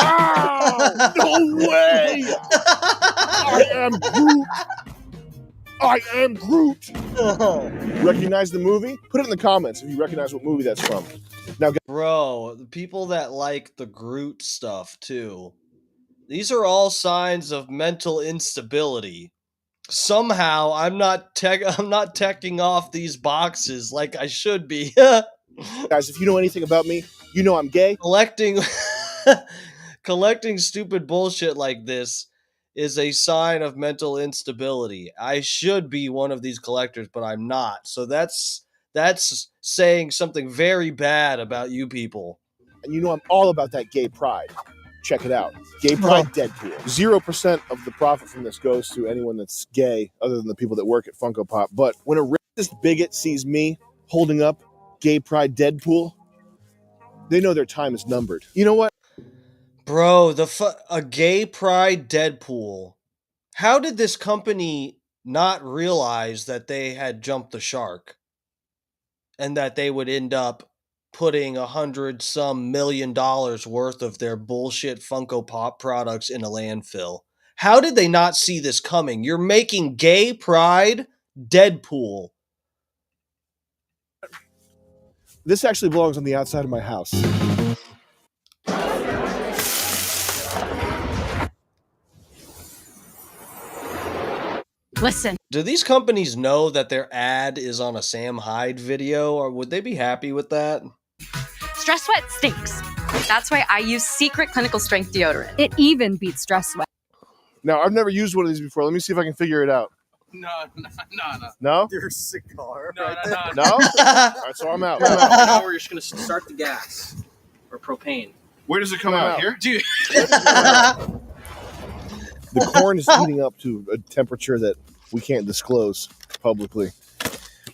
Ow! No way! I am Groot. I am Groot. Recognize the movie? Put it in the comments if you recognize what movie that's from. Now, bro, the people that like the Groot stuff too, these are all signs of mental instability. Somehow, I'm not teching off these boxes like I should be. Guys, if you know anything about me, you know I'm gay. Collecting stupid bullshit like this is a sign of mental instability. I should be one of these collectors, but I'm not. So that's saying something very bad about you people. And you know I'm all about that gay pride. Check it out. Gay pride Deadpool. 0% of the profit from this goes to anyone that's gay, other than the people that work at Funko Pop. But when a racist bigot sees me holding up gay pride Deadpool, they know their time is numbered. You know what? Bro, a gay pride Deadpool. How did this company not realize that they had jumped the shark? And that they would end up putting $100-some million worth of their bullshit Funko Pop products in a landfill. How did they not see this coming? You're making gay pride Deadpool. This actually belongs on the outside of my house. Listen. Do these companies know that their ad is on a Sam Hyde video, or would they be happy with that? Stress Sweat stinks. That's why I use Secret Clinical Strength deodorant. It even beats Stress Sweat. Now, I've never used one of these before. Let me see if I can figure it out. No. No? There's cigar. No? No? All right, so I'm out. Now we're just gonna start the gas or propane. Where does it come out? Here? Dude. The corn is heating up to a temperature that we can't disclose publicly.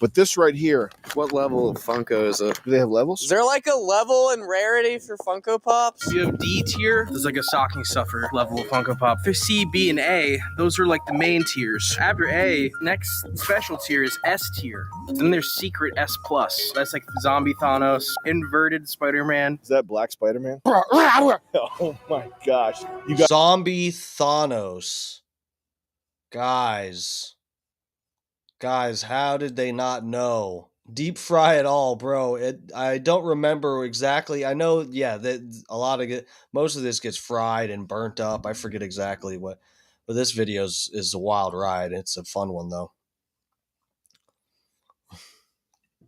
But this right here. What level of Funko is it? Do they have levels? Is there like a level in rarity for Funko Pops? You have D tier. There's like a stocking stuffer level of Funko Pop. There's C, B, and A. Those are like the main tiers. After A, next special tier is S tier. Then there's Secret S plus. That's like Zombie Thanos, Inverted Spider-Man. Is that Black Spider-Man? Oh my gosh. You got Zombie Thanos. Guys, how did they not know? Deep fry it all, bro. I don't remember exactly. I know, yeah, that a lot of most of this gets fried and burnt up. I forget exactly what, but this video is a wild ride. It's a fun one though.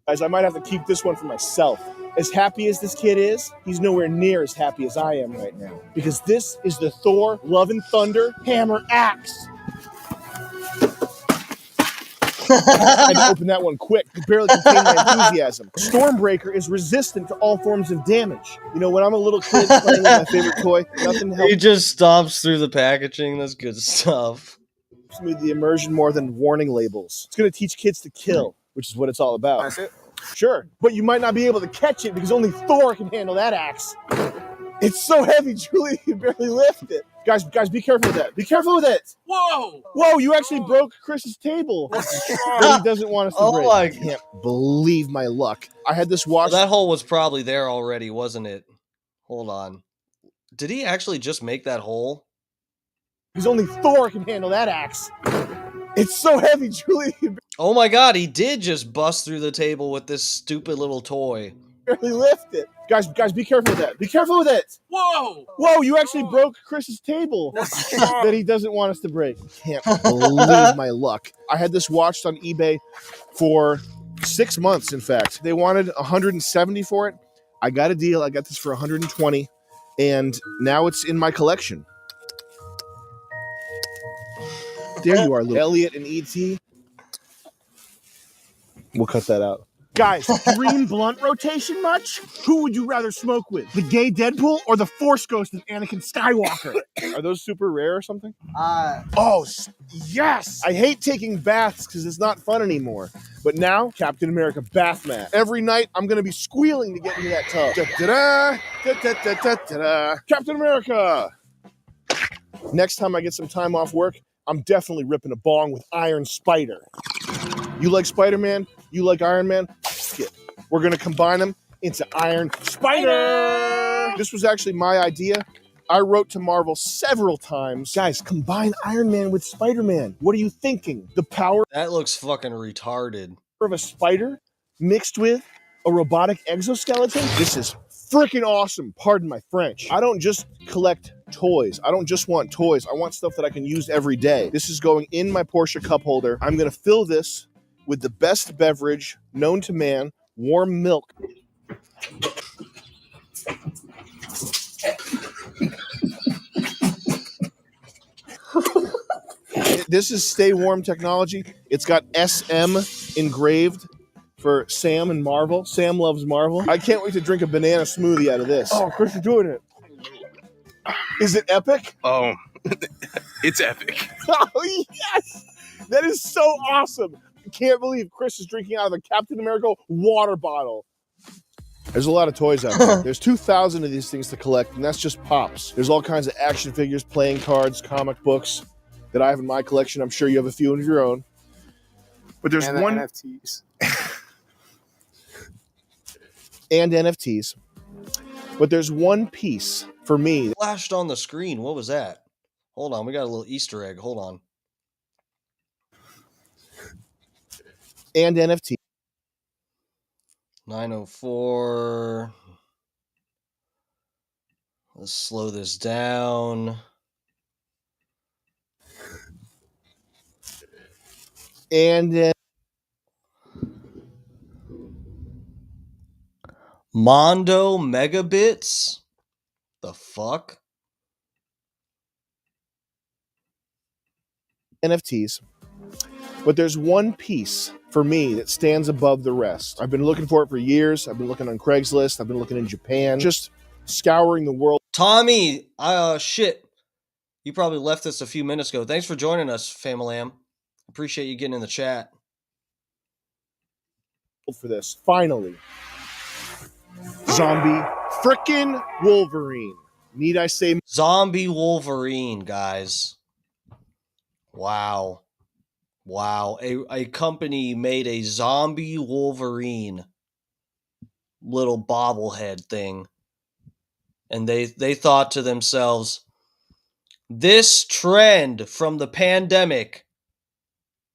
Guys, I might have to keep this one for myself. As happy as this kid is, he's nowhere near as happy as I am right now. Because this is the Thor Love and Thunder Hammer Axe. I had to open that one quick. It barely contained my enthusiasm. Stormbreaker is resistant to all forms of damage. You know, when I'm a little kid playing with my favorite toy, nothing helps. He just stomps through the packaging. That's good stuff. Me the immersion more than warning labels. It's going to teach kids to kill, which is what it's all about. That's it? Sure, but you might not be able to catch it because only Thor can handle that axe. It's so heavy, Julie, you can barely lift it. Guys, be careful with that. Be careful with it. Whoa, you actually broke Chris's table that he doesn't want us to break. I can't believe my luck. I had this watch. Well, that hole was probably there already, wasn't it? Hold on. Did he actually just make that hole? Because only Thor can handle that axe. It's so heavy, Julie. Oh my god, he did just bust through the table with this stupid little toy. Barely lift it. Guys, be careful with that. Be careful with it. Whoa, you actually broke Chris's table that he doesn't want us to break. Can't believe my luck. I had this watched on eBay for 6 months, in fact. They wanted $170 for it. I got a deal. I got this for $120, and now it's in my collection. There you are, little Elliot and E.T. We'll cut that out. Guys, green blunt rotation much? Who would you rather smoke with? The gay Deadpool or the Force Ghost of Anakin Skywalker? Are those super rare or something? Oh, yes! I hate taking baths because it's not fun anymore. But now, Captain America bath mat. Every night, I'm going to be squealing to get into that tub. Da-da-da, da-da-da-da-da. Captain America! Next time I get some time off work, I'm definitely ripping a bong with Iron Spider. You like Spider-Man? You like Iron Man? Skip. We're going to combine them into Iron Spider! This was actually my idea. I wrote to Marvel several times. Guys, combine Iron Man with Spider-Man. What are you thinking? The power That looks fucking retarded. of a spider mixed with a robotic exoskeleton? This is freaking awesome. Pardon my French. I don't just collect toys. I don't just want toys. I want stuff that I can use every day. This is going in my Porsche cup holder. I'm going to fill this with the best beverage known to man, warm milk. This is Stay Warm technology. It's got SM engraved for Sam and Marvel. Sam loves Marvel. I can't wait to drink a banana smoothie out of this. Oh, Chris, you're doing it. Is it epic? Oh, it's epic. Oh, yes! That is so awesome. I can't believe Chris is drinking out of a Captain America water bottle. There's a lot of toys out there. There's 2,000 of these things to collect, and that's just Pops. There's all kinds of action figures, playing cards, comic books that I have in my collection. I'm sure you have a few of your own. But there's one... NFTs. And NFTs. But there's one piece for me. Flashed on the screen. What was that? Hold on. We got a little Easter egg. Hold on. And NFT. 904. Let's slow this down. And Mondo megabits? The fuck? NFTs. But there's one piece for me that stands above the rest. I've been looking for it for years. I've been looking on Craigslist. I've been looking in Japan. Just scouring the world. Tommy, shit. You probably left this a few minutes ago. Thanks for joining us, Famalam. Appreciate you getting in the chat. For this. Finally. Zombie frickin' Wolverine. Need I say Zombie Wolverine, guys. Wow. Wow. A company made a zombie Wolverine little bobblehead thing. And they thought to themselves, this trend from the pandemic,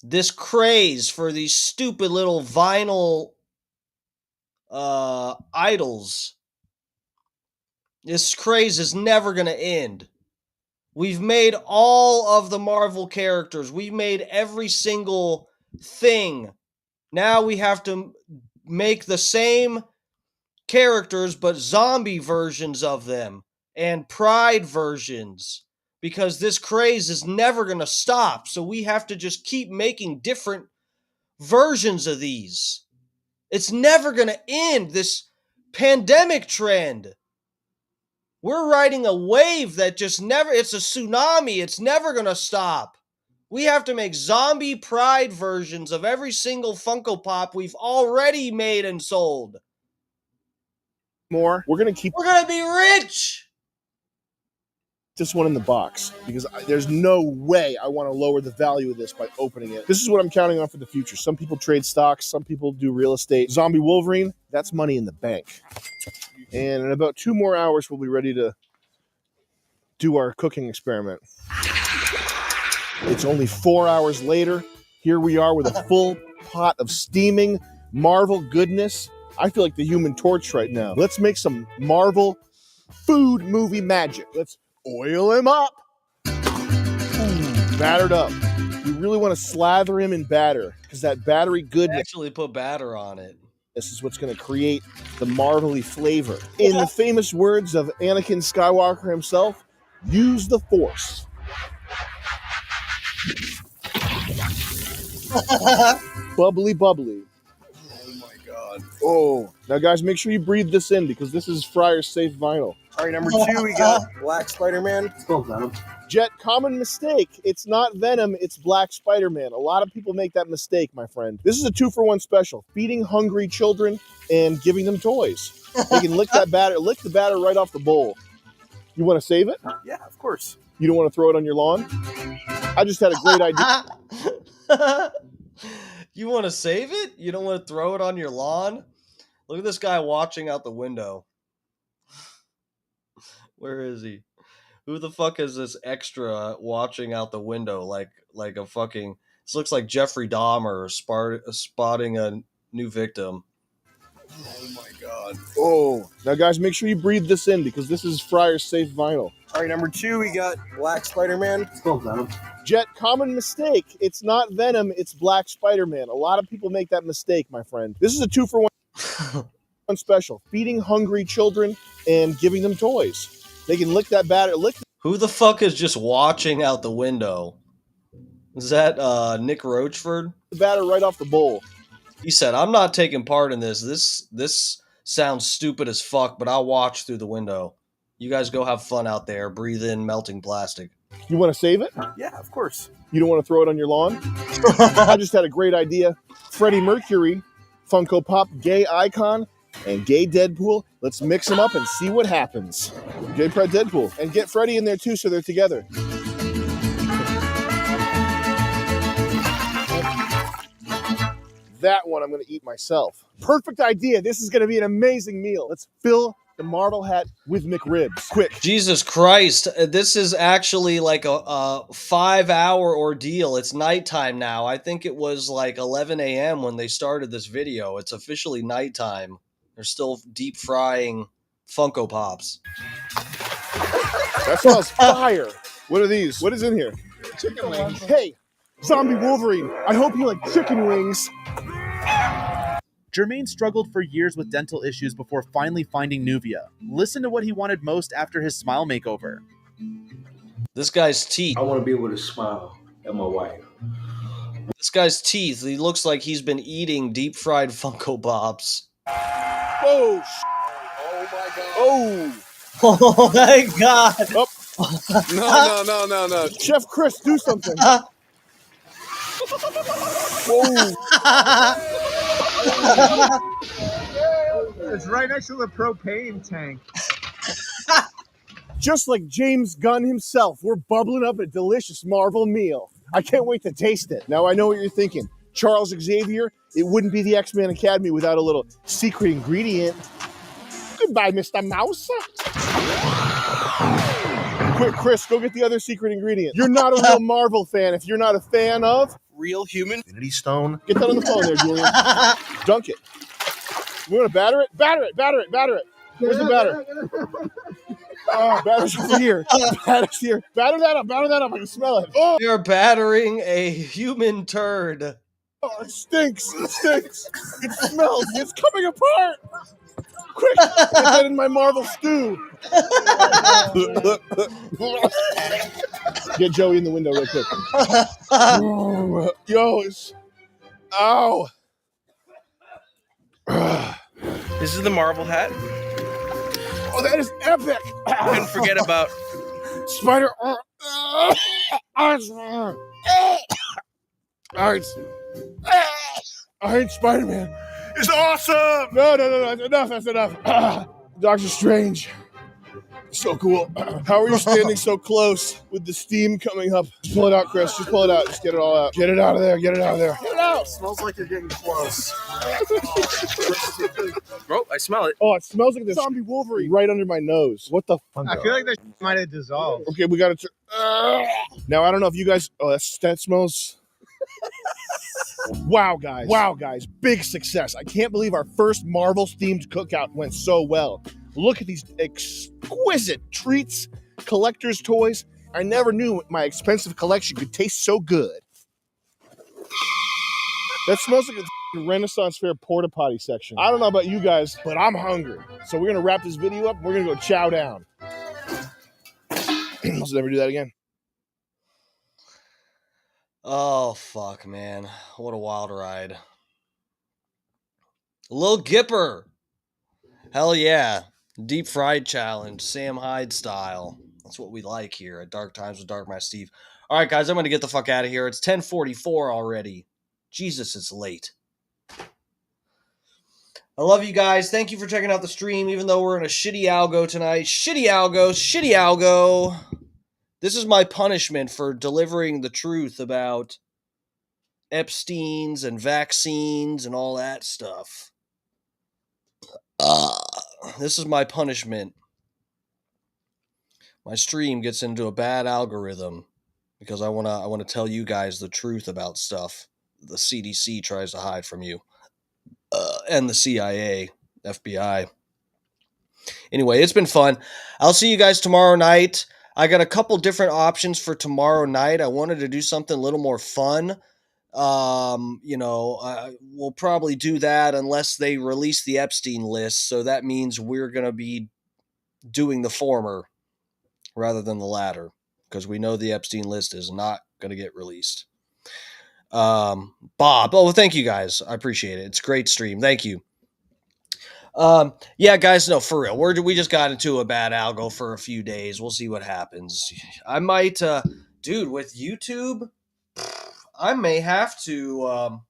this craze for these stupid little vinyl idols, this craze is never going to end. We've made all of the Marvel characters. We've made every single thing. Now we have to make the same characters, but zombie versions of them and Pride versions, because this craze is never going to stop. So we have to just keep making different versions of these. It's never going to end, this pandemic trend. We're riding a wave that just never, it's a tsunami. It's never going to stop. We have to make zombie Pride versions of every single Funko Pop we've already made and sold. More. We're going to be rich. This one in the box because there's no way I want to lower the value of this by opening it. This is what I'm counting on for the future. Some people trade stocks. Some people do real estate. Zombie Wolverine, that's money in the bank. And in about 2 more hours, we'll be ready to do our cooking experiment. It's only 4 hours later. Here we are with a full pot of steaming Marvel goodness. I feel like the Human Torch right now. Let's make some Marvel food movie magic. Let's oil him up. Battered up. We really want to slather him in batter because that battery goodness. Actually put batter on it. This is what's going to create the marvelly flavor. In the famous words of Anakin Skywalker himself, use the Force. Bubbly, bubbly. Oh my god. Oh, now guys, make sure you breathe this in because this is Fryer safe vinyl. All right, number 2, we got Black Spider-Man. Still Venom. Jet, common mistake. It's not Venom, it's Black Spider-Man. A lot of people make that mistake, my friend. This is a 2-for-1 special. Feeding hungry children and giving them toys. They can lick the batter right off the bowl. You want to save it? Yeah, of course. You don't want to throw it on your lawn? I just had a great idea. You want to save it? You don't want to throw it on your lawn? Look at this guy watching out the window. Where is he? Who the fuck is this extra watching out the window like a fucking... This looks like Jeffrey Dahmer spotting a new victim. Oh my god. Oh, now guys, make sure you breathe this in because this is Fryer safe vinyl. All right, number 2, we got Black Spider-Man. Still Venom. Jet, common mistake. It's not Venom, it's Black Spider-Man. A lot of people make that mistake, my friend. This is a 2-for-1 special. Feeding hungry children and giving them toys. They can lick that batter. Who the fuck is just watching out the window? Is that Nick Roachford? The batter right off the bowl. He said, I'm not taking part in this. This sounds stupid as fuck, but I'll watch through the window. You guys go have fun out there. Breathe in melting plastic. You want to save it? Yeah, of course. You don't want to throw it on your lawn? I just had a great idea. Freddie Mercury, Funko Pop gay icon, and gay Deadpool. Let's mix them up and see what happens. Gay Pride Deadpool. And get Freddie in there too so they're together. That one I'm going to eat myself. Perfect idea. This is going to be an amazing meal. Let's fill the Marvel hat with McRibs. Quick. Jesus Christ. This is actually like a 5-hour ordeal. It's nighttime now. I think it was like 11 a.m. when they started this video. It's officially nighttime. They're still deep frying Funko Pops. That smells fire. What are these? What is in here? Chicken wings. Hey, Zombie Wolverine. I hope you like chicken wings. Jermaine struggled for years with dental issues before finally finding Nuvia. Listen to what he wanted most after his smile makeover. This guy's teeth. I want to be able to smile at my wife. This guy's teeth. He looks like he's been eating deep fried Funko Pops. Whoa! Oh my god! Oh! Oh my god! No! Chef Chris, do something. Whoa! It's right next to the propane tank. Just like James Gunn himself, we're bubbling up a delicious Marvel meal. I can't wait to taste it. Now I know what you're thinking. Charles Xavier, it wouldn't be the X-Men Academy without a little secret ingredient. Goodbye, Mr. Mouse. Quick, Chris, go get the other secret ingredient. You're not a real Marvel fan if you're not a fan of Real human. Infinity Stone. Get that on the phone there, Julian. Dunk it. You want to batter it? Batter it. Where's the batter? Oh, batter's here. Batter's here. Batter that up. I can smell it. Oh, You're battering a human turd. oh, it stinks. It smells. It's coming apart. Quick, get that in my Marvel stew. Get Joey in the window real quick. Yo, ow. This is the Marvel hat. Oh, that is epic. Couldn't forget about Spider. Iron Spider-Man is awesome. No. That's enough. Doctor Strange. So cool. How are you standing so close with the steam coming up? Just pull it out, Chris. Just pull it out. Just get it all out. Get it out of there. Get it out. It smells like you're getting close. Oh, I smell it. Oh, it smells like the zombie Wolverine right under my nose. What the fuck? I feel like that might have dissolved. Okay, we got to. Now I don't know if you guys. Oh, that smells. Wow, guys. Big success. I can't believe our first Marvel themed cookout went so well. Look at these exquisite treats, collector's toys. I never knew my expensive collection could taste so good. That smells like a Renaissance Fair porta potty section. I don't know about you guys, but I'm hungry. So we're gonna wrap this video up. We're gonna go chow down. Let's never do that again. Oh, fuck, man. What a wild ride. Lil Gipper. Hell yeah. Deep fried challenge. Sam Hyde style. That's what we like here at Dark Times with Dark Matt Steve. All right, guys, I'm going to get the fuck out of here. It's 10:44 already. Jesus, it's late. I love you guys. Thank you for checking out the stream, even though we're in a shitty algo tonight. Shitty algo. This is my punishment for delivering the truth about Epstein's and vaccines and all that stuff. This is my punishment. My stream gets into a bad algorithm because I want to tell you guys the truth about stuff the CDC tries to hide from you, and the CIA, FBI. Anyway, it's been fun. I'll see you guys tomorrow night. I got a couple different options for tomorrow night. I wanted to do something a little more fun. We'll probably do that unless they release the Epstein list. So that means we're going to be doing the former rather than the latter, because we know the Epstein list is not going to get released. Bob. Oh, thank you guys. I appreciate it. It's a great stream. Thank you. Yeah, guys, no, for real. We just got into a bad algo for a few days. We'll see what happens. I might, dude, with YouTube, I may have to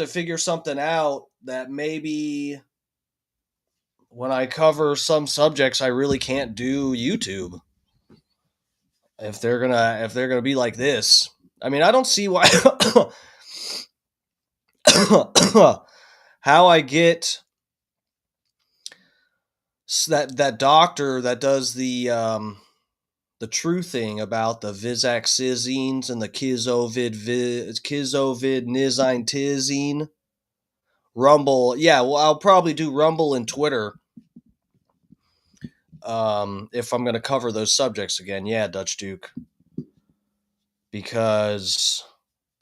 figure something out that maybe when I cover some subjects, I really can't do YouTube. If they're gonna be like this, I mean, I don't see why. How I get that doctor that does the truthing about the Visaxizines and the Kizovid Nizine Rumble. Yeah, well, I'll probably do Rumble and Twitter. If I'm going to cover those subjects again. Yeah, Dutch Duke. because,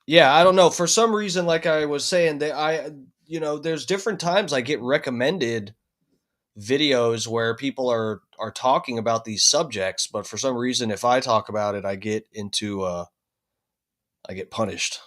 yeah, I don't know. For some reason, like I was saying, there's different times I get recommended videos where people are talking about these subjects, but for some reason, if I talk about it, I get punished.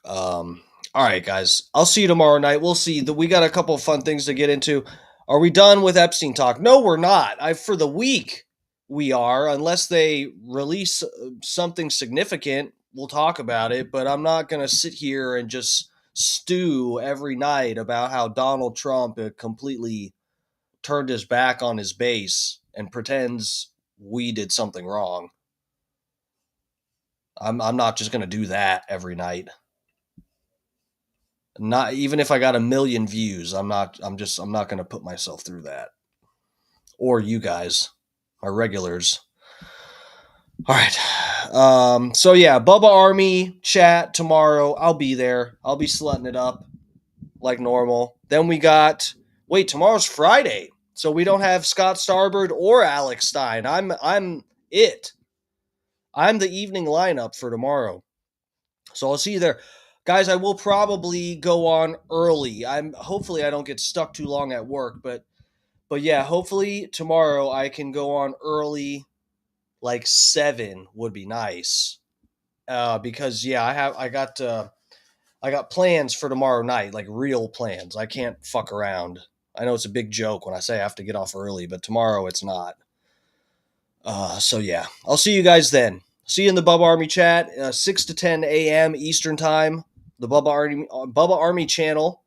All right, guys. I'll see you tomorrow night. We'll see. We got a couple of fun things to get into. Are we done with Epstein talk? No, we're not. For the week, we are, unless they release something significant. We'll talk about it, but I'm not going to sit here and just stew every night about how Donald Trump completely turned his back on his base and pretends we did something wrong. I'm not just going to do that every night. Not even if I got 1 million views, I'm not going to put myself through that. Or you guys, my regulars. All right. So yeah, Bubba Army chat tomorrow. I'll be there. I'll be slutting it up like normal. Then we got, tomorrow's Friday. So we don't have Scott Starbird or Alex Stein. I'm it. I'm the evening lineup for tomorrow. So I'll see you there. Guys, I will probably go on early. Hopefully I don't get stuck too long at work, but yeah, hopefully tomorrow I can go on early, like 7 would be nice. Because yeah, I got plans for tomorrow night, like real plans. I can't fuck around. I know it's a big joke when I say I have to get off early, but tomorrow it's not. So yeah, I'll see you guys then. See you in the Bubba Army chat, 6 to 10 a.m. Eastern time, the Bubba Army channel,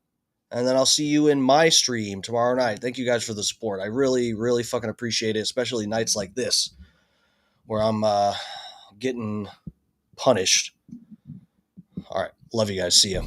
and then I'll see you in my stream tomorrow night. Thank you guys for the support. I really, really fucking appreciate it, especially nights like this where I'm getting punished. All right, love you guys. See ya.